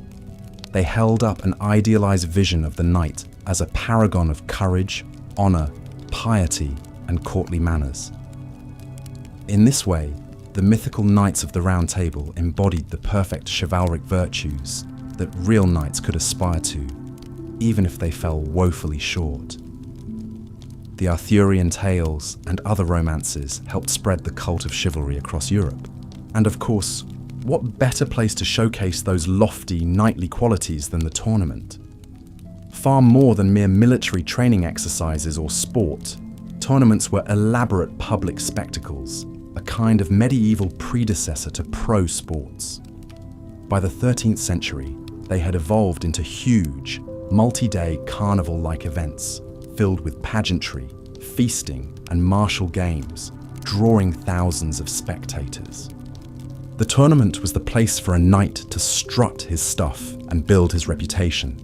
They held up an idealized vision of the knight as a paragon of courage, honor, piety, and courtly manners. In this way, the mythical knights of the Round Table embodied the perfect chivalric virtues that real knights could aspire to, even if they fell woefully short. The Arthurian tales and other romances helped spread the cult of chivalry across Europe. And of course, what better place to showcase those lofty knightly qualities than the tournament? Far more than mere military training exercises or sport, tournaments were elaborate public spectacles, a kind of medieval predecessor to pro sports. By the 13th century, they had evolved into huge, multi-day carnival-like events filled with pageantry, feasting, and martial games, drawing thousands of spectators. The tournament was the place for a knight to strut his stuff and build his reputation.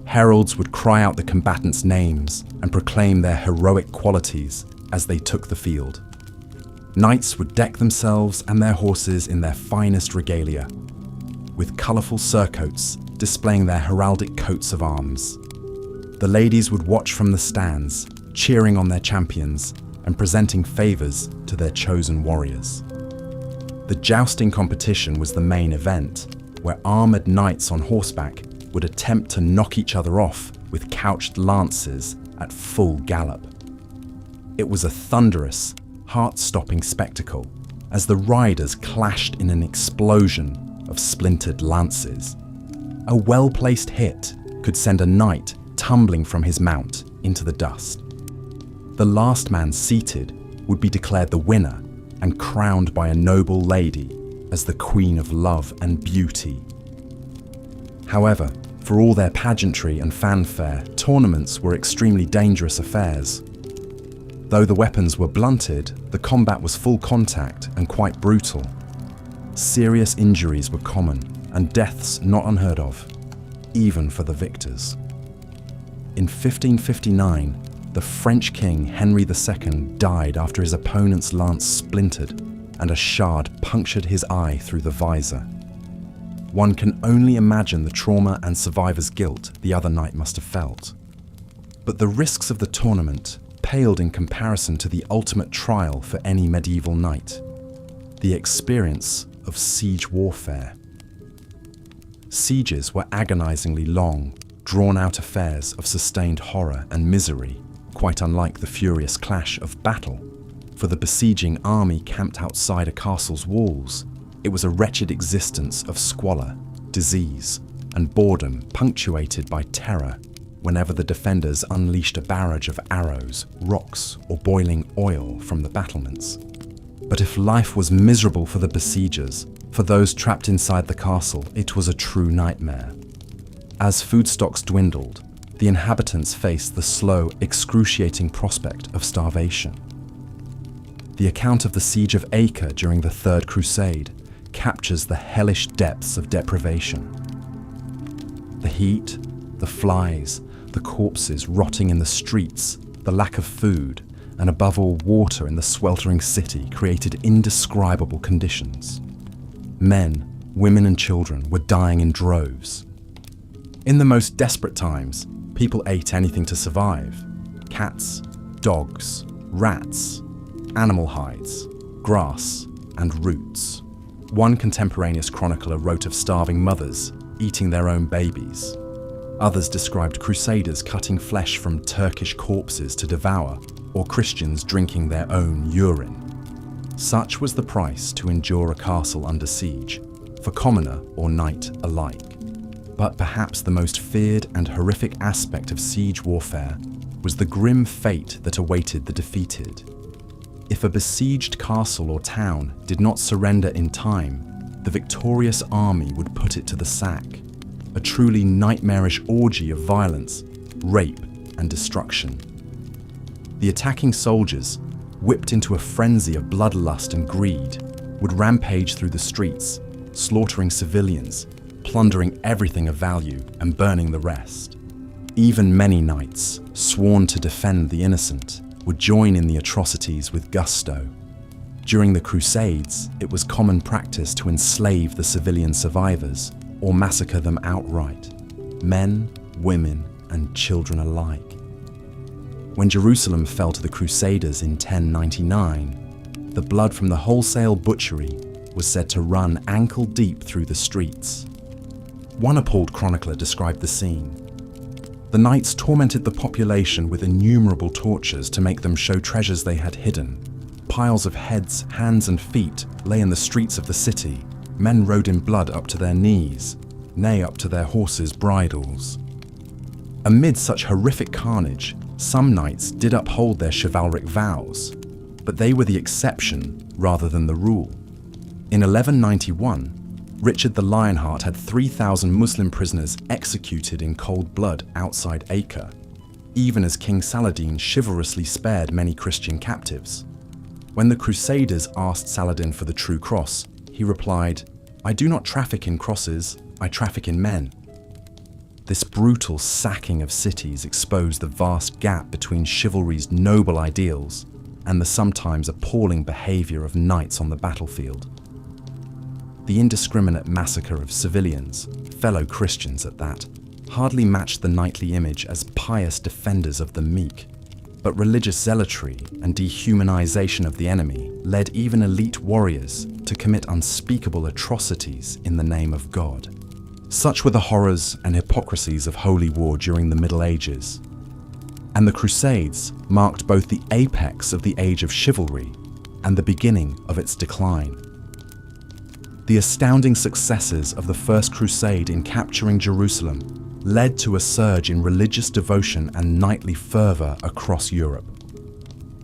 Heralds would cry out the combatants' names and proclaim their heroic qualities as they took the field. Knights would deck themselves and their horses in their finest regalia, with colourful surcoats displaying their heraldic coats of arms. The ladies would watch from the stands, cheering on their champions and presenting favours to their chosen warriors. The jousting competition was the main event, where armoured knights on horseback would attempt to knock each other off with couched lances at full gallop. It was a thunderous, heart-stopping spectacle as the riders clashed in an explosion of splintered lances. A well-placed hit could send a knight tumbling from his mount into the dust. The last man seated would be declared the winner and crowned by a noble lady as the Queen of Love and Beauty. However, for all their pageantry and fanfare, tournaments were extremely dangerous affairs. Though the weapons were blunted, the combat was full contact and quite brutal. Serious injuries were common and deaths not unheard of, even for the victors. In 1559, the French king Henry II died after his opponent's lance splintered and a shard punctured his eye through the visor. One can only imagine the trauma and survivor's guilt the other knight must have felt. But the risks of the tournament paled in comparison to the ultimate trial for any medieval knight: the experience of siege warfare. Sieges were agonizingly long, drawn-out affairs of sustained horror and misery, quite unlike the furious clash of battle. For the besieging army camped outside a castle's walls, it was a wretched existence of squalor, disease, and boredom punctuated by terror whenever the defenders unleashed a barrage of arrows, rocks, or boiling oil from the battlements. But if life was miserable for the besiegers, for those trapped inside the castle, it was a true nightmare. As food stocks dwindled, the inhabitants faced the slow, excruciating prospect of starvation. The account of the siege of Acre during the Third Crusade captures the hellish depths of deprivation. The heat, the flies, the corpses rotting in the streets, the lack of food, and above all water in the sweltering city created indescribable conditions. Men, women and children were dying in droves. In the most desperate times, people ate anything to survive: cats, dogs, rats, animal hides, grass, and roots. One contemporaneous chronicler wrote of starving mothers eating their own babies. Others described crusaders cutting flesh from Turkish corpses to devour, or Christians drinking their own urine. Such was the price to endure a castle under siege, for commoner or knight alike. But perhaps the most feared and horrific aspect of siege warfare was the grim fate that awaited the defeated. If a besieged castle or town did not surrender in time, the victorious army would put it to the sack, a truly nightmarish orgy of violence, rape, and destruction. The attacking soldiers, whipped into a frenzy of bloodlust and greed, would rampage through the streets, slaughtering civilians, plundering everything of value and burning the rest. Even many knights, sworn to defend the innocent, would join in the atrocities with gusto. During the Crusades, it was common practice to enslave the civilian survivors or massacre them outright, men, women, and children alike. When Jerusalem fell to the Crusaders in 1099, the blood from the wholesale butchery was said to run ankle-deep through the streets. One appalled chronicler described the scene. The knights tormented the population with innumerable tortures to make them show treasures they had hidden. Piles of heads, hands, and feet lay in the streets of the city. Men rode in blood up to their knees, nay, up to their horses' bridles. Amid such horrific carnage, some knights did uphold their chivalric vows, but they were the exception rather than the rule. In 1191, Richard the Lionheart had 3,000 Muslim prisoners executed in cold blood outside Acre, even as King Saladin chivalrously spared many Christian captives. When the Crusaders asked Saladin for the true cross, he replied, "I do not traffic in crosses, I traffic in men." This brutal sacking of cities exposed the vast gap between chivalry's noble ideals and the sometimes appalling behavior of knights on the battlefield. The indiscriminate massacre of civilians, fellow Christians at that, hardly matched the knightly image as pious defenders of the meek, but religious zealotry and dehumanization of the enemy led even elite warriors to commit unspeakable atrocities in the name of God. Such were the horrors and hypocrisies of holy war during the Middle Ages. And the Crusades marked both the apex of the age of chivalry and the beginning of its decline. The astounding successes of the First Crusade in capturing Jerusalem led to a surge in religious devotion and knightly fervor across Europe.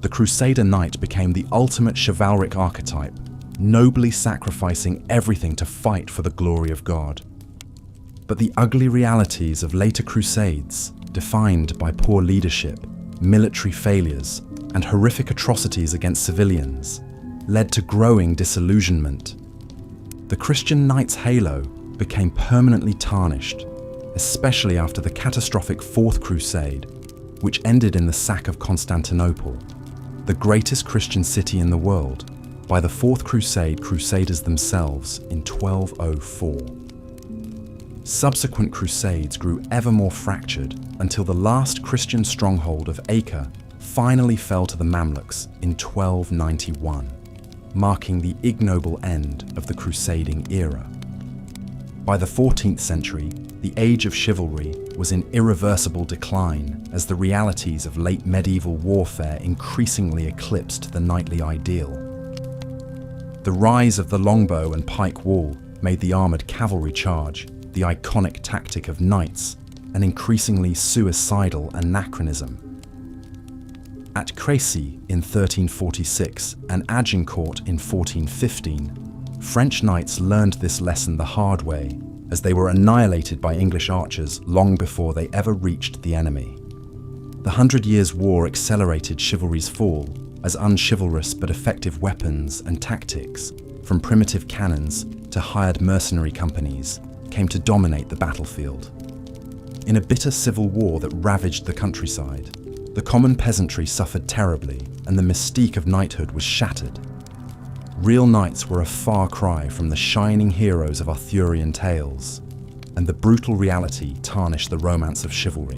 The Crusader knight became the ultimate chivalric archetype, nobly sacrificing everything to fight for the glory of God. But the ugly realities of later crusades, defined by poor leadership, military failures, and horrific atrocities against civilians, led to growing disillusionment. The Christian knight's halo became permanently tarnished, especially after the catastrophic Fourth Crusade, which ended in the sack of Constantinople, the greatest Christian city in the world, by the Fourth Crusade crusaders themselves in 1204. Subsequent crusades grew ever more fractured until the last Christian stronghold of Acre finally fell to the Mamluks in 1291, marking the ignoble end of the crusading era. By the 14th century, the age of chivalry was in irreversible decline as the realities of late medieval warfare increasingly eclipsed the knightly ideal. The rise of the longbow and pike wall made the armoured cavalry charge, the iconic tactic of knights, an increasingly suicidal anachronism. At Crécy in 1346 and Agincourt in 1415, French knights learned this lesson the hard way, as they were annihilated by English archers long before they ever reached the enemy. The 100 Years' War accelerated chivalry's fall, as unchivalrous but effective weapons and tactics, from primitive cannons to hired mercenary companies, came to dominate the battlefield. In a bitter civil war that ravaged the countryside, the common peasantry suffered terribly and the mystique of knighthood was shattered. Real knights were a far cry from the shining heroes of Arthurian tales, and the brutal reality tarnished the romance of chivalry.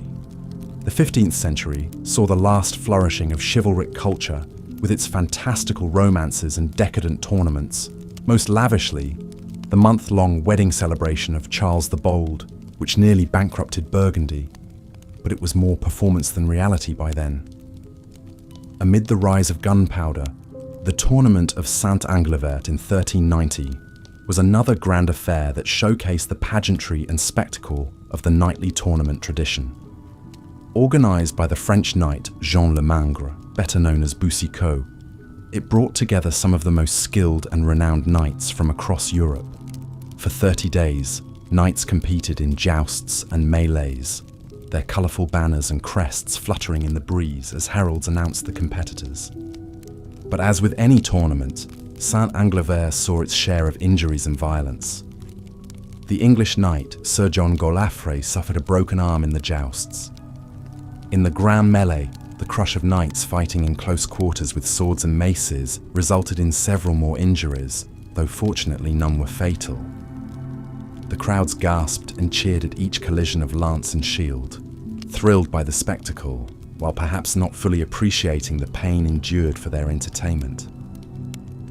The 15th century saw the last flourishing of chivalric culture with its fantastical romances and decadent tournaments, most lavishly the month-long wedding celebration of Charles the Bold, which nearly bankrupted Burgundy, but it was more performance than reality by then. Amid the rise of gunpowder, the tournament of Saint-Anglevert in 1390 was another grand affair that showcased the pageantry and spectacle of the knightly tournament tradition. Organised by the French knight Jean Le Mangre, better known as Boucicaut, It brought together some of the most skilled and renowned knights from across Europe. For 30 days, knights competed in jousts and melees, their colourful banners and crests fluttering in the breeze as heralds announced the competitors. But as with any tournament, St-Anglevaire saw its share of injuries and violence. The English knight Sir John Golafre suffered a broken arm in the jousts. In the grand melee, the crush of knights fighting in close quarters with swords and maces resulted in several more injuries, though fortunately none were fatal. The crowds gasped and cheered at each collision of lance and shield, thrilled by the spectacle, while perhaps not fully appreciating the pain endured for their entertainment.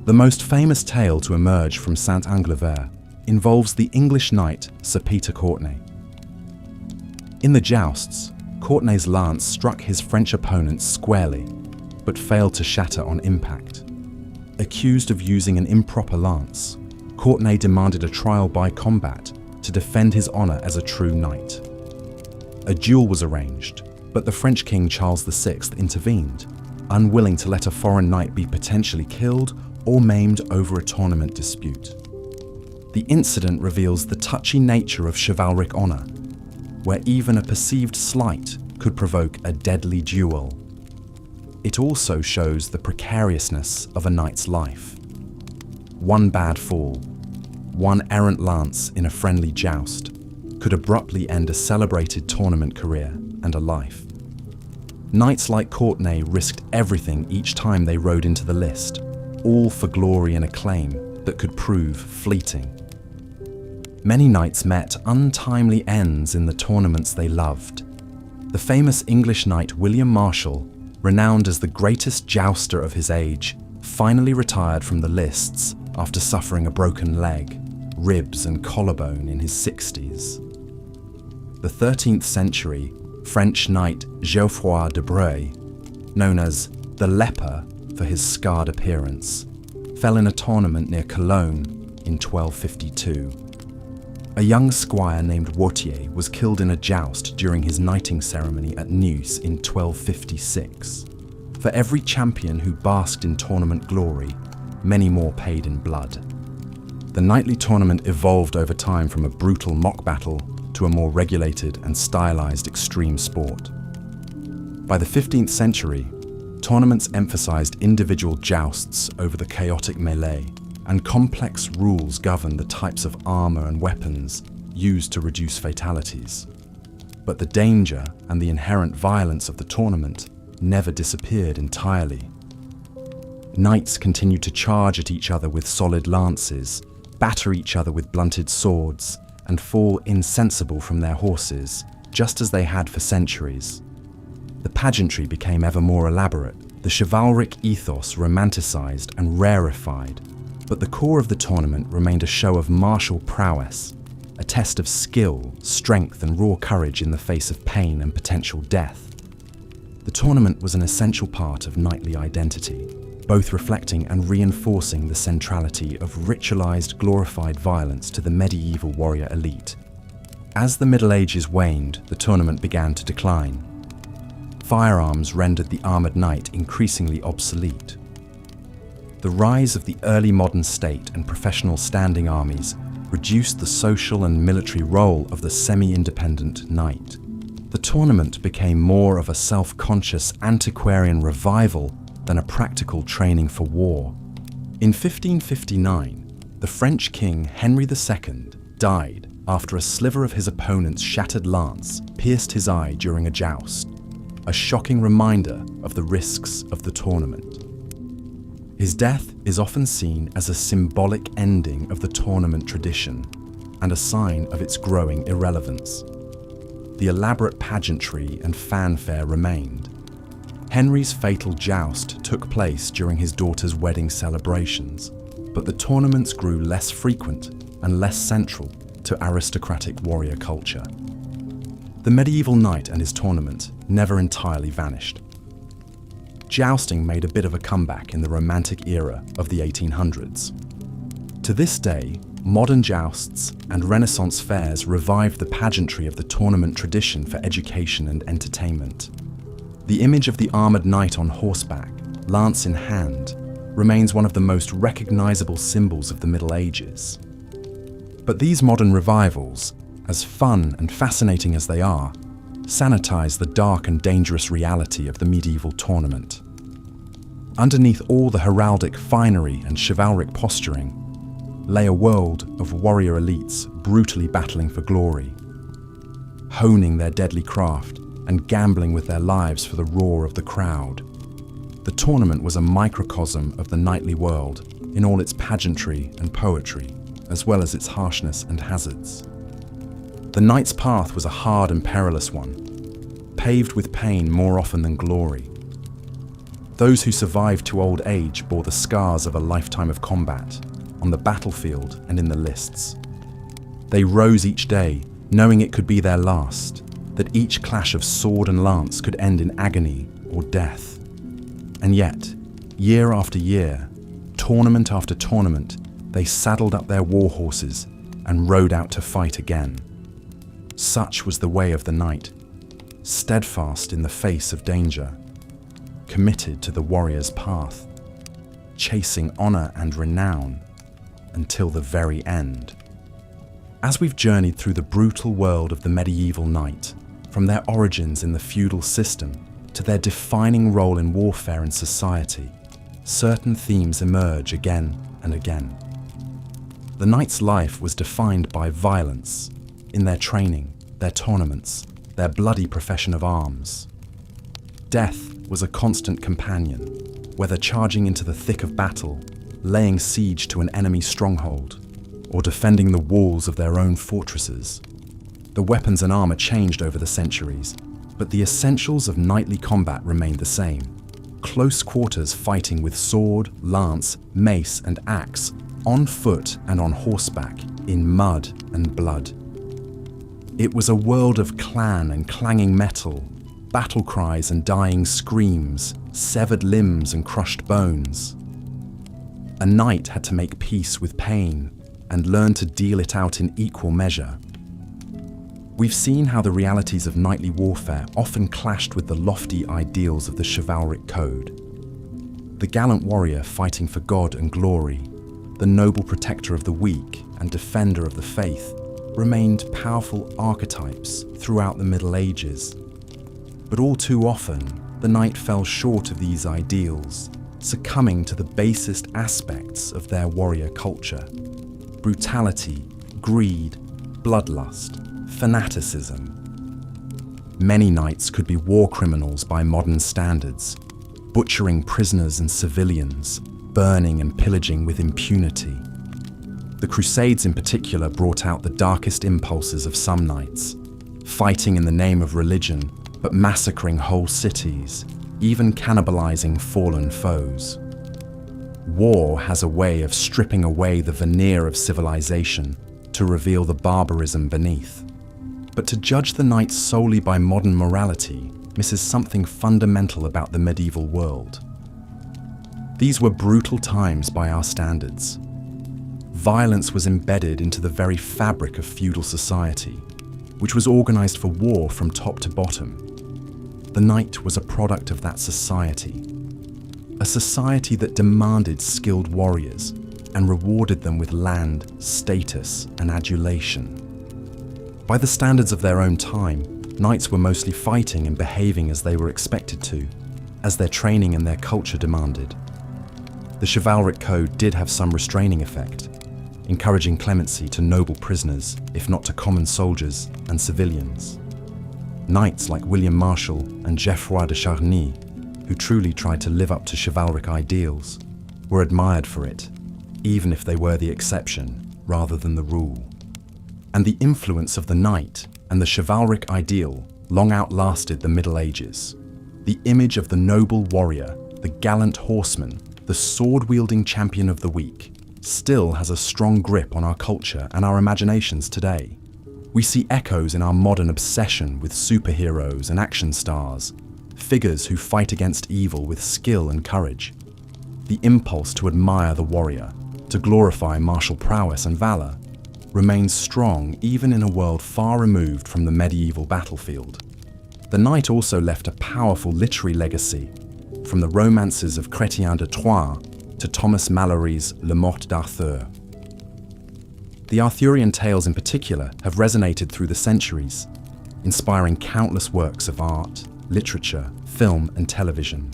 The most famous tale to emerge from St-Anglevaire involves the English knight Sir Peter Courtenay. In the jousts, Courtenay's lance struck his French opponent squarely, but failed to shatter on impact. Accused of using an improper lance, Courtenay demanded a trial by combat to defend his honour as a true knight. A duel was arranged, but the French King Charles VI intervened, unwilling to let a foreign knight be potentially killed or maimed over a tournament dispute. The incident reveals the touchy nature of chivalric honour, where even a perceived slight could provoke a deadly duel. It also shows the precariousness of a knight's life. One bad fall, one errant lance in a friendly joust, could abruptly end a celebrated tournament career and a life. Knights like Courtenay risked everything each time they rode into the list, all for glory and acclaim that could prove fleeting. Many knights met untimely ends in the tournaments they loved. The famous English knight William Marshall, renowned as the greatest jouster of his age, finally retired from the lists after suffering a broken leg, ribs and collarbone in his 60s. The 13th century French knight Geoffroy de Breuil, known as the Leper for his scarred appearance, fell in a tournament near Cologne in 1252. A young squire named Wautier was killed in a joust during his knighting ceremony at Neuss in 1256. For every champion who basked in tournament glory, many more paid in blood. The knightly tournament evolved over time from a brutal mock battle to a more regulated and stylized extreme sport. By the 15th century, tournaments emphasized individual jousts over the chaotic melee, and complex rules governed the types of armor and weapons used to reduce fatalities. But the danger and the inherent violence of the tournament never disappeared entirely. Knights continued to charge at each other with solid lances, batter each other with blunted swords, and fall insensible from their horses, just as they had for centuries. The pageantry became ever more elaborate, the chivalric ethos romanticized and rarefied, but the core of the tournament remained a show of martial prowess, a test of skill, strength, and raw courage in the face of pain and potential death. The tournament was an essential part of knightly identity, both reflecting and reinforcing the centrality of ritualized, glorified violence to the medieval warrior elite. As the Middle Ages waned, the tournament began to decline. Firearms rendered the armored knight increasingly obsolete. The rise of the early modern state and professional standing armies reduced the social and military role of the semi-independent knight. The tournament became more of a self-conscious antiquarian revival than a practical training for war. In 1559, the French king Henry II died after a sliver of his opponent's shattered lance pierced his eye during a joust, a shocking reminder of the risks of the tournament. His death is often seen as a symbolic ending of the tournament tradition and a sign of its growing irrelevance. The elaborate pageantry and fanfare remained. Henry's fatal joust took place during his daughter's wedding celebrations, but the tournaments grew less frequent and less central to aristocratic warrior culture. The medieval knight and his tournament never entirely vanished. Jousting made a bit of a comeback in the Romantic era of the 1800s. To this day, modern jousts and Renaissance fairs revived the pageantry of the tournament tradition for education and entertainment. The image of the armored knight on horseback, lance in hand, remains one of the most recognizable symbols of the Middle Ages. But these modern revivals, as fun and fascinating as they are, sanitize the dark and dangerous reality of the medieval tournament. Underneath all the heraldic finery and chivalric posturing lay a world of warrior elites brutally battling for glory, honing their deadly craft and gambling with their lives for the roar of the crowd. The tournament was a microcosm of the knightly world in all its pageantry and poetry, as well as its harshness and hazards. The knight's path was a hard and perilous one, paved with pain more often than glory. Those who survived to old age bore the scars of a lifetime of combat, on the battlefield and in the lists. They rose each day, knowing it could be their last, that each clash of sword and lance could end in agony or death. And yet, year after year, tournament after tournament, they saddled up their war horses and rode out to fight again. Such was the way of the knight, steadfast in the face of danger, committed to the warrior's path, chasing honor and renown until the very end. As we've journeyed through the brutal world of the medieval knight, from their origins in the feudal system to their defining role in warfare and society, certain themes emerge again and again. The knight's life was defined by violence in their training, their tournaments, their bloody profession of arms. Death was a constant companion, whether charging into the thick of battle, laying siege to an enemy stronghold, or defending the walls of their own fortresses. The weapons and armor changed over the centuries, but the essentials of knightly combat remained the same. Close quarters fighting with sword, lance, mace, and axe, on foot and on horseback, in mud and blood. It was a world of clan and clanging metal, battle cries and dying screams, severed limbs and crushed bones. A knight had to make peace with pain and learn to deal it out in equal measure. We've seen how the realities of knightly warfare often clashed with the lofty ideals of the chivalric code. The gallant warrior fighting for God and glory, the noble protector of the weak and defender of the faith, remained powerful archetypes throughout the Middle Ages. But all too often, the knight fell short of these ideals, succumbing to the basest aspects of their warrior culture: brutality, greed, bloodlust, fanaticism. Many knights could be war criminals by modern standards, butchering prisoners and civilians, burning and pillaging with impunity. The Crusades in particular brought out the darkest impulses of some knights, fighting in the name of religion, but massacring whole cities, even cannibalizing fallen foes. War has a way of stripping away the veneer of civilization to reveal the barbarism beneath. But to judge the knights solely by modern morality misses something fundamental about the medieval world. These were brutal times by our standards. Violence was embedded into the very fabric of feudal society, which was organized for war from top to bottom. The knight was a product of that society, a society that demanded skilled warriors and rewarded them with land, status, and adulation. By the standards of their own time, knights were mostly fighting and behaving as they were expected to, as their training and their culture demanded. The chivalric code did have some restraining effect, encouraging clemency to noble prisoners, if not to common soldiers and civilians. Knights like William Marshal and Geoffroy de Charny, who truly tried to live up to chivalric ideals, were admired for it, even if they were the exception rather than the rule. And the influence of the knight and the chivalric ideal long outlasted the Middle Ages. The image of the noble warrior, the gallant horseman, the sword-wielding champion of the weak, still has a strong grip on our culture and our imaginations today. We see echoes in our modern obsession with superheroes and action stars, figures who fight against evil with skill and courage. The impulse to admire the warrior, to glorify martial prowess and valor, remains strong even in a world far removed from the medieval battlefield. The knight also left a powerful literary legacy, from the romances of Chrétien de Troyes to Thomas Malory's Le Morte d'Arthur. The Arthurian tales in particular have resonated through the centuries, inspiring countless works of art, literature, film and television.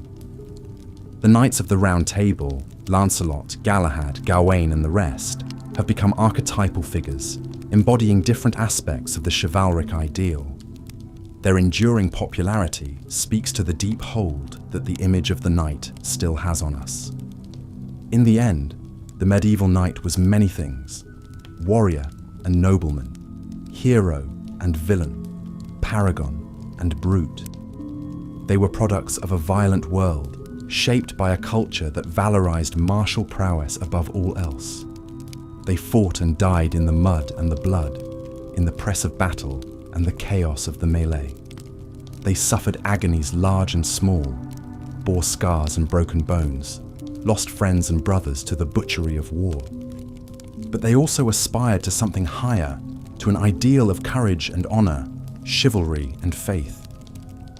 The Knights of the Round Table, Lancelot, Galahad, Gawain and the rest, have become archetypal figures, embodying different aspects of the chivalric ideal. Their enduring popularity speaks to the deep hold that the image of the knight still has on us. In the end, the medieval knight was many things: warrior and nobleman, hero and villain, paragon and brute. They were products of a violent world, shaped by a culture that valorized martial prowess above all else. They fought and died in the mud and the blood, in the press of battle and the chaos of the melee. They suffered agonies large and small, bore scars and broken bones, lost friends and brothers to the butchery of war. But they also aspired to something higher, to an ideal of courage and honor, chivalry and faith.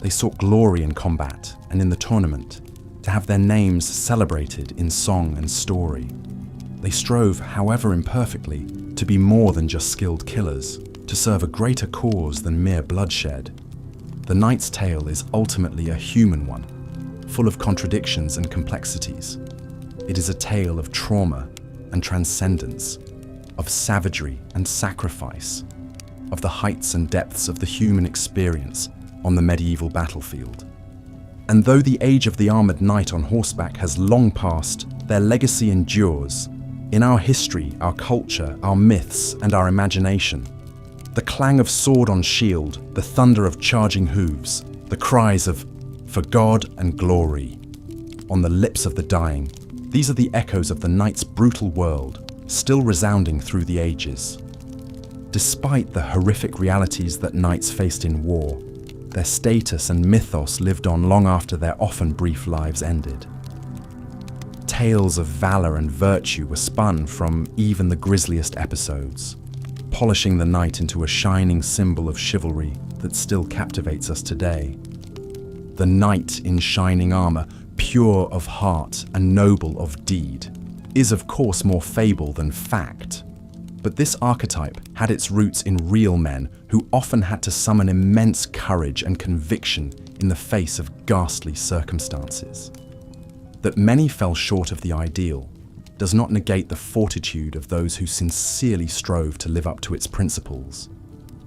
They sought glory in combat and in the tournament, to have their names celebrated in song and story. They strove, however imperfectly, to be more than just skilled killers, to serve a greater cause than mere bloodshed. The knight's tale is ultimately a human one, full of contradictions and complexities. It is a tale of trauma and transcendence, of savagery and sacrifice, of the heights and depths of the human experience on the medieval battlefield. And though the age of the armored knight on horseback has long passed, their legacy endures in our history, our culture, our myths, and our imagination. The clang of sword on shield, the thunder of charging hooves, the cries of "for God and glory" on the lips of the dying, these are the echoes of the knight's brutal world, still resounding through the ages. Despite the horrific realities that knights faced in war, their status and mythos lived on long after their often brief lives ended. Tales of valor and virtue were spun from even the grisliest episodes, polishing the knight into a shining symbol of chivalry that still captivates us today. The knight in shining armor, pure of heart and noble of deed, is of course more fable than fact. But this archetype had its roots in real men who often had to summon immense courage and conviction in the face of ghastly circumstances. That many fell short of the ideal does not negate the fortitude of those who sincerely strove to live up to its principles,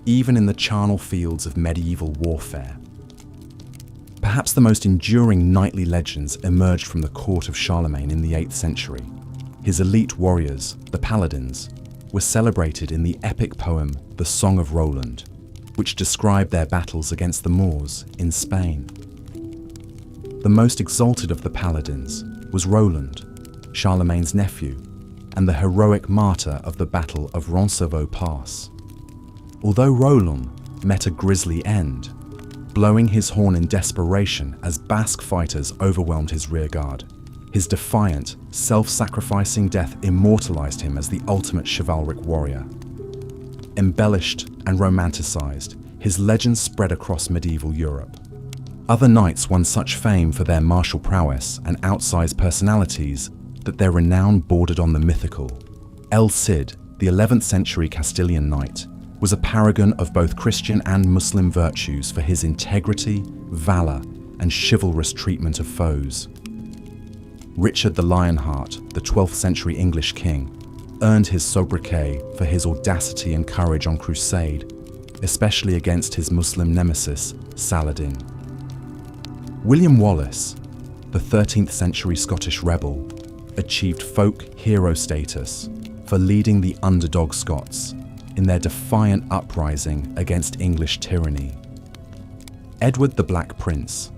even in the charnel fields of medieval warfare. Perhaps the most enduring knightly legends emerged from the court of Charlemagne in the 8th century. His elite warriors, the paladins, were celebrated in the epic poem The Song of Roland, which described their battles against the Moors in Spain. The most exalted of the paladins was Roland, Charlemagne's nephew, and the heroic martyr of the Battle of Roncesvalles Pass. Although Roland met a grisly end, blowing his horn in desperation as Basque fighters overwhelmed his rearguard, his defiant, self-sacrificing death immortalized him as the ultimate chivalric warrior. Embellished and romanticized, his legend spread across medieval Europe. Other knights won such fame for their martial prowess and outsized personalities that their renown bordered on the mythical. El Cid, the 11th century Castilian knight, was a paragon of both Christian and Muslim virtues for his integrity, valor, and chivalrous treatment of foes. Richard the Lionheart, the 12th century English king, earned his sobriquet for his audacity and courage on crusade, especially against his Muslim nemesis, Saladin. William Wallace, the 13th century Scottish rebel, achieved folk hero status for leading the underdog Scots in their defiant uprising against English tyranny. Edward the Black Prince,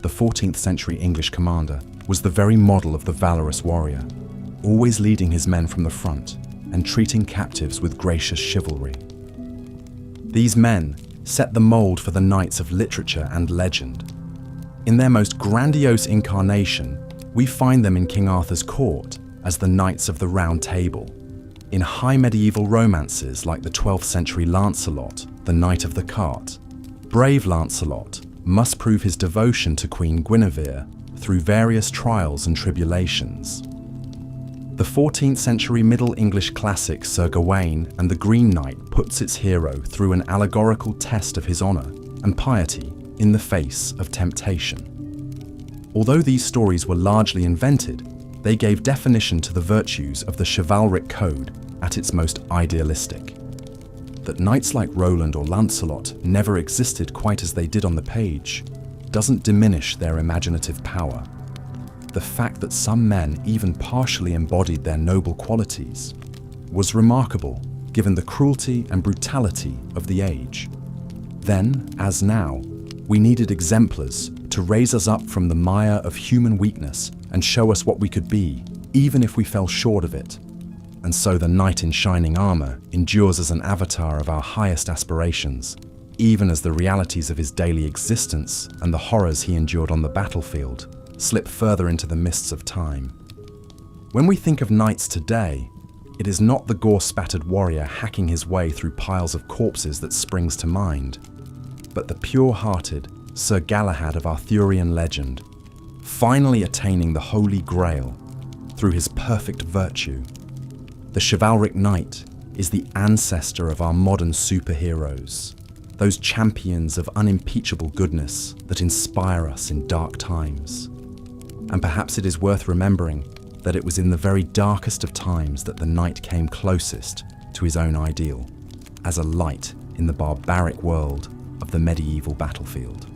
the 14th century English commander, was the very model of the valorous warrior, always leading his men from the front and treating captives with gracious chivalry. These men set the mold for the knights of literature and legend. In their most grandiose incarnation, we find them in King Arthur's court as the Knights of the Round Table, in high medieval romances like the 12th century Lancelot, the Knight of the Cart. Brave Lancelot must prove his devotion to Queen Guinevere through various trials and tribulations. The 14th century Middle English classic Sir Gawain and the Green Knight puts its hero through an allegorical test of his honor and piety in the face of temptation. Although these stories were largely invented, they gave definition to the virtues of the chivalric code at its most idealistic. That knights like Roland or Lancelot never existed quite as they did on the page doesn't diminish their imaginative power. The fact that some men even partially embodied their noble qualities was remarkable given the cruelty and brutality of the age. Then, as now, we needed exemplars to raise us up from the mire of human weakness and show us what we could be, even if we fell short of it. And so the knight in shining armor endures as an avatar of our highest aspirations, even as the realities of his daily existence and the horrors he endured on the battlefield slip further into the mists of time. When we think of knights today, it is not the gore-spattered warrior hacking his way through piles of corpses that springs to mind, but the pure-hearted Sir Galahad of Arthurian legend, finally attaining the Holy Grail through his perfect virtue. The chivalric knight is the ancestor of our modern superheroes, those champions of unimpeachable goodness that inspire us in dark times. And perhaps it is worth remembering that it was in the very darkest of times that the knight came closest to his own ideal, as a light in the barbaric world of the medieval battlefield.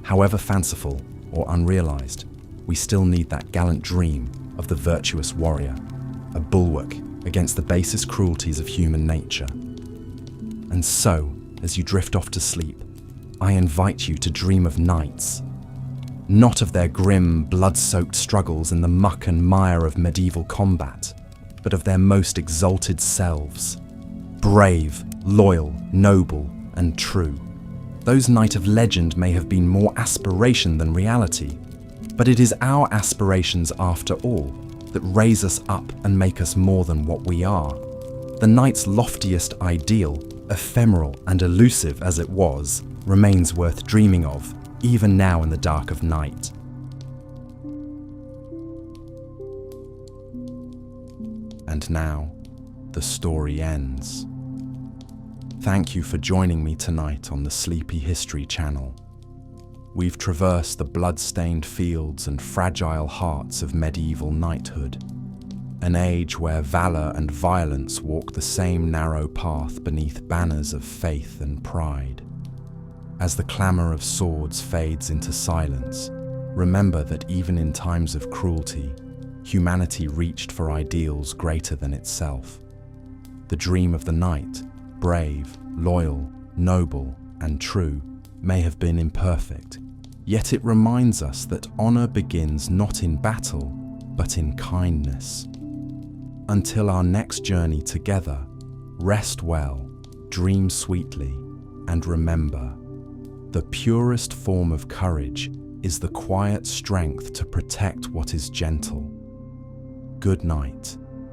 However fanciful or unrealized, we still need that gallant dream of the virtuous warrior, a bulwark against the basest cruelties of human nature. And so, as you drift off to sleep, I invite you to dream of knights, not of their grim, blood-soaked struggles in the muck and mire of medieval combat, but of their most exalted selves, brave, loyal, noble, and true. Those knights of legend may have been more aspiration than reality, but it is our aspirations after all that raise us up and make us more than what we are. The knight's loftiest ideal, ephemeral and elusive as it was, remains worth dreaming of, even now in the dark of night. And now, the story ends. Thank you for joining me tonight on the Sleepy History Channel. We've traversed the blood-stained fields and fragile hearts of medieval knighthood, an age where valor and violence walk the same narrow path beneath banners of faith and pride. As the clamor of swords fades into silence, remember that even in times of cruelty, humanity reached for ideals greater than itself. The dream of the knight, brave, loyal, noble, and true, may have been imperfect, yet it reminds us that honor begins not in battle, but in kindness. Until our next journey together, rest well, dream sweetly, and remember, the purest form of courage is the quiet strength to protect what is gentle. Good night.